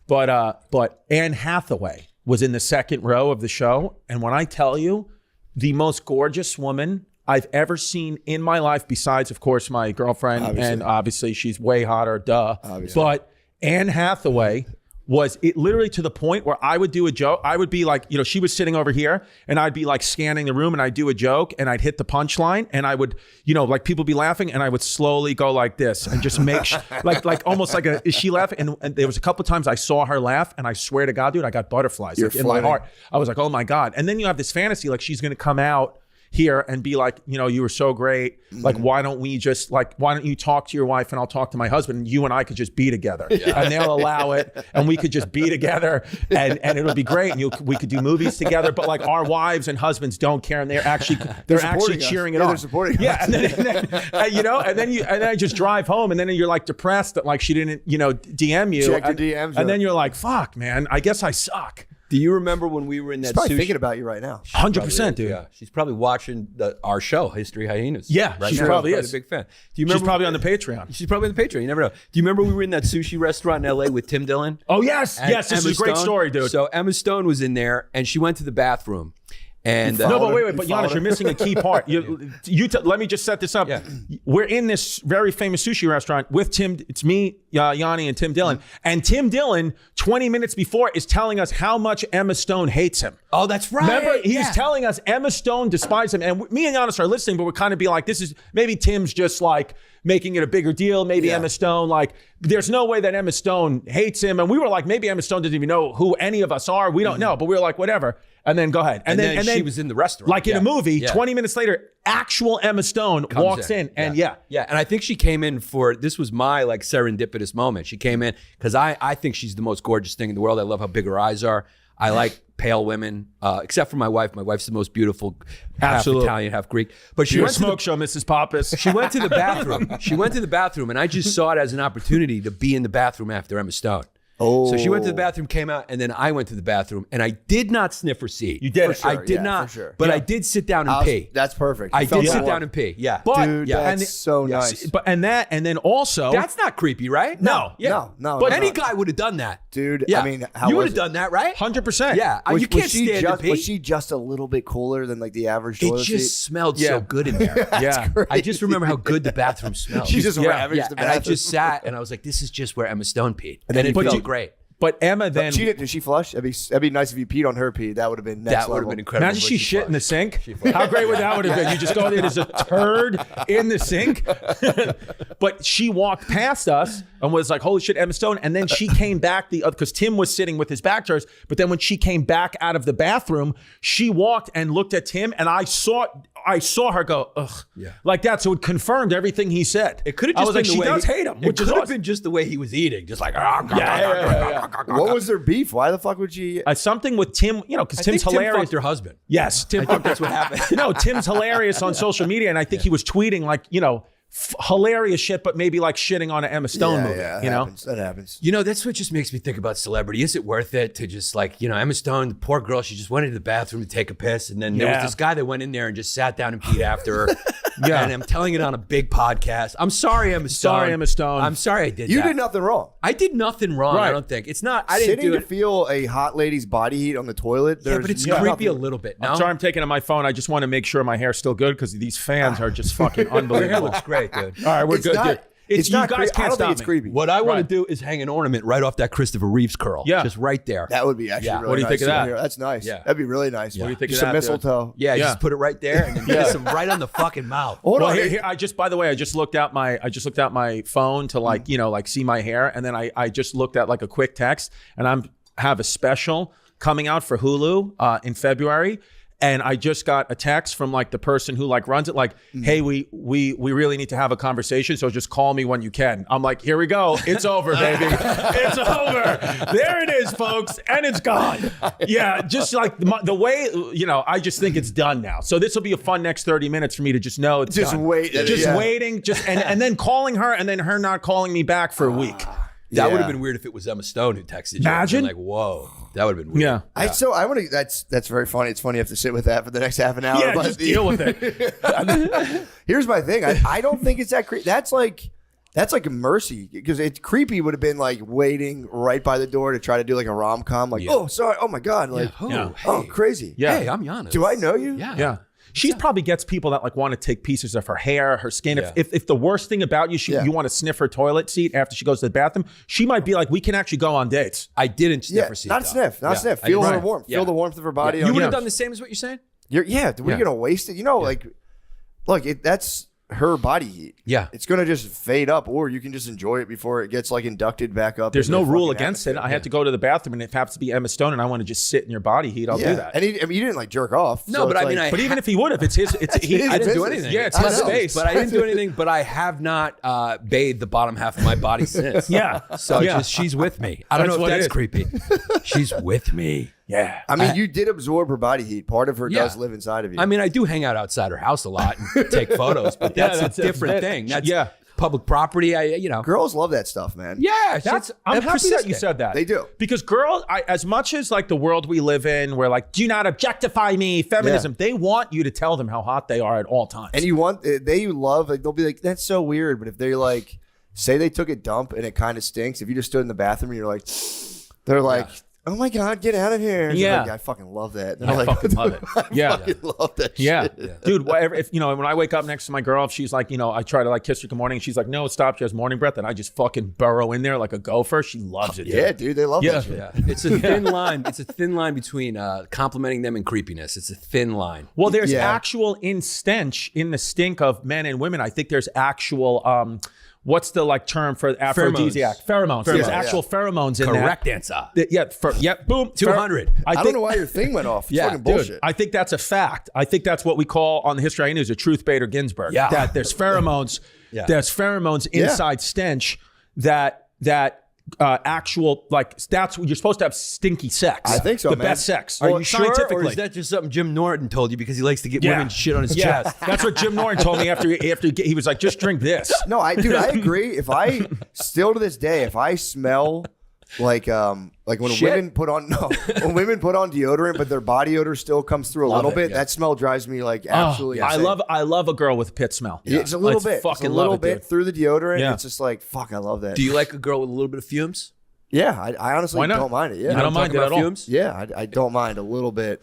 But Anne Hathaway was in the second row of the show. And when I tell you, the most gorgeous woman I've ever seen in my life, besides, of course, my girlfriend, and obviously she's way hotter, duh. Obviously. But Anne Hathaway was it literally to the point where I would do a joke. I would be like, she was sitting over here and I'd be like scanning the room and I'd do a joke and I'd hit the punchline and I would, like people be laughing and I would slowly go like this and just make like almost like is she laughing? And there was a couple of times I saw her laugh and I swear to God, dude, I got butterflies in my heart. I was like, oh my God. And then you have this fantasy like she's going to come out here and be like, you were so great. Like, why don't you talk to your wife and I'll talk to my husband and you and I could just be together and they'll allow it and we could just be together and it'll be great and we could do movies together. But like our wives and husbands don't care and they're actually cheering it on. They're supporting us. And then I just drive home and then you're like depressed that like she didn't, DM you. Check your DMs. And then you're like, fuck, man, I guess I suck. Do you remember when we were in that? She's probably thinking about you right now. 100%, dude. Yeah, she's probably watching our show, History Hyenas. Yeah, right she now. probably She's is. a big fan. Do you remember? She's probably on the Patreon. She's probably on the Patreon. You never know. Do you remember we were in that sushi restaurant in LA with Tim Dillon? Oh yes, yes. This Emma is a great Stone? story, dude. So Emma Stone was in there, and she went to the bathroom. And No, but wait, but Giannis, you're missing a key part. Let me just set this up. Yeah. We're in this very famous sushi restaurant with Tim. It's me, Yanni, and Tim Dillon. And Tim Dillon, 20 minutes before, is telling us how much Emma Stone hates him. Oh, that's right. Remember, he's Yeah. telling us Emma Stone despises him. And me and Giannis are listening, but we're kind of be like, this is maybe Tim's just like making it a bigger deal. Maybe Emma Stone, like, there's no way that Emma Stone hates him. And we were like, maybe Emma Stone doesn't even know who any of us are. We don't know, but we were like, whatever. And then go ahead. And then she was in the restaurant. Like in a movie, Yeah. 20 minutes later, actual Emma Stone walks in and Yeah, and I think she came in for, this was my like serendipitous moment. She came in because I think she's the most gorgeous thing in the world. I love how big her eyes are. I like pale women, except for my wife. My wife's the most beautiful, half Absolutely. Italian, half Greek. But she You're a went to the smoke show, Mrs. Pappas. She went to the bathroom. She went to the bathroom, and I just saw it as an opportunity to be in the bathroom after Emma Stone. So she went to the bathroom, came out, and then I went to the bathroom, and I did not sniff or see. You did. For I sure, did yeah, not, for sure. but I did sit down and pee. That's perfect. I You felt did sit warm. down and pee. Yeah, But, Dude, yeah, that's and- so nice. But and then also that's not creepy, right? No. yeah, No, But no, any no. guy would have done that, Dude, Yeah, I mean, how you would was have it? done that, right? 100%. Yeah, you can't stand to pee. Was she just a little bit cooler than like the average It toilet just seat? smelled Yeah. so good in there. Yeah. I just remember how good the bathroom smelled. She just ravaged yeah, the and I bathroom. just sat and I was like, "This is just where Emma Stone peed," and then it you felt peed. great. But Emma then Did she flush? That'd be nice if you peed on her pee. That would have been next That would have level. been incredible. imagine but she shit in the flushed. sink. How great would that would have been? You just go there, there's a turd in the sink. But she walked past us and was like, holy shit, Emma Stone. And then she came back because Tim was sitting with his back to us. But then when she came back out of the bathroom, she walked and looked at Tim and I saw her go, ugh. Yeah. Like that. So it confirmed everything he said. It could have I just was been like, the she way does he- hate him, It which is could have awesome. been just the way he was eating, just like. What was their beef? Why the fuck would she? Something with Tim, because I Tim's think Tim hilarious. fucked her husband. Yes, Tim. I think that's what happened. No, Tim's hilarious on social media, and I think he was tweeting like, hilarious shit, but maybe like shitting on an Emma Stone movie. Yeah, that happens. That's what just makes me think about celebrity. Is it worth it to just like, Emma Stone, the poor girl, she just went into the bathroom to take a piss. And then there was Yeah. this guy that went in there and just sat down and peed after her. Yeah. And I'm telling it on a big podcast. I'm sorry, Emma Stone. Sorry, Emma Stone. I'm sorry I did You that. did nothing wrong. I did nothing wrong, Right. I don't think. It's not, I didn't Sitting do to it. feel a hot lady's body heat on the toilet. Yeah, but it's creepy a little bit. No? I'm sorry, I'm taking on my phone. I just want to make sure my hair's still good because these fans are just fucking Your hair unbelievable. looks great, dude. All right, we're It's good. not- dude. It's not you guys creepy. I can't don't stop think it's me. creepy. What I want Right. to do is hang an ornament right off that Christopher Reeves curl. Yeah. Just right there. That would be actually Yeah. really What do you nice think of that? to hear. That's nice. Yeah. That'd be really nice. What do you think of Just that, some dude? mistletoe. Yeah, Yeah. just put it right there and then kiss him right on the fucking mouth. Hold Well, on. here, by the way, I just looked out my phone to like see my hair, and then I just looked at like a quick text, and have a special coming out for Hulu in February. And I just got a text from like the person who like runs it, like, hey, we really need to have a conversation. So just call me when you can. I'm like, here we go. It's over, baby. It's over. There it is, folks. And it's gone. Yeah. Just like the way, I just think it's done now. So this will be a fun next 30 minutes for me to just know it's Just done. wait. Just Yeah. waiting. And then calling her and then her not calling me back for a week. That would Yeah. have been weird if it was Emma Stone who texted you. Imagine. Like, whoa, that would have been weird. Yeah. I want to. That's very funny. It's funny you have to sit with that for the next half an hour. Yeah, but just deal with it. Here's my thing. I don't think it's that creepy. That's like a mercy because it's creepy. Would have been like waiting right by the door to try to do like a rom com. Like, oh, sorry, oh my god, like, Yeah. oh, crazy. Yeah. Hey, I'm Giannis. Do I know you? Yeah. Yeah. She probably gets people that like want to take pieces of her hair, her skin. Yeah. If the worst thing about you, you want to sniff her toilet seat after she goes to the bathroom, she might be like, we can actually go on dates. I didn't sniff Yeah, her seat. not though. sniff, not Yeah, sniff. I Feel didn't her sniff. warmth. Yeah. Feel the warmth of her body. You on would you. have done the same as what you're saying? We're gonna waste it. You know, like, look, that's her body heat. Yeah. It's gonna just fade up, or you can just enjoy it before it gets like inducted back up. There's into no the rule fucking against it. atmosphere. I had to go to the bathroom, and if it happens to be Emma Stone, and I want to just sit in your body heat, I'll do that. And he didn't like jerk off. No, so but it's I mean, like- But even if he would have, it's his. It's he. his I didn't do business. anything. Yeah, it's I his know. space. But I didn't do anything. But I have not bathed the bottom half of my body since. Yeah. So Yeah. just she's with me. I don't That's know what if it that's is. creepy. She's with me. Yeah. I mean, you did absorb her body heat. Part of her Yeah. does live inside of you. I mean, I do hang out outside her house a lot and take photos, but that's that's a different it. thing. That's Yeah. public property. girls love that stuff, man. Yeah, I'm happy that you said that. They do. Because girls, as much as like the world we live in, where like, do not objectify me, feminism, they want you to tell them how hot they are at all times. And you want they love like they'll be like that's so weird, but if they like say they took a dump and it kind of stinks, if you just stood in the bathroom and you're like, they're like, oh my god, get out of here. And Yeah. like, I fucking love that. And I I'm like, fucking love it. Yeah. I love that. Yeah. shit. Dude, whatever, if when I wake up next to my girl, if she's like, I try to like kiss her good morning, she's like, no, stop, she has morning breath, and I just fucking burrow in there like a gopher. She loves it. Yeah, dude, they love Yeah. that shit. Yeah. It's a thin line. It's a thin line between complimenting them and creepiness. It's a thin line. Well, there's Yeah. actual in the stink of men and women. I think there's actual what's the like term for aphrodisiac? Pheromones. There's actual pheromones in Correct that. answer. Boom. 200. I don't know why your thing went off. It's Yeah, fucking dude, bullshit. I think that's a fact. I think that's what we call on the History I News a truth baiter Ginsburg. Yeah. That there's pheromones. Yeah. There's pheromones inside stench that actual like that's you're supposed to have stinky sex. I think so, The man. best sex. Are you sure, or scientifically? is that just something Jim Norton told you because he likes to get Yeah. women shit on his Yeah, chest? that's what Jim Norton told me after he was like, just drink this. No, I agree. If I still to this day, if I smell like when Shit? women put on deodorant, but their body odor still comes through a little bit, that smell drives me like absolutely insane. I love a girl with pit smell. Yeah, it's a little I bit. It's fucking a little love it, bit dude. through the deodorant. Yeah. It's just like fuck. I love that. Do you like a girl with a little bit of fumes? Yeah, I honestly Why not? don't mind it. Yeah, I don't mind it Talking at about all. fumes? Yeah, I don't mind a little bit.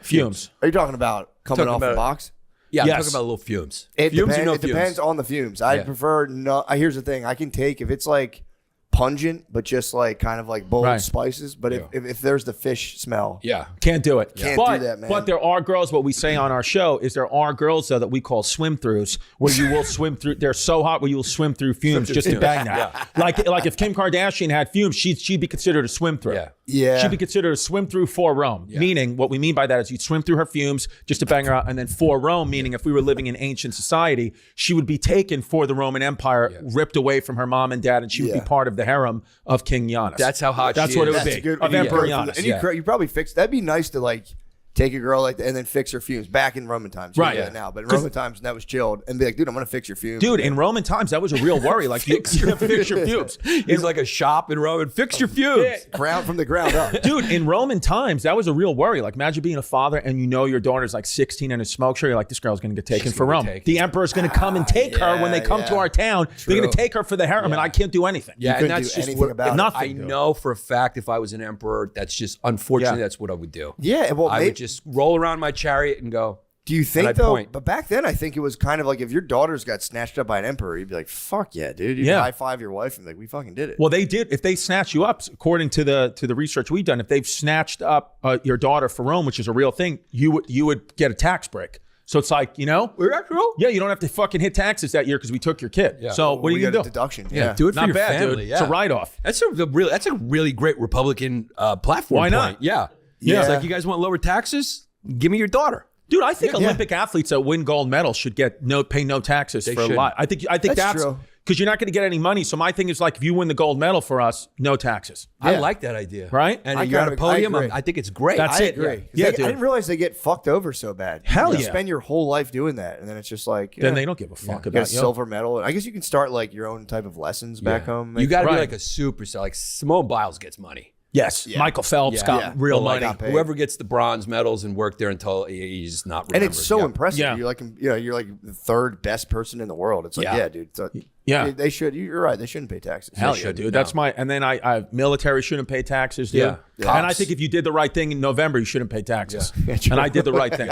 Fumes. Are you talking about coming Talking off the about- box? Yeah, I'm Yes. talking about little fumes. It fumes depends. or no It fumes? depends on the fumes. I Yeah. prefer no. Here's the thing: I can take if it's like pungent, but just like kind of like bold Right. spices. But if there's the fish smell, Yeah. Can't do it. Can't but, do that, man. But there are girls, what we say on our show is there are girls, though, that we call swim throughs, where you will swim through, they're so hot where you will swim through fumes just to bang that. Like if Kim Kardashian had fumes, she'd be considered a swim through. Yeah. Yeah. She'd be considered a swim through for Rome, meaning what we mean by that is you'd swim through her fumes just to bang her out. And then for Rome, meaning if we were living in ancient society, she would be taken for the Roman Empire, ripped away from her mom and dad, and she would be Yeah. part of the harem of King Giannis. That's how hot That's she what is. it would That's be. good. Of You Emperor go from- Giannis. And yeah. you probably fix. That'd be nice to like take a girl like that and then fix her fumes. Back in Roman times, you Right. do that now, but in Roman times that was chilled, and be like, dude, I'm gonna fix your fumes, Dude, in Roman times, that was a real worry. Like, you fix your fumes. It's like a shop in Rome and fix your fumes. ground from the ground up. Dude, in Roman times, that was a real worry. Like, imagine being a father and you know your daughter's like 16 and a smoke show. You're like, this girl's going to get taken for gonna Rome. get taken. The emperor's going to come and take her when they come to our town. They're going to take her for the harem, and I can't do anything. Yeah, couldn't and that's do just anything what, about it. Nothing, I dude. know for a fact if I was an emperor, that's just unfortunately Yeah. that's what I would do. Yeah, well, I maybe, would just roll around my chariot and go. do you and think I'd though? point. But back then, I think it was kind of like if your daughters got snatched up by an emperor, you'd be like, "Fuck yeah, dude!" You'd Yeah. high five your wife and be like, "We fucking did it." Well, they did. If they snatch you up, according to the research we've done, if they've snatched up your daughter for Rome, which is a real thing, you would get a tax break. So it's like, We're that true? yeah, you don't have to fucking hit taxes that year because we took your kid. Yeah. So what are we you got gonna a do? deduction. Yeah, Yeah, do it for Not your bad, family. dude. Yeah. It's a write-off. That's a really great Republican platform. Why not? point. Yeah. Yeah. It's like you guys want lower taxes? Give me your daughter. Dude, I think Olympic athletes that win gold medals should pay no taxes for should. life. I think That's that's true. because you're not going to get any money. So my thing is like, if you win the gold medal for us, no taxes. I like that idea. Right? And I you're at a kinda- I podium. agree. I think it's great. That's I it. agree. Yeah, I dude. didn't realize they get fucked over so bad. Hell You yeah. spend your whole life doing that, and then it's just like Then they don't give a fuck you get a about you. silver medal. I guess you can start like your own type of lessons back home. You got to Right. be like a superstar. Like Simone Biles gets money. Yes. Michael Phelps got Yeah. real But, like, money. whoever gets the bronze medals and work there until he's not remembered. and it's so Yeah. impressive. Yeah. You're like, you're like the third best person in the world. It's like, Yeah. yeah, dude. So Yeah. they should. You're right. They shouldn't pay taxes. Hell They yeah, should. dude. That's my, and then I military shouldn't pay taxes, dude. Yeah. And I Cops. think if you did the right thing in November, you shouldn't pay taxes. And I did the right thing.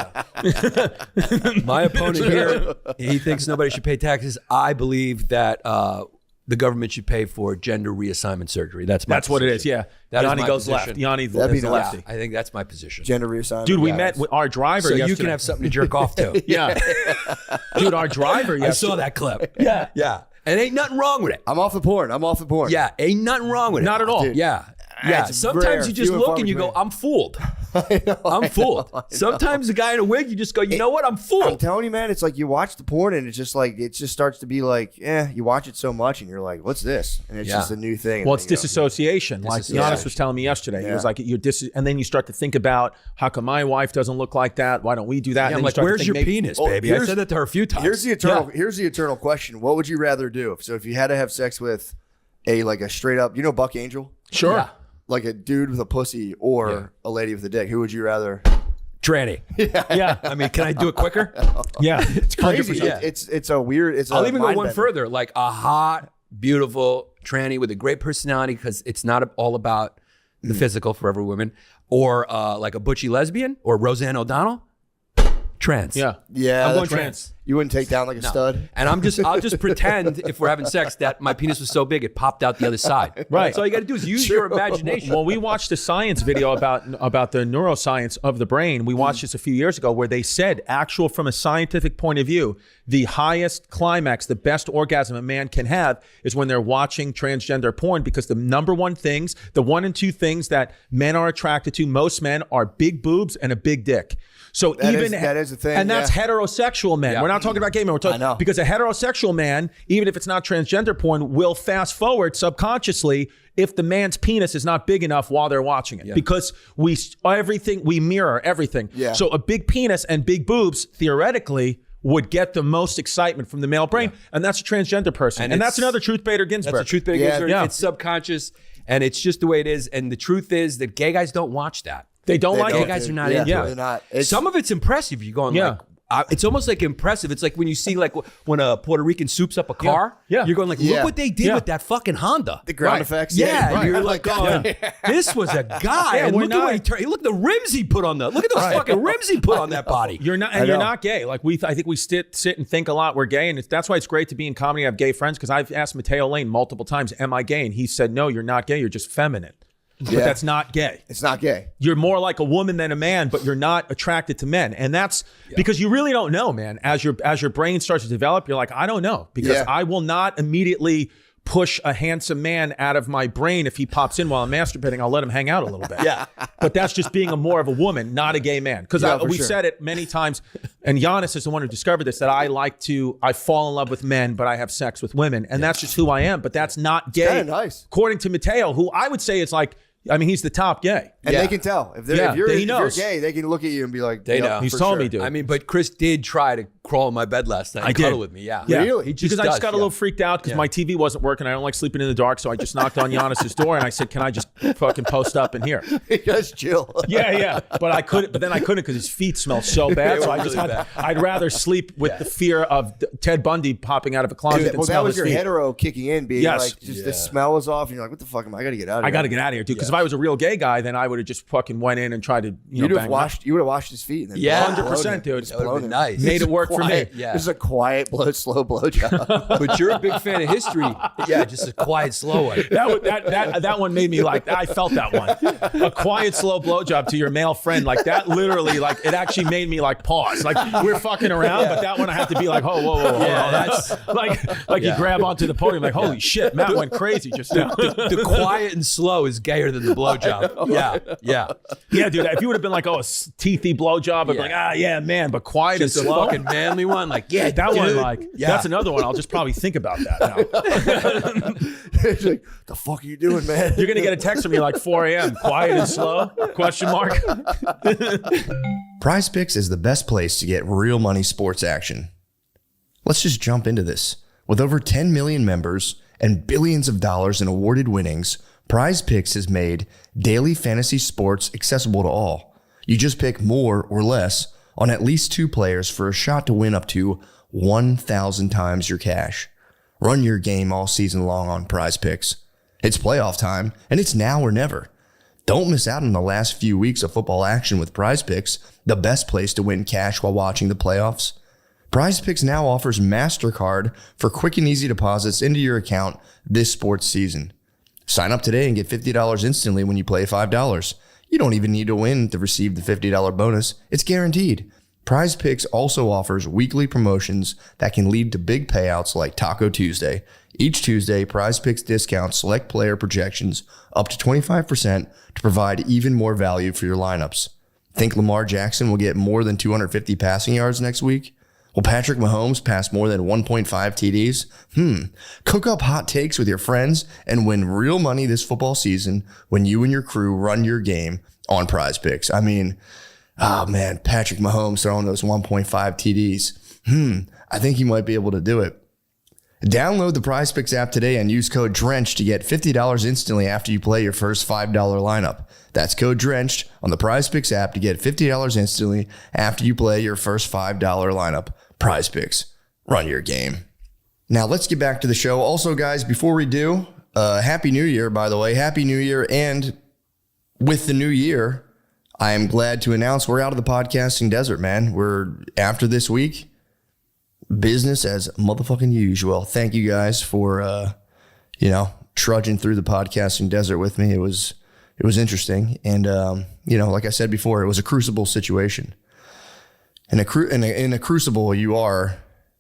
My opponent here, he thinks nobody should pay taxes. I believe that the government should pay for gender reassignment surgery. That's What it is, position. yeah. That is Yanni my goes position. left. Yanni That'd be is the nice. lefty. I think that's my position. Gender reassignment. Dude, we yeah, met with our driver So yesterday. you can have something to jerk off to. Yeah. Dude, our driver I yesterday. saw that clip. Yeah. Yeah. And ain't nothing wrong with it. I'm off the porn. Yeah. Ain't nothing wrong with it. Not at all. Dude. Yeah. Yeah. It's Sometimes rare, you just few and look far and you go, between. I'm fooled. I'm fooled. Sometimes the guy in a wig, you just go, you know what? I'm I'm fooled. telling you, man, it's like you watch the porn and it's just like it just starts to be like, you watch it so much and you're like, what's this? And it's Yeah. just a new thing. Well, And it's then you go, disassociation. Like Giannis was telling me yesterday. He was like, and then you start to think about, how come my wife doesn't look like that? Why don't we do that? Yeah, And I'm then you like, start to where's think your maybe- penis, Oh, baby? I here's- said that to her a few times. Here's the eternal question. What would you rather do? So if you had to have sex with a straight up, Buck Angel? Sure. Yeah. Like a dude with a pussy or a lady with a dick. Who would you rather? Tranny. Yeah. I mean, can I do it quicker? Yeah. It's Crazy. 100%. It's a weird. It's I'll a even go mind one bender. further, like a hot, beautiful tranny with a great personality, because it's not all about the physical for every woman, or like a butchy lesbian or Roseanne O'Donnell. Trans. Yeah. Yeah, I'm going that's- trans. You wouldn't take down like a stud. And I'll just pretend, if we're having sex, that my penis was so big it popped out the other side. Right. That's all you got to do is use your imagination. Well, we watched a science video about the neuroscience of the brain. We watched this a few years ago where they said, from a scientific point of view, the highest climax, the best orgasm a man can have is when they're watching transgender porn, because the number one things, the 1 and 2 things that men are attracted to, most men, are big boobs and a big dick. So That that is a thing, and that's yeah. heterosexual men. Yeah. We're not talking about gay men. We're talking I know. because a heterosexual man, even if it's not transgender porn, will fast forward subconsciously if the man's penis is not big enough while they're watching it, because we mirror everything. Yeah. So a big penis and big boobs theoretically would get the most excitement from the male brain, and that's a transgender person, and that's it's- another Truth Bader Ginsburg. That's the truth. Yeah. Yeah. It's subconscious, and it's just the way it is. And the truth is that gay guys don't watch that. They don't They like don't, it. Gay guys dude. are not Yeah, into Yeah. it. They're not. It's, Some of it's impressive. You're going Yeah. like, it's almost like impressive. It's like when you see like when a Puerto Rican soups up a car. Yeah. You're going like, look Yeah. what they did Yeah. with that fucking Honda. the ground Right. effects. Yeah, right. you're like, going, this was a guy. Yeah, and we're look at what he not- turned. Look at the rims he put on the. Look at those fucking rims he put on that body. You're not, I and you're know. not gay. Like I think we sit and think a lot. We're gay, and that's why it's great to be in comedy and have gay friends. Because I've asked Mateo Lane multiple times, "Am I gay?" And he said, "No, you're not gay. You're just feminine." But Yeah. that's not gay. It's not gay. You're more like a woman than a man, but you're not attracted to men, and that's because you really don't know, man. As your brain starts to develop, you're like, I don't know, because Yeah. I will not immediately push a handsome man out of my brain if he pops in while I'm masturbating. I'll let him hang out a little bit. Yeah. But that's just being more of a woman, not a gay man. Because Yeah, for we've sure. said it many times, and Giannis is the one who discovered this, that I fall in love with men, but I have sex with women, and that's just who I am. But that's not gay. kinda nice. According to Mateo, who I would say is like, he's the top gay. And Yeah. they can tell. If Yeah, you're he knows. gay, they can look at you and be like, They yep, know. He's for told sure. me, dude. I mean, but Chris did try to crawl in my bed last night and did. cuddle with me. Yeah. Yeah. Really? He just because I just does, got a yeah. little freaked out because my TV wasn't working. I don't like sleeping in the dark, so I just knocked on Giannis's door and I said, "Can I just fucking post up in here?" Just chill. Yeah. But I couldn't. But then I couldn't because his feet smell so bad. They So were I just really had. bad. I'd rather sleep with the fear of Ted Bundy popping out of a closet Dude, and well, that smell was his your feet. hetero kicking in, being Yes. like, just the smell is off, and you're like, what the fuck? I got to get out of here. I got to get out of here, dude. Because if I was a real gay guy, then I would have just fucking went in and tried to, You would bang have him washed. You would have washed his feet. And then Yeah. blown 100%, him. dude. Just That would have blown been him. nice. Made it work for me. Quiet. Yeah. This is a quiet, slow blowjob. But you're a big fan of history. Yeah, just a quiet, slow one. That one made me like, I felt that one. A quiet, slow blowjob to your male friend, like that literally, like it actually made me like pause. Like we're fucking around, but that one I have to be like, whoa. Yeah, That's like you grab onto the podium, like, holy shit, Matt went crazy just now. The quiet and slow is gayer than the blowjob. Yeah. Yeah, dude, if you would have been like, a teethy blowjob, I'd be Yeah. like, yeah, man, but quiet Just a and slow. fucking man family one. Like, yeah, That one, dude. like, that's another one. I'll just probably think about that now. It's like, the fuck are you doing, man? You're gonna get a text from me like 4 a.m. Quiet and slow? Question mark. Prize Picks is the best place to get real money sports action. Let's just jump into this. With over 10 million members and billions of dollars in awarded winnings, Prize Picks has made daily fantasy sports accessible to all. You just pick more or less on at least 2 players for a shot to win up to 1,000 times your cash. Run your game all season long on Prize Picks. It's playoff time, and it's now or never. Don't miss out on the last few weeks of football action with Prize Picks, the best place to win cash while watching the playoffs. Prize Picks now offers MasterCard for quick and easy deposits into your account this sports season. Sign up today and get $50 instantly when you play $5. You don't even need to win to receive the $50 bonus. It's guaranteed. Prize Picks also offers weekly promotions that can lead to big payouts like Taco Tuesday. Each Tuesday, Prize Picks discounts select player projections up to 25% to provide even more value for your lineups. Think Lamar Jackson will get more than 250 passing yards next week? Will Patrick Mahomes pass more than 1.5 TDs? Cook up hot takes with your friends and win real money this football season when you and your crew run your game on Prize Picks. I mean, oh man, Patrick Mahomes throwing those 1.5 TDs. I think he might be able to do it. Download the Prize Picks app today and use code DRENCHED to get $50 instantly after you play your first $5 lineup. That's code DRENCHED on the Prize Picks app to get $50 instantly after you play your first $5 lineup. Prize Picks. Run your game. Now let's get back to the show. Also, guys, before we do, Happy New Year, by the way. Happy New Year. And with the new year, I am glad to announce we're out of the podcasting desert, man. We're, after this week, business as motherfucking usual. Thank you guys for, trudging through the podcasting desert with me. It was interesting. And, like I said before, it was a crucible situation. In a crucible,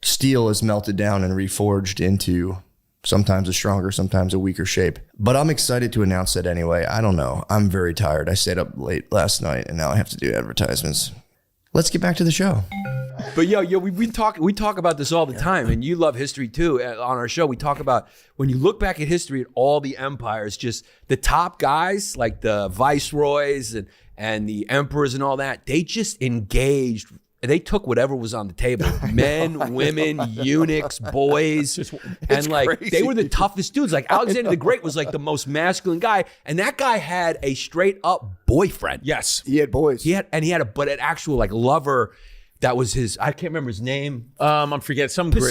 steel is melted down and reforged into sometimes a stronger, sometimes a weaker shape. But I'm excited to announce that anyway. I don't know. I'm very tired. I stayed up late last night and now I have to do advertisements. Let's get back to the show. But we talk about this all the time, and you love history too. On our show, we talk about when you look back at history at all the empires, just the top guys like the viceroys and the emperors and all that. They just engaged. They took whatever was on the table: men, women, eunuchs, boys, and crazy, they were the toughest dudes. Like Alexander the Great was like the most masculine guy, and that guy had a straight up boyfriend. Yes. He had boys. He had an actual like lover. That was his. I can't remember his name. I'm forgetting something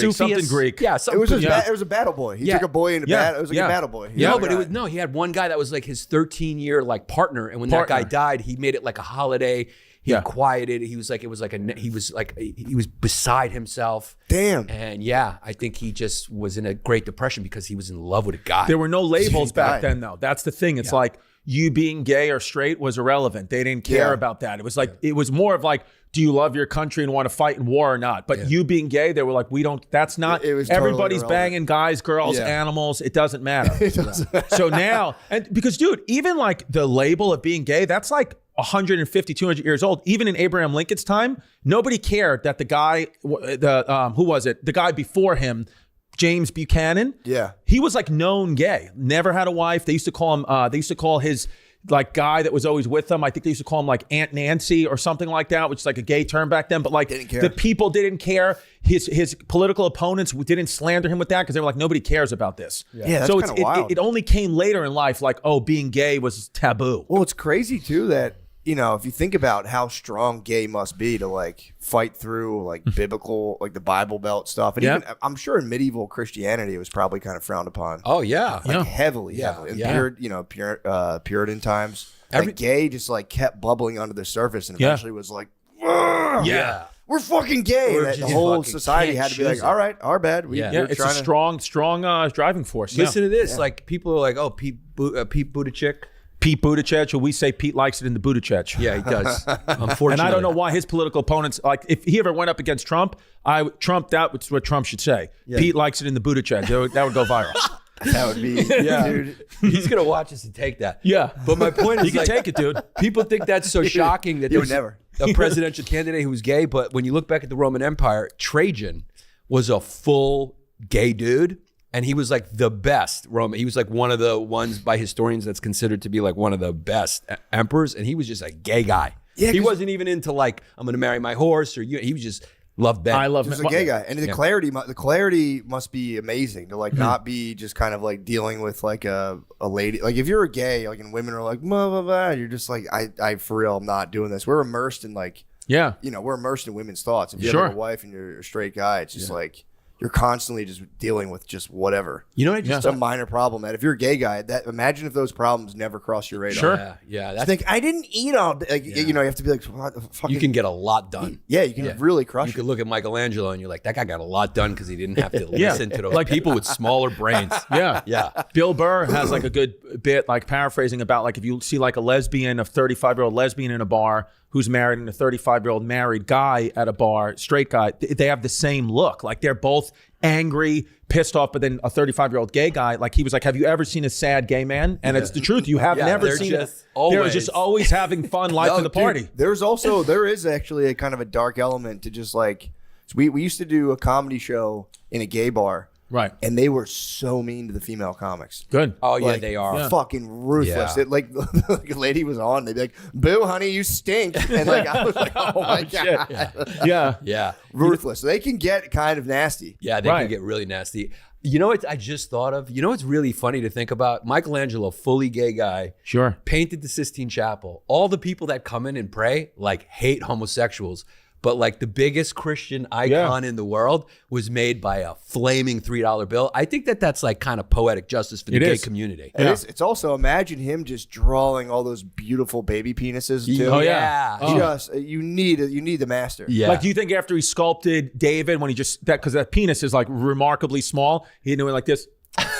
Greek. Yeah, It was it was a battle boy. He took a boy into battle. It was like a battle boy. He had one guy that was like his 13-year like partner, and when that guy died, he made it like a holiday. He quieted. He was beside himself. Damn. And I think he just was in a Great Depression because he was in love with a guy. There were no labels back then, though. That's the thing. It's like you being gay or straight was irrelevant. They didn't care about that. It was like it was more of like, do you love your country and want to fight in war or not? But you being gay, they were like, we don't. That's not. It was everybody's totally banging guys, girls, animals. It doesn't matter. So now, and because dude, even like the label of being gay, that's like 150, 200 years old. Even in Abraham Lincoln's time, nobody cared that the guy, who was it? The guy before him, James Buchanan. Yeah. He was like known gay. Never had a wife. They used to call him, they used to call his like guy that was always with them. I think they used to call him like Aunt Nancy or something like that, which is like a gay term back then. But like the people didn't care. His political opponents didn't slander him with that because they were like, nobody cares about this. Yeah, that's so kind of wild. It only came later in life, like, oh, being gay was taboo. Well, it's crazy too that, if you think about how strong gay must be to like fight through like biblical, like the Bible Belt stuff. And even, I'm sure in medieval Christianity, it was probably kind of frowned upon. Oh yeah. Like heavily. In Puritan times, like gay just like kept bubbling under the surface and eventually was like, we're fucking gay. The whole society had to be like, all right, our bad. It's a strong driving force. Listen to this. Like people are like, oh, Pete Buttigieg. Pete Buttigieg, or we say Pete likes it in the Buttigieg. Yeah, he does. Unfortunately. And I don't know why his political opponents, like if he ever went up against Trump, that was what Trump should say. Yeah. Pete likes it in the Buttigieg. That would go viral. That would be, dude. He's gonna watch us and take that. Yeah. But my point is, You can take it, dude. People think that's so shocking that You would there's never. a presidential candidate who was gay. But when you look back at the Roman Empire, Trajan was a full gay dude. And he was like the best Roman. He was like one of the ones by historians that's considered to be like one of the best emperors. And he was just a gay guy. Yeah, he 'cause- wasn't even into like, I'm going to marry my horse or you. He was just loved Ben. I love Just a gay guy, and the clarity must be amazing to like not be just kind of like dealing with like a lady. Like if you're a gay, like and women are like blah blah blah, you're just like I for real, I'm not doing this. We're immersed in like Yeah. we're immersed in women's thoughts. If you Sure. have like, a wife and you're a straight guy, it's just like you're constantly just dealing with just whatever. You know what I just It's a minor problem. That if you're a gay guy, that imagine if those problems never cross your radar. Sure. Yeah. Just That's, think I didn't eat all day. Like you have to be like what the fuck. you can get a lot done. you can really crush You it. could look at Michelangelo and you're like, that guy got a lot done because he didn't have to Yeah. listen to those Like- people with smaller brains. Yeah. Yeah. Bill Burr has like a good bit, like paraphrasing about like if you see like a 35-year-old lesbian in a bar who's married and a 35-year-old married guy at a bar, straight guy, they have the same look. Like they're both angry, pissed off, but then a 35-year-old gay guy, like he was like, have you ever seen a sad gay man? And it's the truth. You have Yeah, never they're seen just it. They're always- just always having fun, life of the Dude, party. there is actually a kind of a dark element to just like so we used to do a comedy show in a gay bar, Right. and they were so mean to the female comics. Good. Oh, yeah, Like, they are. fucking ruthless. Yeah. It, like a lady was on, they'd be like, "Boo, honey, you stink," and like I was like, "Oh my god." Yeah. Yeah. Ruthless. They can get kind of nasty. Yeah, they Right. can get really nasty. You know what I just thought of? You know what's really funny to think about? Michelangelo, fully gay guy, Sure. painted the Sistine Chapel. All the people that come in and pray like hate homosexuals. But like the biggest Christian icon in the world was made by a flaming $3 bill. I think that's like kind of poetic justice for the It gay is. community. It's also imagine him just drawing all those beautiful baby penises too. Oh, yeah. Just you need the master. Yeah. Like, do you think after he sculpted David, when he just because that penis is like remarkably small, he didn't do it like this?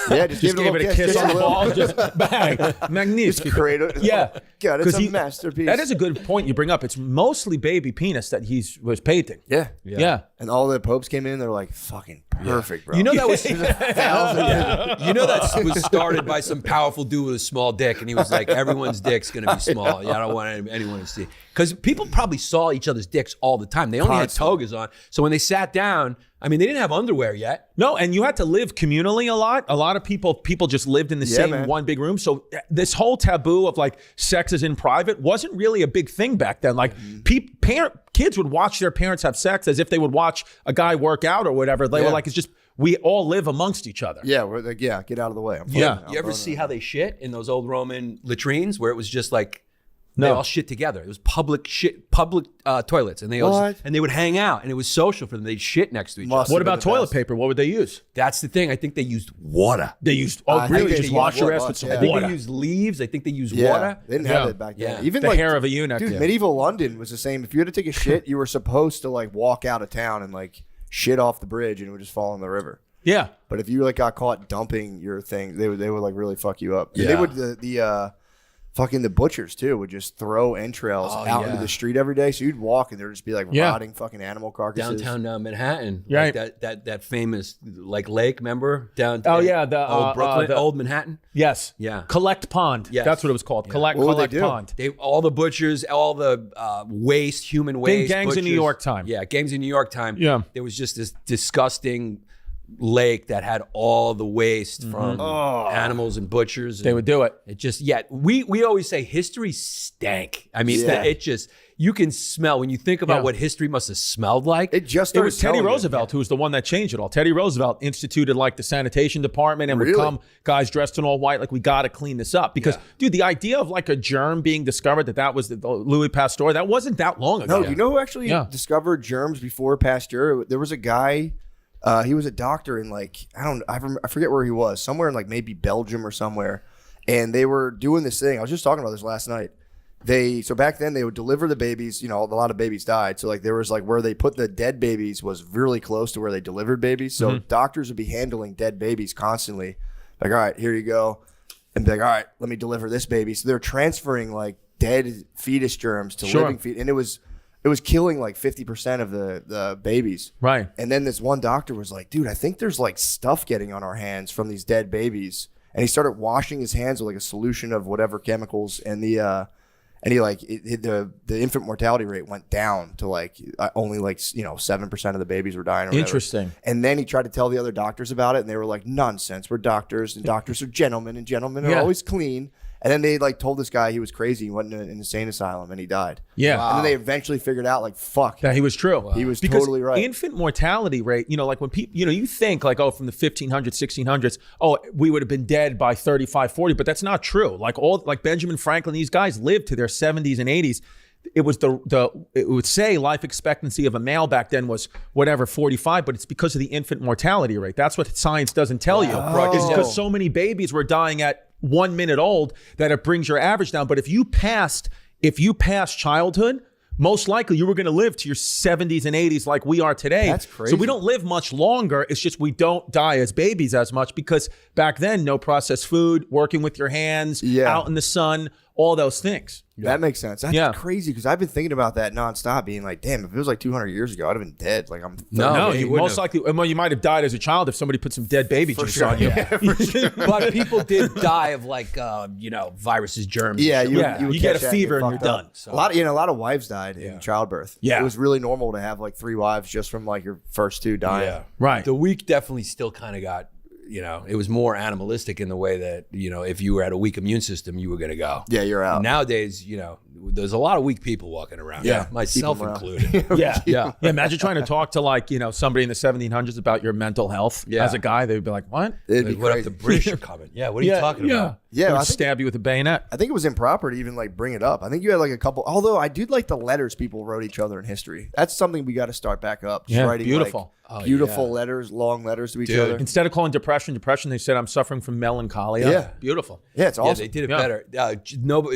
Yeah, Just gave it a kiss on the ball, just bang, magnificent. Creative. Yeah, God, it's 'Cause a masterpiece. That is a good point you bring up. It's mostly baby penis that he was painting. Yeah. Yeah. And all the popes came in, they were like, fucking perfect, bro. You know that was you know that was started by some powerful dude with a small dick, and he was like, "Everyone's dick's gonna be small. Yeah, I don't want anyone to see." Because people probably saw each other's dicks all the time. They only had togas on, so when they sat down, I mean, they didn't have underwear yet. No, and you had to live communally a lot. A lot of people just lived in the same man. one big room. So this whole taboo of like sex is in private wasn't really a big thing back then. Like kids would watch their parents have sex as if they would watch a guy work out or whatever. They were like, it's just we all live amongst each other. Yeah, we're like, get out of the way. You ever see how they shit in those old Roman latrines where it was just like they all shit together? It was public toilets, and they would hang out, and it was social for them. They'd shit next to each other. What about toilet paper? What would they use? That's the thing. I think they used water. They used I think really they just used wash your water, ass with some yeah. I think water. they used leaves. I think they used Yeah, water. they didn't have it back then. Yeah. Even The like, hair of a eunuch, Dude, yeah. medieval London was the same. If you had to take a shit, you were supposed to like walk out of town and like shit off the bridge, and it would just fall in the river. Yeah. But if you like got caught dumping your thing, they would like really fuck you up. And they Yeah. would the fucking the butchers too would just throw entrails out into the street every day. So you'd walk and there'd just be like rotting fucking animal carcasses. Downtown Manhattan, Right. Like that famous like lake. Remember downtown? Oh, yeah, the, old Brooklyn, the- old Manhattan. Yes. Yeah. Collect Pond. Yes. That's what it was called. Collect What would they do? Pond. All the butchers, all the waste, human waste. gangs in New butchers. York time. Yeah, gangs in New York time. Yeah. There was just this disgusting lake that had all the waste from animals and butchers. They would do it. It just, we always say history stank. I mean, Yeah. it just, you can smell, when you think about Yeah. what history must have smelled like. It just It started was Teddy telling you. Roosevelt who was the one that changed it all. Teddy Roosevelt instituted like the sanitation department and would Really? come guys dressed in all white, like we got to clean this up. Because, dude, the idea of like a germ being discovered that was the Louis Pasteur, that wasn't that long ago. No, do you know who actually Yeah. discovered germs before Pasteur? There was a guy. He was a doctor in like I forget where he was, somewhere in like maybe Belgium or somewhere, and they were doing this thing. I was just talking about this last night. So back then they would deliver the babies. You know, a lot of babies died. So like there was like where they put the dead babies was really close to where they delivered babies. So doctors would be handling dead babies constantly. Like, all right, here you go, and be like, all right, let me deliver this baby. So they're transferring like dead fetus germs to living fetus, and it was. it was killing like 50% of the babies. Right. And then this one doctor was like, dude, I think there's like stuff getting on our hands from these dead babies. And he started washing his hands with like a solution of whatever chemicals, and the infant mortality rate went down to like only like 7% of the babies were dying. Or whatever. Interesting. And then he tried to tell the other doctors about it, and they were like, nonsense. We're doctors, and doctors are gentlemen, and gentlemen are always clean. And then they like told this guy he was crazy. He went in an insane asylum, and he died. Yeah. And then they eventually figured out like, fuck, That he was true. he was Because totally right. infant mortality rate, like when people, you think like, oh, from the 1500s, 1600s, oh, we would have been dead by 35, 40, but that's not true. Like Benjamin Franklin, these guys lived to their 70s and 80s. It was it would say life expectancy of a male back then was whatever, 45, but it's because of the infant mortality rate. That's what science doesn't tell you. It's because so many babies were dying at 1 minute old that it brings your average down. But if you passed childhood, most likely you were going to live to your 70s and 80s like we are today. That's crazy. So we don't live much longer. It's just we don't die as babies as much because back then, no processed food, working with your hands, out in the sun, all those things. That makes sense. That's crazy because I've been thinking about that nonstop, being like, damn, if it was like 200 years ago, I'd have been dead. Like I'm 30. No, you you wouldn't most have. likely, well, you might have died as a child if somebody put some dead baby juice on you. But people did die of like viruses, germs. Yeah, and you, shit. would get catch a that and fever and fucked you're up. done. So. A lot of wives died in childbirth. Yeah. It was really normal to have like 3 wives just from like your first 2 dying. Yeah. Right. The weak definitely still kind of got, it was more animalistic in the way that, if you were at a weak immune system, you were going to go. Yeah, you're out. Nowadays, there's a lot of weak people walking around. Yeah. Myself Keep 'em around. included. Yeah. Imagine trying to talk to like, somebody in the 1700s about your mental health. Yeah. As a guy, they'd be like, what? It'd be Like, what crazy. if the British are coming? Yeah, what are you talking about? Yeah, They would I think- stab you with a bayonet. I think it was improper to even like bring it up. I think you had like a couple. Although I do like the letters people wrote each other in history. That's something we got to start back up. Just Yeah, writing beautiful. like, beautiful letters, long letters to each other. Instead of calling depression, they said, I'm suffering from melancholia. Yeah. Beautiful. Yeah, it's awesome. Yeah, they did it better.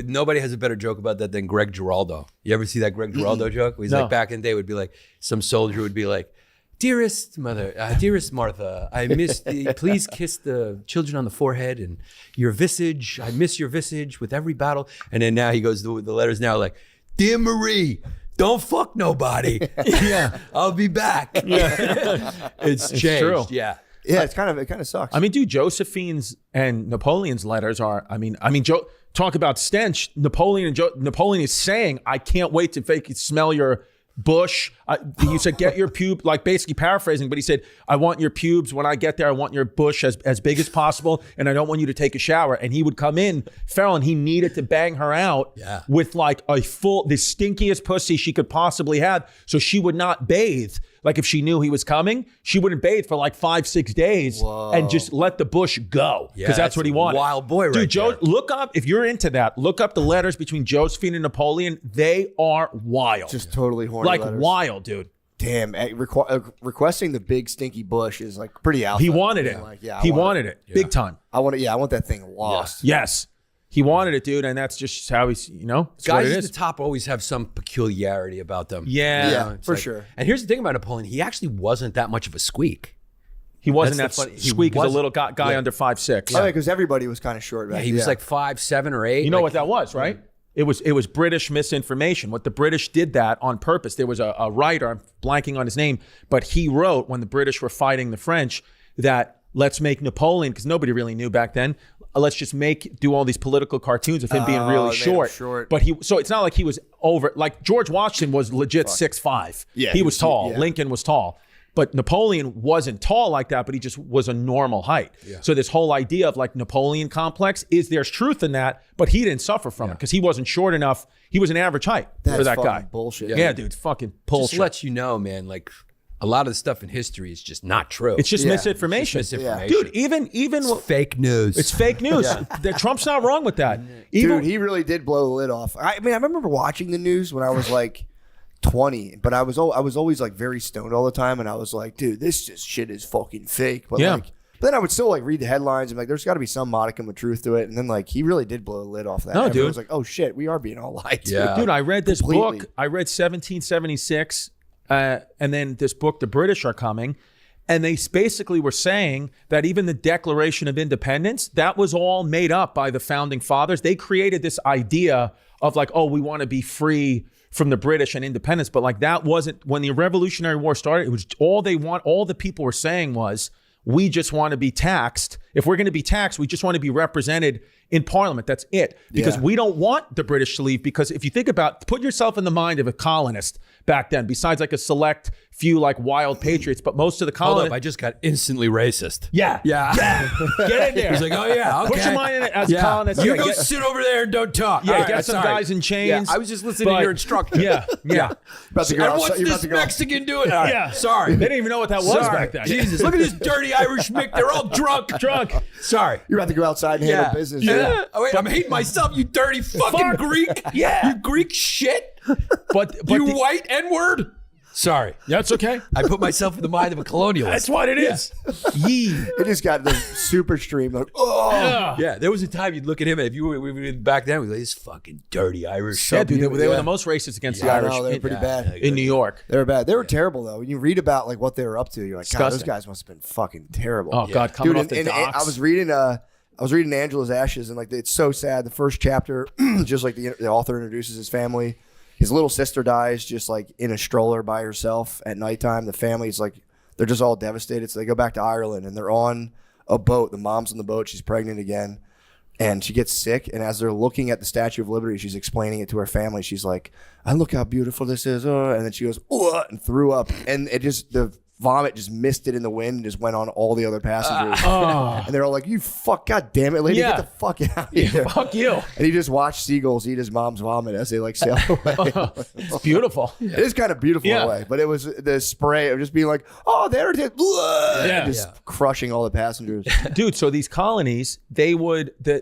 Nobody has a better joke about that than Greg Giraldo. You ever see that Greg Giraldo joke? He's No. like, back in the day, would be like, some soldier would be like, dearest Martha, I miss please kiss the children on the forehead and your visage. I miss your visage with every battle. And then now he goes, the letters now like, dear Marie, don't fuck nobody. Yeah, I'll be back. It's changed. true. Yeah. Yeah, it kind of sucks. I mean, dude, Josephine's and Napoleon's letters are, talk about stench. Napoleon is saying, I can't wait to smell your bush. He said, get your pube, like basically paraphrasing, but he said, I want your pubes when I get there. I want your bush as big as possible. And I don't want you to take a shower. And he would come in, feral, and he needed to bang her out with like the stinkiest pussy she could possibly have. So she would not bathe. Like if she knew he was coming, she wouldn't bathe for like 5-6 days and just let the bush go. Yeah, Because that's what he wanted. Wild boy right Dude, there. look up, if you're into that, look up the letters between Josephine and Napoleon. They are wild. just totally horny. like letters. wild, dude. Damn, requesting the big stinky bush is like pretty alpha. He wanted it. Like, yeah, he wanted it big time. I want it. Yeah, I want that thing lost. Yes. He wanted it, dude, and that's just how he's, it's what Guys it at is. the top always have some peculiarity about them. Yeah. Yeah, It's for sure. And here's the thing about Napoleon: he actually wasn't that much of a squeak. He wasn't That's that the funny- he squeak as a wasn't- little guy under 5'6". Oh, yeah, because everybody was kind of short back Yeah, he was like 5, 7, or 8. You know like, what that was, right? It was British misinformation. What the British did that on purpose. There was a writer, I'm blanking on his name, but he wrote when the British were fighting the French that let's make Napoleon, because nobody really knew back then, let's just do all these political cartoons of him being really they made him short. short. But so it's not like he was over, like George Washington was legit 6'5". Yeah, he was tall. yeah. Lincoln was tall. But Napoleon wasn't tall like that, but he just was a normal height. So this whole idea of like Napoleon complex there's truth in that, but he didn't suffer from it because he wasn't short enough. He was an average height for That's that fucking guy. bullshit. Yeah, dude, fucking bullshit. Just lets you know, man. Like a lot of the stuff in history is just not true. It's just Yeah. misinformation. It's just misinformation. Dude, even It's fake news. it's fake news. That Trump's not wrong with that. Even, Dude, he really did blow the lid off. I mean, I remember watching the news when I was like 20, but I was always like very stoned all the time, and I was like, dude, this just shit is fucking fake. But Yeah. like, but then I would still like read the headlines and like, there's got to be some modicum of truth to it. And then like, he really did blow the lid off that. No, Everyone dude. was like, oh shit, we are being all lied to. Yeah. dude, I read this Completely. book. I read 1776, and then this book, The British Are Coming. And they basically were saying that even the Declaration of Independence, that was all made up by the founding fathers. They created this idea of like, oh, we want to be free from the British and independence. But like that wasn't when the Revolutionary War started. It was all the people were saying was, we just want to be taxed. If we're going to be taxed, we just want to be represented in Parliament. That's it. Because we don't want the British to leave. Because if you think about, put yourself in the mind of a colonist back then, besides like a select few like wild patriots, but most of the Hold colonists. up, I just got instantly racist. Yeah. Get in there. He's like, oh yeah, okay. Put your mind in it as a colonist. You Yeah, go get- sit over there and don't talk. Yeah, All get right, some sorry. guys in chains. Yeah, I was just listening to your instruction. Yeah. About to go And outside- what's you're about this to go- Mexican doing? All right, Yeah. sorry. They didn't even know what that was Sorry. back then. Jesus, look at this dirty Irish Mick. They're all drunk. Sorry. You're about to go outside and handle business. Yeah. Oh, wait, I'm hating myself, you dirty fucking Greek. Yeah. You Greek shit. But You the- white N-word. Sorry. That's okay. I put myself in the mind of a colonialist. That's what it is. Yee. It just got the super stream. Like, oh, Yeah, there was a time you'd look at him, and if you were back then, we'd be like, this fucking dirty Irish. Yeah, dude, they were Yeah. the most racist against the I Irish know, they were pretty bad. in New York. They were bad. They were terrible though. When you read about like what they were up to, you're like, God, those Disgusting. guys must have been fucking terrible. Oh God, coming Dude, off the and docks. I was reading Angela's Ashes, and like it's so sad. The first chapter, just like the author introduces his family. His little sister dies just like in a stroller by herself at nighttime. The family's like, they're just all devastated. So they go back to Ireland and they're on a boat. The mom's on the boat. She's pregnant again. And she gets sick. And as they're looking at the Statue of Liberty, she's explaining it to her family. She's like, "I look how beautiful this is." And then she goes, "Oh," and threw up. And it just, the vomit just missed it in the wind and just went on all the other passengers. And they're all like, "You fuck, God damn it, lady, Yeah. get the fuck out of here." Fuck you. And he just watched seagulls eat his mom's vomit as they like sail away. It's beautiful. It is kind of beautiful in Yeah. a way, but it was the spray of just being like, "Oh, there it is," Yeah. and just crushing all the passengers. Dude, so these colonies, they would they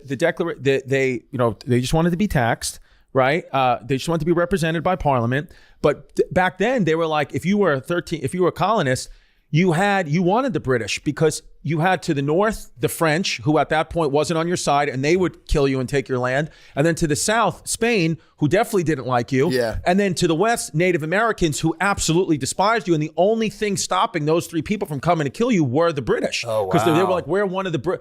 just wanted to be taxed, right? They just wanted to be represented by Parliament. But back then, they were like, if you were a colonist, you wanted the British because you had to the north the French, who at that point wasn't on your side, and they would kill you and take your land. And then to the south, Spain, who definitely didn't like you. Yeah. And then to the west, Native Americans, who absolutely despised you. And the only thing stopping those three people from coming to kill you were the British. Oh, wow. Because they were like, we're one of the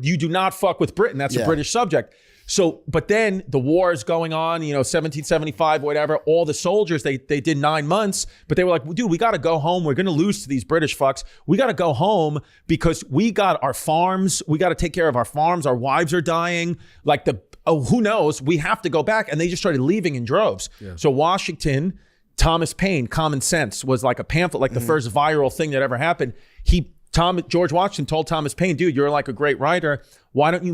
you do not fuck with Britain. That's a British subject. So, but then the war is going on, 1775, whatever. All the soldiers, they did 9 months, but they were like, dude, we got to go home. We're going to lose to these British fucks. We got to go home because we got our farms. We got to take care of our farms. Our wives are dying. Like who knows? We have to go back. And they just started leaving in droves. Yeah. So Washington, Thomas Paine, Common Sense was like a pamphlet, like the first viral thing that ever happened. George Washington told Thomas Paine, dude, you're like a great writer. Why don't you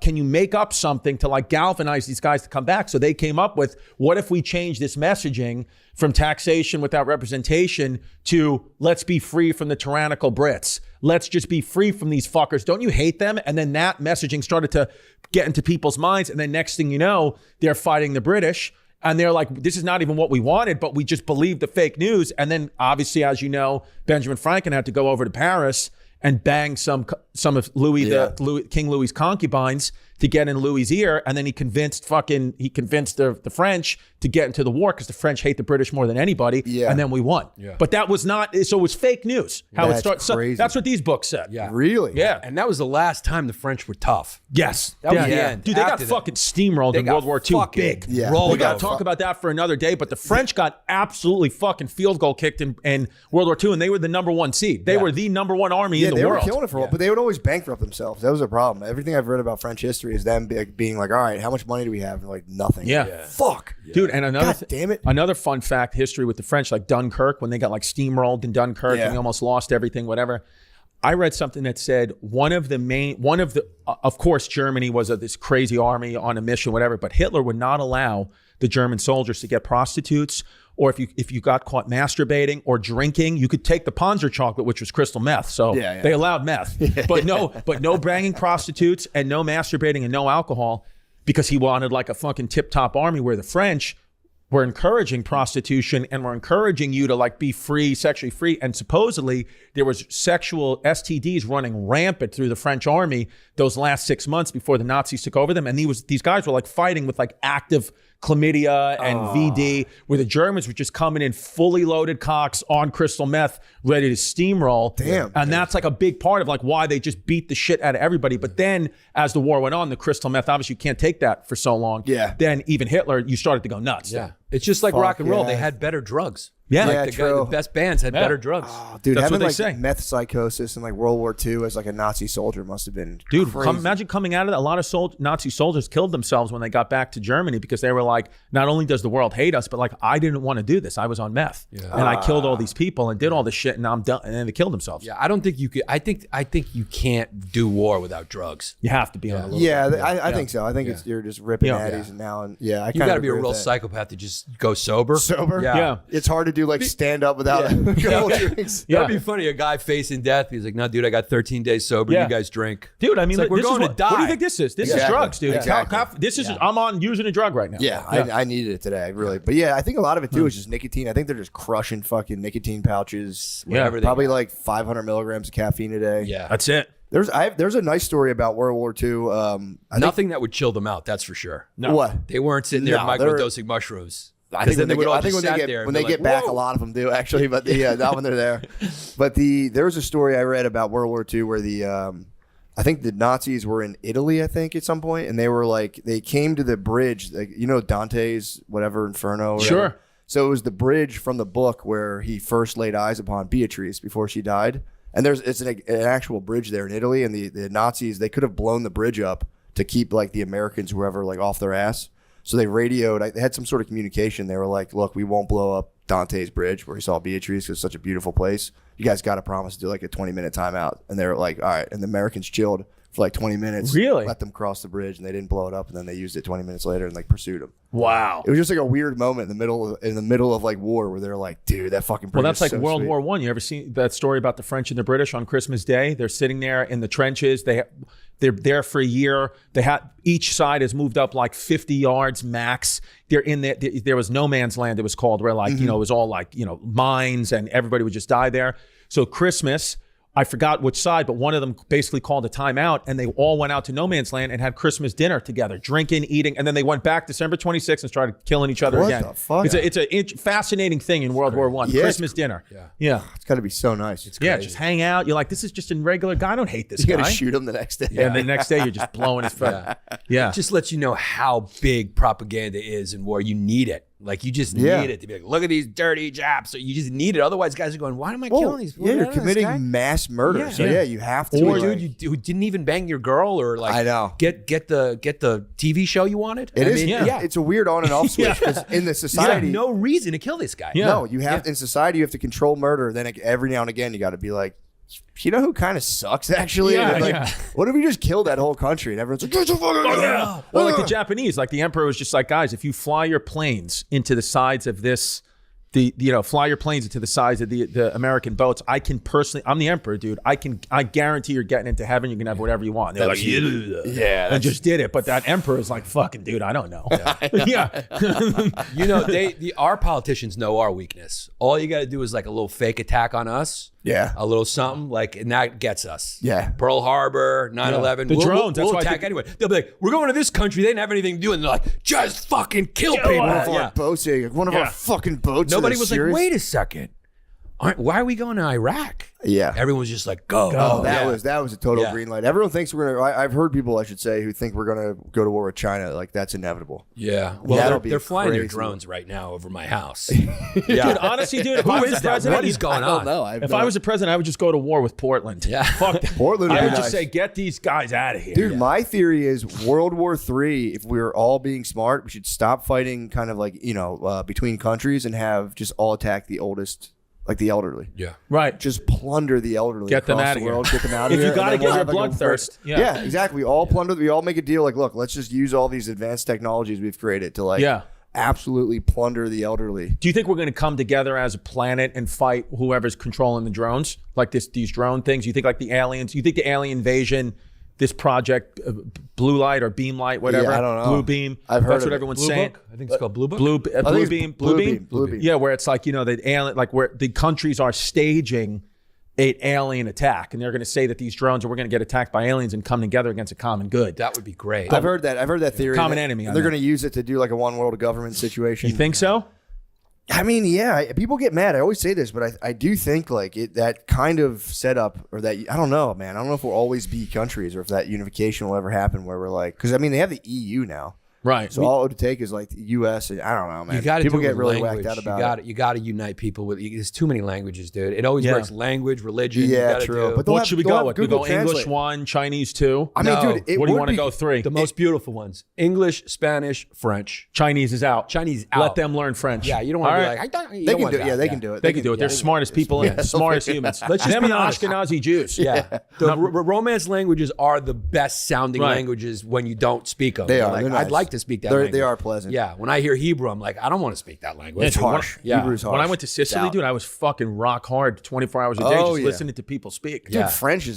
can you make up something to like galvanize these guys to come back? So they came up with, what if we change this messaging from taxation without representation to let's be free from the tyrannical Brits. Let's just be free from these fuckers. Don't you hate them? And then that messaging started to get into people's minds. And then next thing you know, they're fighting the British. And they're like, this is not even what we wanted, but we just believed the fake news. And then obviously, as you know, Benjamin Franklin had to go over to Paris and bang some of King Louis's concubines to get in Louis's ear. And then he convinced the French to get into the war because the French hate the British more than anybody. Yeah. And then we won. Yeah. But that was not, so it was fake news. How it started. So that's what these books said. Yeah. Really? Yeah. And that was the last time the French were tough. Yes. That was the end. Dude, they got After that, fucking steamrolled in got World War II. fucking Big. Yeah. rolled We got to over. talk about that for another day, but the French got absolutely fucking field goal kicked in World War II, and they were the number one seed. They were the number one army in the they world. were killing it for a while, but they would always bankrupt themselves. That was a problem. Everything I've read about French history is them being like, "All right, how much money do we have?" And like, nothing. Yeah. Fuck. Dude, and another God damn it. another fun fact history with the French, like Dunkirk, when they got like steamrolled in Dunkirk and they almost lost everything, whatever. I read something that said of course, Germany was this crazy army on a mission, whatever, but Hitler would not allow the German soldiers to get prostitutes, or if you got caught masturbating or drinking, you could take the Panzer chocolate, which was crystal meth. So they allowed meth, but no banging prostitutes and no masturbating and no alcohol, because he wanted like a fucking tip-top army, where the French were encouraging prostitution and were encouraging you to like be free, sexually free. And supposedly there was sexual STDs running rampant through the French army those last 6 months before the Nazis took over them. And these guys were like fighting with like active chlamydia and VD, where the Germans were just coming in fully loaded cocks on crystal meth, ready to steamroll. Damn. And that's like a big part of like why they just beat the shit out of everybody. But then as the war went on, the crystal meth, obviously you can't take that for so long. Yeah. Then even Hitler, you started to go nuts. Yeah. It's just like Fuck, rock and roll. yeah. They had better drugs. Yeah. Like Yeah, the true. the best bands had better drugs. Oh, dude, That's having what they like say. meth psychosis in like World War II as like a Nazi soldier must have been Dude, crazy. imagine coming out of that. A lot of Nazi soldiers killed themselves when they got back to Germany because they were like, not only does the world hate us, but like, I didn't want to do this. I was on meth. And I killed all these people and did all this shit and now I'm done. And then they killed themselves. Yeah, I don't think you could. I think you can't do war without drugs. You have to be on a little Yeah, bit. I think so. I think it's you're just ripping Yeah. addies and now and yeah, I You kind got of to be a real psychopath to just go sober. Sober? Yeah. Yeah. It's hard to do like stand up without a couple drinks. Yeah. That'd be funny. A guy facing death. He's like, "No, dude, I got 13 days sober. Yeah. You guys drink." Dude, I mean, It's like, we're this is going to what do you die. think this is? This is Exactly. drugs, dude. Exactly. This is, I'm on using a drug right now. Yeah, I needed it today, really. But yeah, I think a lot of it too is just nicotine. I think they're just crushing fucking nicotine pouches. Whatever they Probably got. like 500 milligrams of caffeine a day. Yeah. That's it. There's a nice story about World War II. I think, Nothing that would chill them out. That's for sure. No. what? They weren't sitting there No, they're- microdosing mushrooms. I 'Cause think then when they they would get, all I think just when they sat get there and when be they like, get back, "Whoa." a lot of them do actually. But not when they're there. But there was a story I read about World War II where I think the Nazis were in Italy, I think, at some point, and they were like they came to the bridge, like, you know, Dante's whatever Inferno. Or Sure. whatever. So it was the bridge from the book where he first laid eyes upon Beatrice before she died. And it's an actual bridge there in Italy, and the Nazis, they could have blown the bridge up to keep like the Americans, whoever, like off their ass. So they radioed. They had some sort of communication. They were like, "Look, we won't blow up Dante's bridge where he saw Beatrice because it's such a beautiful place. You guys got to promise to do like a 20-minute timeout." And they were like, "All right." And the Americans chilled for like 20 minutes. Really? Let them cross the bridge, and they didn't blow it up. And then they used it 20 minutes later and like pursued them. Wow. It was just like a weird moment in the middle of like war where they're like, "Dude, that fucking bridge." Well, that's is like so World sweet." War One. You ever seen that story about the French and the British on Christmas Day? They're sitting there in the trenches. They're there for a year. Each side has moved up like 50 yards max. They're in there. There was no man's land. It was called where like it was all like mines and everybody would just die there. So Christmas, I forgot which side, but one of them basically called a timeout, and they all went out to no man's land and had Christmas dinner together, drinking, eating, and then they went back December 26th and started killing each other What again. the fuck? It's a fascinating thing in World War One. Yeah, Christmas dinner. Yeah. It's got to be so nice. Yeah, just hang out. You're like, this is just a regular guy. I don't hate this You guy. got to shoot him the next day. And the next day you're just blowing his phone. Yeah. It just lets you know how big propaganda is in war. You need it. Like you just Yeah. need it to be like, look at these dirty Japs. So you just need it. Otherwise, guys are going, why am I killing these? Yeah, you're What is this guy? committing mass murder. Yeah. So Yeah. yeah, you have to. Or like- dude, you didn't even bang your girl, or like I know. get the TV show you wanted. It I is. mean, yeah. It's a weird on and off switch because in the You have society, no reason to kill this guy. Yeah. no, you have in society you have to control murder. Then every now and again you got to be like, you know who kind of sucks actually? Yeah, And like, yeah. what if we just killed that whole country and everyone's like, "Get the fuck out of here." Well, like the Japanese, like the emperor was just like, guys, if you fly your planes into the sides of this, fly your planes into the sides of the American boats, I can personally, I'm the emperor, dude. I guarantee you're getting into heaven. You can have whatever you want. And they're like, Yeah, and just did it. But that emperor is like, fucking dude, I don't know. Yeah. You know, our politicians know our weakness. All you got to do is like a little fake attack on us. Yeah. A little something like, and that gets us. Yeah. Pearl Harbor, 9/11. The We'll- drones, that's We'll why I attack think- anyway. They'll be like, we're going to this country. They didn't have anything to do. And they're like, just fucking kill people. One of Yeah. our boats, one of Yeah. our fucking boats. Nobody are was serious? like, wait a second. Why are we going to Iraq? Yeah. Everyone was just like, go. Oh, that Yeah. was a total Yeah. green light. Everyone thinks we're gonna. I've heard people, I should say, who think we're gonna go to war with China. Like that's inevitable. Yeah. Well, That'll be they're flying their crazy. drones right now over my house. Dude, honestly, dude, if Who I was is the that? president, What is going on? If I was a president, I would just go to war with Portland. Yeah. Fuck that. Portland would I be would just nice. say, get these guys out of here. Dude, my theory is World War III, if we were all being smart, we should stop fighting kind of like, between countries and have just all attack the oldest, like the elderly. Yeah. Right. Just plunder the elderly. Get them across out the of here. world, Get them out of If you here. gotta and then get we'll your have, like, a bloodthirst, break. yeah. Exactly. We all plunder. We all make a deal. Like, look, let's just use all these advanced technologies we've created to absolutely plunder the elderly. Do you think we're going to come together as a planet and fight whoever's controlling the drones, like these drone things? You think like the aliens? You think the alien invasion, this project, Blue Light or Beam Light, whatever? Yeah, I don't know. Blue Beam. I've heard That's of what it. everyone's Blue saying. Book? I think it's called Blue Book. Blue think it's Beam. Blue Blue Beam. Blue Beam. Yeah, where it's like the alien, like where the countries are staging an alien attack, and they're going to say that these drones we're going to get attacked by aliens and come together against a common good. That would be great. I've heard that theory. Common that enemy, I They're know. going to use it to do like a one world government situation. You think so? I mean, yeah, people get mad. I always say this, but I do think like that kind of setup or that, I don't know, man. I don't know if we'll always be countries or if that unification will ever happen where we're like, because I mean, they have the EU now. Right. So all it would take is like the U.S. and I don't know, man. You got to People do it get with really language. whacked out about it. You got to unite people with. There's too many languages, dude. It always Yeah. works. Language, religion. Yeah, you gotta true. do. But they'll What have- should we they'll go have with? We Google go English Translate. 1, Chinese 2. I mean, No. dude, What do you would want to be- go 3? the most beautiful ones: English, Spanish, French. Chinese is out. Chinese out. Let them learn French. Yeah, you don't want All to right. be like, I don't. You They don't can want do that. it. Yeah, they can do it. They can do it. They're yeah, smartest people in smartest humans. Let's just them be and honest. Ashkenazi Jews. Yeah, the romance languages are the best sounding Right. languages when you don't speak them. They You're are. Like, They're I'd nice. like to speak that. They language. are pleasant. Yeah, when I hear Hebrew, I'm like, I don't want to speak that language. It's harsh. Yeah. Hebrew's harsh. When I went to Sicily, Doubt. dude, I was fucking rock hard 24 hours a day Oh, just yeah. listening to people speak. Dude, Yeah. French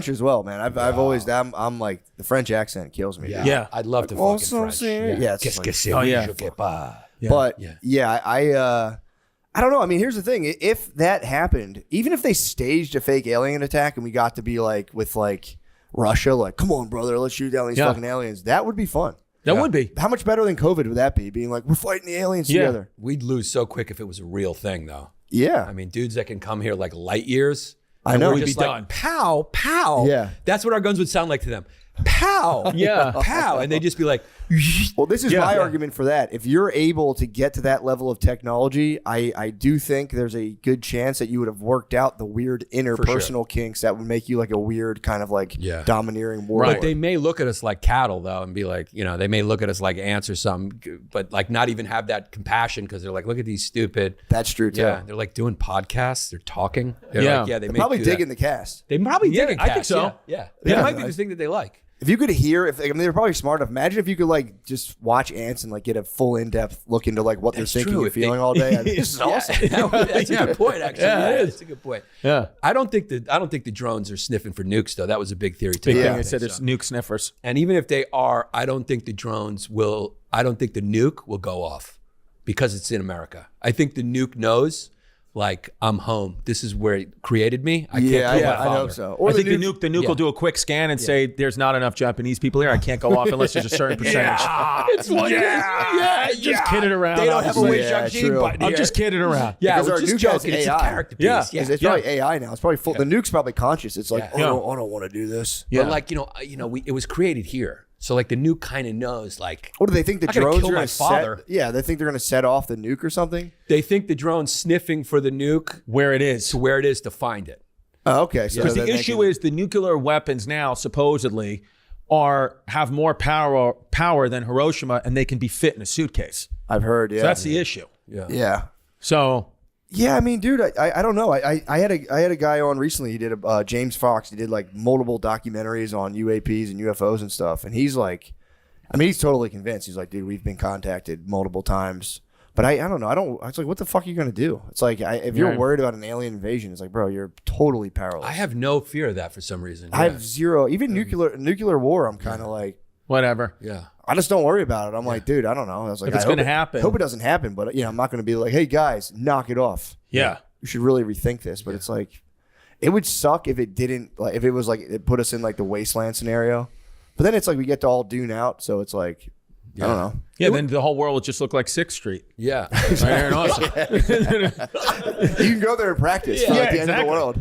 as well, man. I've always I'm like the French accent kills me. Yeah. dude. Yeah. I'd love to Oh, fucking so French. serious. Yeah, it's Qu'est-ce like- que c'est? Oh, yeah. Je sais pas. But Yeah. yeah, I don't know. I mean, here's the thing: if that happened, even if they staged a fake alien attack and we got to be like with like Russia, like, come on, brother, let's shoot down these Yeah. fucking aliens, that would be fun. That would be. How much better than COVID would that be? Being like, we're fighting the aliens Yeah. together. We'd lose so quick if it was a real thing, though. Yeah, I mean, dudes that can come here like light years. I and know. we're We'd just be like, done. pow, pow. Yeah. That's what our guns would sound like to them. Pow. Yeah. Pow. And they'd just be like, Well, this is Yeah. my Yeah. argument for that. If you're able to get to that level of technology, I do think there's a good chance that you would have worked out the weird interpersonal kinks that would make you like a weird kind of like Yeah. domineering warlord. but they may look at us like cattle, though, and be like, they may look at us like ants or something, but like not even have that compassion because they're like, look at these stupid. That's true too. Yeah. They're like doing podcasts. They're talking. They're Yeah. like, yeah, they may Probably do that. digging the cast. They probably Yeah, dig I think so. Yeah. Yeah. That might be the thing that they like. If you could hear, they're probably smart enough. Imagine if you could like just watch ants and like get a full in-depth look into like what That's they're thinking true. and If they- feeling all day. This is awesome. That's a good point, actually. Yeah, it is. That's a good point. Yeah. I don't think the drones are sniffing for nukes, though. That was a big theory too. Big Yeah. thing. I They said it's nuke sniffers. And even if they are, I don't think the nuke will go off because it's in America. I think the nuke knows, like, I'm home. This is where it created me. I can't Yeah, kill yeah, my I father. hope so. Or I think the nuke Yeah. will do a quick scan and say there's not enough Japanese people here. I can't go off unless there's a certain percentage. It's what Just kidding around. They don't have a obviously. Wei Yeah, Jiaqi true. button I'm here. just kidding around. Yeah, Because we're our just nuke has joking. It's a AI. character piece. Yeah. Yeah. It's probably AI now. It's probably full. The nuke's probably conscious. It's like, Yeah. I don't want to do this. Yeah. But like, it was created here. So like the nuke kind of knows, like, What do they think the I'm gonna drones kill are my going to father. set? Yeah, they think they're going to set off the nuke or something. they think the drone's sniffing for the nuke Where it is. to where it is to find it. Oh, okay. So Because then the they issue can- is the nuclear weapons now supposedly have more power than Hiroshima, and they can be fit in a suitcase. I've heard. Yeah, So that's the issue. yeah. So Yeah, I mean, dude, I don't know. I had a guy on recently. He did a James Fox. He did like multiple documentaries on UAPs and UFOs and stuff. And he's like, I mean, he's totally convinced. He's like, dude, we've been contacted multiple times. But I don't know. It's like, what the fuck are you gonna do? It's like, if you're Right. worried about an alien invasion, it's like, bro, you're totally powerless. I have no fear of that for some reason. I have zero. Even nuclear war, I'm kind of like, whatever. Yeah. I just don't worry about it. I'm like, dude, I don't know. I was like, If it's I hope gonna it- happen. hope it doesn't happen. But I'm not gonna be like, hey guys, knock it off. Yeah. You should really rethink this. But it's like, it would suck if it didn't. Like, if it was like it put us in like the wasteland scenario. But then it's like we get to all dune out, so it's like, I don't know. Yeah, then the whole world would just look like 6th Street. Yeah. Right here in Austin. You can go there and practice for like the end of the world.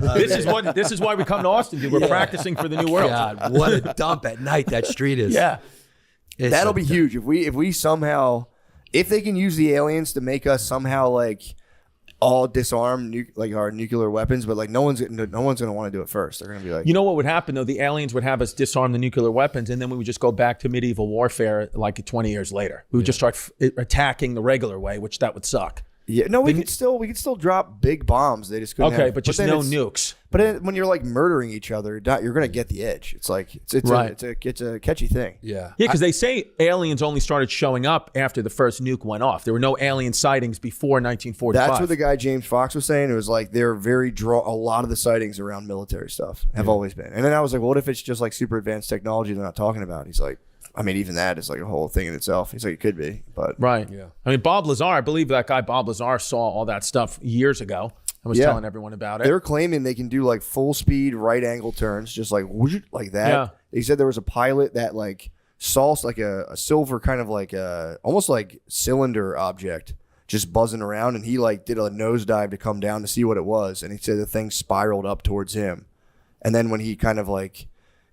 This is why we come to Austin, dude. We're practicing for the new world. God, what a dump at night that street is. Yeah. It's That'll a be dump. huge if we somehow, if they can use the aliens to make us somehow like all disarm like our nuclear weapons, but like no one's gonna want to do it first. They're gonna be like, You know what would happen though? The aliens would have us disarm the nuclear weapons, and then we would just go back to medieval warfare like 20 years later. We would just start attacking the regular way, which that would suck. yeah, no, we could still drop big bombs. They just couldn't. Okay, have, but just then no it's- nukes. But when you're like murdering each other, you're gonna get the edge. It's like Right. it's a catchy thing. Yeah. Yeah, because they say aliens only started showing up after the first nuke went off. There were no alien sightings before 1945. That's what the guy James Fox was saying. It was like they're very a lot of the sightings around military stuff have always been. And then I was like, well, what if it's just like super advanced technology they're not talking about? He's like, I mean, even that is like a whole thing in itself. He's like, it could be, but Right. Yeah. I mean, Bob Lazar, I believe that guy Bob Lazar saw all that stuff years ago and was Yeah. telling everyone about it. they're claiming they can do like full speed right angle turns, just like whoosh, like that. Yeah. He said there was a pilot that like saw like a silver kind of like almost like cylinder object just buzzing around, and he like did a nosedive to come down to see what it was, and he said the thing spiraled up towards him, and then when he kind of like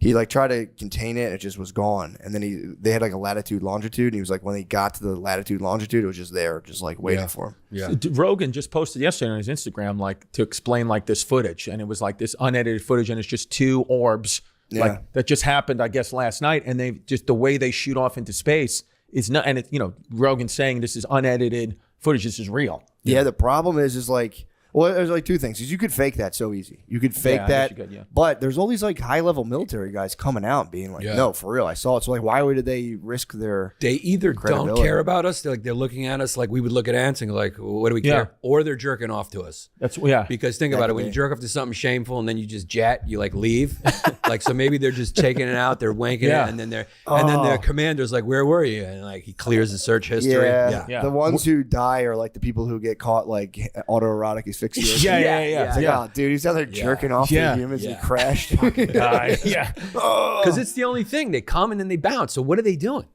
he like tried to contain it, and it just was gone. And then they had like a latitude longitude, and he was like, when they got to the latitude longitude, it was just there, just like waiting for him. Yeah. Rogan just posted yesterday on his Instagram like to explain like this footage, and it was like this unedited footage, and it's just two orbs like that just happened, I guess, last night, and they just the way they shoot off into space is not. And Rogan's saying this is unedited footage. This is real. Yeah, the problem is like, well, there's like two things. Is you could fake that so easy. You could fake I that, guess you could, yeah. but there's all these like high level military guys coming out and being like, no, for real, I saw it. So like, why would they risk their? They either don't credibility? care about us, they're looking at us like we would look at ants and go like, what do we care? Or they're jerking off to us. That's Because think about it, when you jerk off to something shameful and then you just you like leave. Like, so maybe they're just taking it out, they're wanking it, and then the commander's like, where were you? And like he clears the search history. Yeah. The ones who die are like the people who get caught like autoerotic asphyxiation. Yeah. It's like, oh, dude, he's out there jerking off to humans and he crashed. Because it's the only thing. They come and then they bounce. So what are they doing?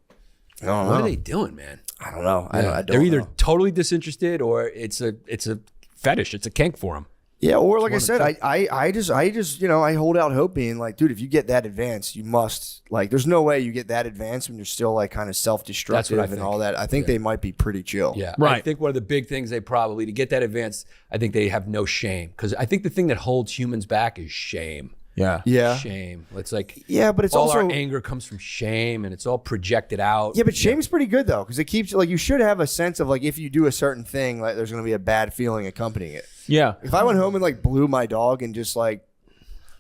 I don't know. What are they doing, man? I don't know. I don't They're either know. totally disinterested or it's a fetish. It's a kink for them. Yeah, or like I said, I just I hold out hope, being like, dude, if you get that advanced, you must like. There's no way you get that advanced when you're still like kind of self-destructive and all that. I think they might be pretty chill. Yeah, Right. I think one of the big things they probably to get that advanced, I think they have no shame, because I think the thing that holds humans back is shame. Yeah. Shame. It's like but it's all also our anger comes from shame, and it's all projected out. Yeah, but shame's pretty good though, because it keeps like you should have a sense of like if you do a certain thing, like there's gonna be a bad feeling accompanying it. Yeah. If I went home and like blew my dog and just like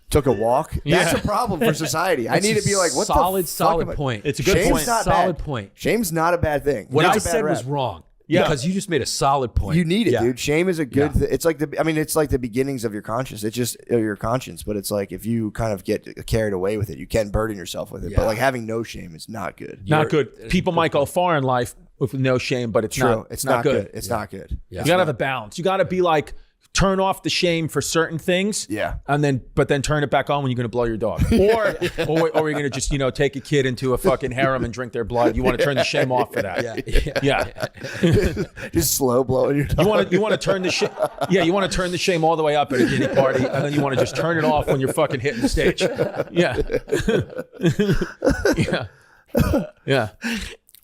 took a walk, that's a problem for society. I need to be like, what solid, the fuck solid am I- point. It's a good Shame's point. not Solid bad. point. Shame's not a bad thing. What It's I a bad said rap. was wrong. Yeah. Because you just made a solid point. You need it, Yeah. dude. Shame is a good. It's like it's like the beginnings of your conscience. It's just your conscience, but it's like if you kind of get carried away with it, you can burden yourself with it. But like having no shame is not good. Not good. People might go far in life with no shame, but it's True. not. It's not good. It's not good. Yeah. You gotta have a balance. You gotta be like, turn off the shame for certain things. Yeah. And then turn it back on when you're gonna blow your dog. Or you're gonna just, take a kid into a fucking harem and drink their blood. You want to turn the shame off for that. Yeah. Just slow blowing your dog. You want to turn the shame. Yeah, you want to turn the shame all the way up at a giddy party, and then you want to just turn it off when you're fucking hitting the stage. Yeah. Yeah.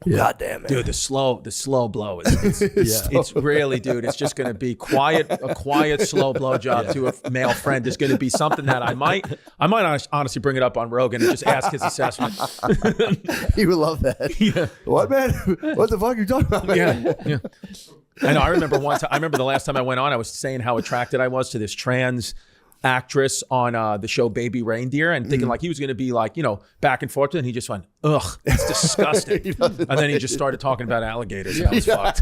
God damn it. Dude, the slow blow is it's really, dude, it's just gonna be a quiet slow blow job to a male friend is gonna be something that I might honestly bring it up on Rogan and just ask his assessment. He would love that. Yeah. What, man? What the fuck are you talking about, man? Yeah. I know. I remember the last time I went on, I was saying how attracted I was to this trans actress on the show Baby Reindeer, and thinking like he was going to be like, back and forth, and he just went, ugh, it's disgusting. And then he just started talking about alligators. And I was fucked.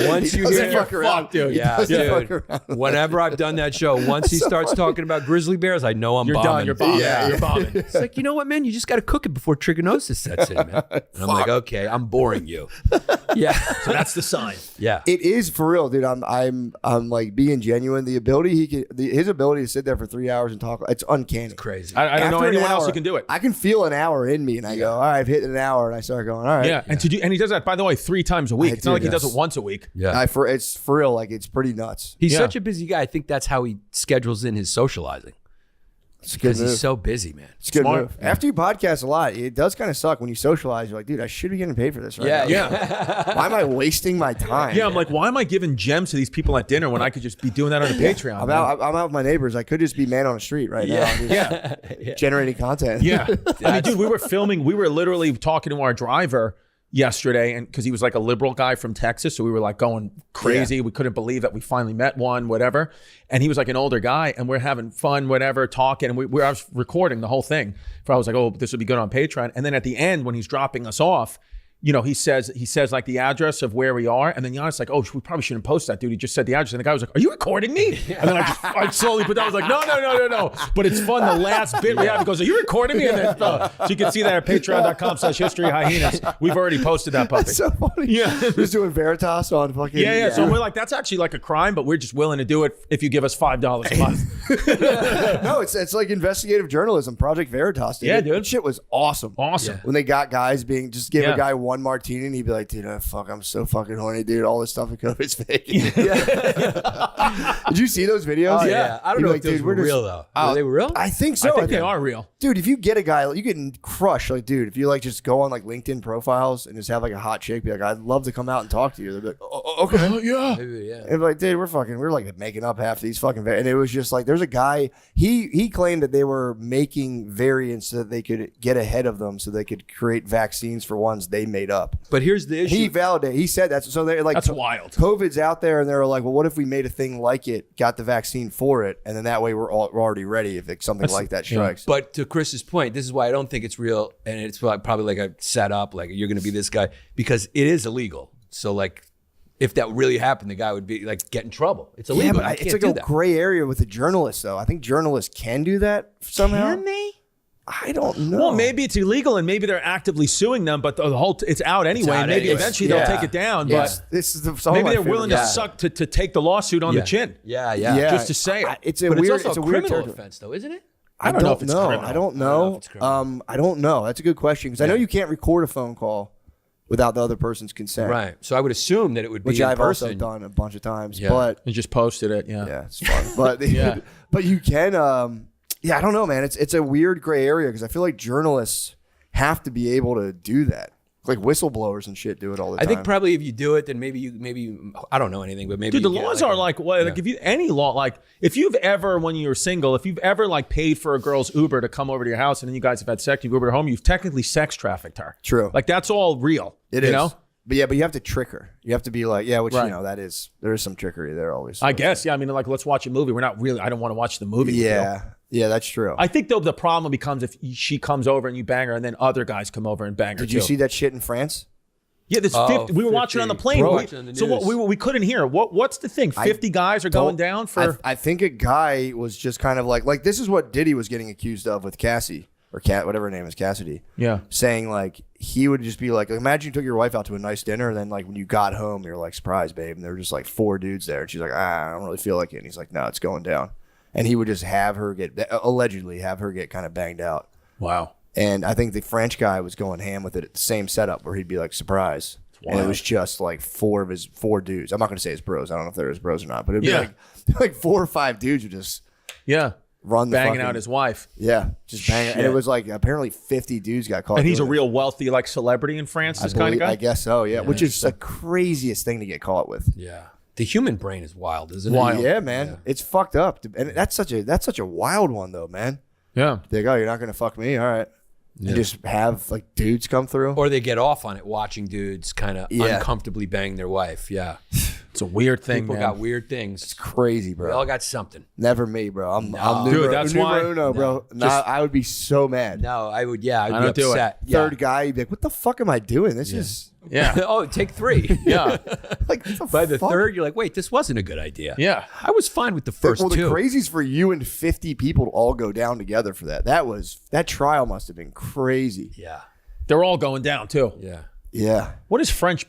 Once you hear fuck around, dude. Yeah, fuck dude. around. Whenever I've done that show, once he starts talking about grizzly bears, I know I'm You're bombing. done. You're bombing. Yeah. You're bombing. It's like, you know what, man? You just got to cook it before trichinosis sets in, man. And I'm like, okay, I'm boring you. Yeah. So that's the sign. Yeah. It is for real, dude. I'm like being genuine. The ability his ability to sit there for 3 hours and talk, it's uncanny. Crazy. I don't know After an anyone else hour, who can do it. I can feel an hour in me, and I go, all right, I've hit an hour, and I start going, all right. Yeah, and he does that, by the way, 3 times a week. It's not like he does it once a week. Yeah. It's for real. Like it's pretty nuts. He's Yeah. such a busy guy. I think that's how he schedules in his socializing. It's a good Because move. he's so busy, man. It's a good Smart. move. After you podcast a lot, it does kind of suck when you socialize. You're like, dude, I should be getting paid for this right now. Yeah. Why am I wasting my time? Yeah, I'm like, why am I giving gems to these people at dinner when I could just be doing that on the Patreon? I'm man? out with my neighbors. I could just be man on the street right now, just generating content. Yeah. I mean, dude, we were literally talking to our driver yesterday, and because he was like a liberal guy from Texas, so we were like going crazy. We couldn't believe that we finally met one, whatever. And he was like an older guy, and we're having fun, whatever, talking. And I was recording the whole thing. I was like, oh, this would be good on Patreon. And then at the end, when he's dropping us off, he says like the address of where we are, and then Giannis like, oh, we probably shouldn't post that, dude. He just said the address, and the guy was like, are you recording me? And then I slowly put down. I was like, no. But it's fun. The last bit we have, he goes, are you recording me? And then so you can see that at patreon.com/historyhyenas. We've already posted that puppy. It's so funny. Yeah. Just doing Veritas on fucking. Yeah. So we're like, that's actually like a crime, but we're just willing to do it if you give us $5 a month. No, it's like investigative journalism. Project Veritas. Dude. Yeah, dude. That shit was awesome. Awesome. When they got guys being, just give a guy one martini and he'd be like, dude, I'm so fucking horny, dude. All this stuff in COVID's fake. Did you see those videos? Oh, yeah. I don't He'd know be if those were real, though. Were they real? I think so. I think they are real. Dude, if you get a guy, you can crush. Like, dude, if you like just go on like LinkedIn profiles and just have like a hot chick be like, I'd love to come out and talk to you. They'd be like, oh, okay. Yeah. Maybe, yeah. And be like, dude, we're like making up half these fucking. And it was just like, there's a guy. He claimed that they were making variants so that they could get ahead of them, so they could create vaccines for ones they made up. But here's the issue. He validated. He said that. So they're like, That's wild. COVID's out there, and they're like, well, what if we made a thing like it, got the vaccine for it, and then that way we're already ready if something like that strikes. But to Chris's point, this is why I don't think it's real, and it's probably like a setup, like you're going to be this guy, because it is illegal. So like, if that really happened, the guy would be like get in trouble. It's illegal. Yeah, but You it's can't like do a that. gray area with the journalists, though. I think journalists can do that somehow. Can they? I don't know. Well, maybe it's illegal and maybe they're actively suing them, but the whole it's out anyway. out And maybe anyway. eventually Yeah. they'll take it down. Yes, But this is maybe they're willing to to take the lawsuit on the chin. Yeah. Just to say it. It's a But weird. it's also It's a a weird criminal territory. offense, though, isn't it? I don't know if it's criminal. I don't I don't know know. if it's criminal. I don't know. That's a good question because I know you can't record a phone call without the other person's consent. Right. So I would assume that it would be Which in I've also person. done a bunch of times. Yeah. But And just posted it. Yeah. yeah, it's fun. But Yeah. but you can. Yeah, I don't know, man. It's a weird gray area because I feel like journalists have to be able to do that. Like whistleblowers and shit do it all the I time. think probably if you do it, then maybe you I don't know anything, but maybe Dude, the you get, laws like, are like what? Like if you any law, like if you've ever, when you're single, if you've ever like paid for a girl's Uber to come over to your house and then you guys have had sex, you Uber her home, you've technically sex trafficked her. True. Like that's all real. It you is. know? But yeah, but you have to trick her. You have to be like, yeah, which Right. you know, there is some trickery there always. I guess. Yeah. I mean, like let's watch a movie. We're not really. I don't want to watch the movie. with you. Yeah, that's true. I think though the problem becomes if she comes over and you bang her, and then other guys come over and bang her. Did you too. see that shit in France? Yeah, this Oh, 50, we were watching on the 50. plane. Bro, We- watching on the so what news. we couldn't hear. What's the thing? 50 guys are going down for. I think a guy was just kind of like this is what Diddy was getting accused of with Cassie or Cat, whatever her name is, Cassidy. Yeah. Saying like he would just be like, imagine you took your wife out to a nice dinner and then like when you got home, you're like, surprise, babe, and there were just like 4 dudes there, and she's like, I don't really feel like it, and he's like, no, it's going down, and he would just allegedly have her get kind of banged out. Wow. And I think the French guy was going ham with it at the same setup where he'd be like, surprise. And it was just like 4 dudes. I'm not going to say his bros. I don't know if they're his bros or not, but it'd be like 4 or 5 dudes who just Yeah. run the Banging fucking, out his wife. Yeah, just banging. And it was like apparently 50 dudes got caught. And he's a doing it. real wealthy like celebrity in France, I this kind of believe- guy? I guess so, yeah. Which is the craziest thing to get caught with. Yeah. The human brain is wild, isn't Wild. it? Yeah, man. It's fucked up. And that's such a wild one though, man. Yeah. They go, you're not going to fuck me? All right. And just have like dudes come through. Or they get off on it watching dudes kind of Yeah. uncomfortably bang their wife. Yeah. It's a weird thing, People man. got weird things. Crazy, We all bro. got something. Never me, bro. I'm Dude, numero, that's why- numero uno, bro. No, I would be so mad. No, I would, yeah, I'd I be don't do it. upset. Yeah. Third guy, you'd be like, what the fuck am I doing? This is Yeah. Oh, take 3. Yeah. like, what the By the fuck? third, you're like, wait, this wasn't a good idea. Yeah. I was fine with the first Well, the 2. crazies for you and 50 people to all go down together for that. That trial must have been crazy. Yeah. They're all going down too. Yeah. Yeah. What is French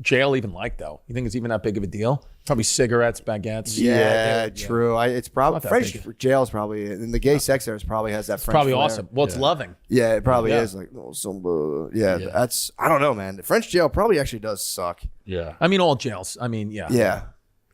jail even like though? You think it's even that big of a deal? Probably cigarettes, baguettes. Yeah, true. It's probably Not that French big. jail's probably, and the gay sex there probably has that French. Probably flair. awesome. Well, it's loving. Yeah, it probably Yeah. is. Like, oh, that's, I don't know, man. The French jail probably actually does suck. Yeah. I mean, all jails. I mean, yeah. Yeah.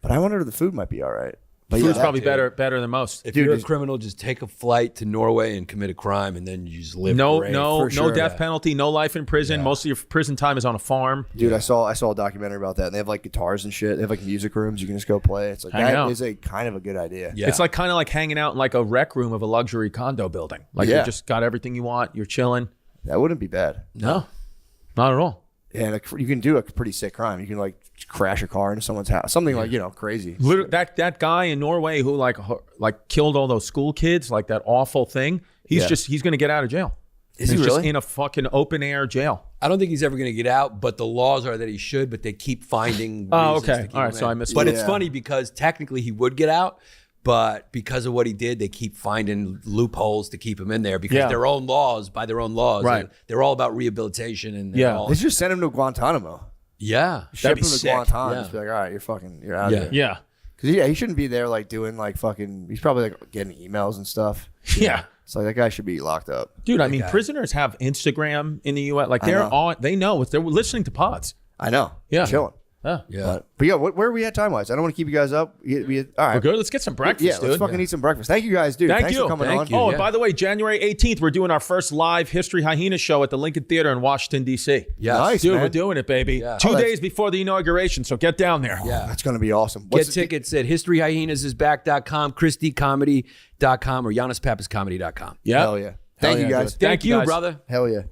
But I wonder if the food might be all right. But Food's yeah, probably better than most. If you're a criminal, just take a flight to Norway and commit a crime, and then you just live. No great. for sure. death penalty, no life in prison. Most of your prison time is on a farm. Dude, I saw a documentary about that, and they have like guitars and shit. They have like music rooms you can just go play. It's like Hang that out. is a kind of a good idea. Yeah. It's like kind of like hanging out in like a rec room of a luxury condo building. Like Yeah. you just got everything you want. You're chilling. That wouldn't be bad. No, not at all. And you can do a pretty sick crime. You can like crash a car into someone's house, something like crazy. Literally, that guy in Norway who like killed all those school kids, like that awful thing. He's going to get out of jail. Is he He's really? just in a fucking open air jail. I don't think he's ever going to get out, but the laws are that he should. But they keep finding. Oh, reasons okay. to keep All right, him so in. I missed But it. it's Yeah. funny because technically he would get out, but because of what he did, they keep finding loopholes to keep him in there because Yeah. their own laws, by their own laws, Right. they're all about rehabilitation and Yeah. They should just send him to Guantanamo. yeah, Ship be him to sick. Guantanamo. Yeah. Just be like, all right, you're out Yeah. of here. Yeah. Because he shouldn't be there like doing like fucking. He's probably like getting emails and stuff. Yeah. It's like that guy should be locked up. Dude, I mean, prisoners have Instagram in the U.S. Like they know if they're listening to pods. I know. Yeah. Chilling. Yeah. But yeah, where are we at time wise? I don't want to keep you guys up. All right. We're good. Let's get some breakfast, Yeah, dude. let's fucking eat some breakfast. Thank you guys, dude. Thank Thanks you. for coming on. Oh, and by the way, January 18th, we're doing our first live History Hyena show at the Lincoln Theater in Washington, D.C. Yes. Nice, Dude, man. we're doing it, baby. Yeah. 2 days before the inauguration, so get down there. Yeah. That's going to be awesome. Get tickets at historyhyenasisback.com, christiecomedy.com, or yannispapascomedy.com. Yeah. Hell yeah. Thank you guys. Thank you, guys. brother. Hell yeah.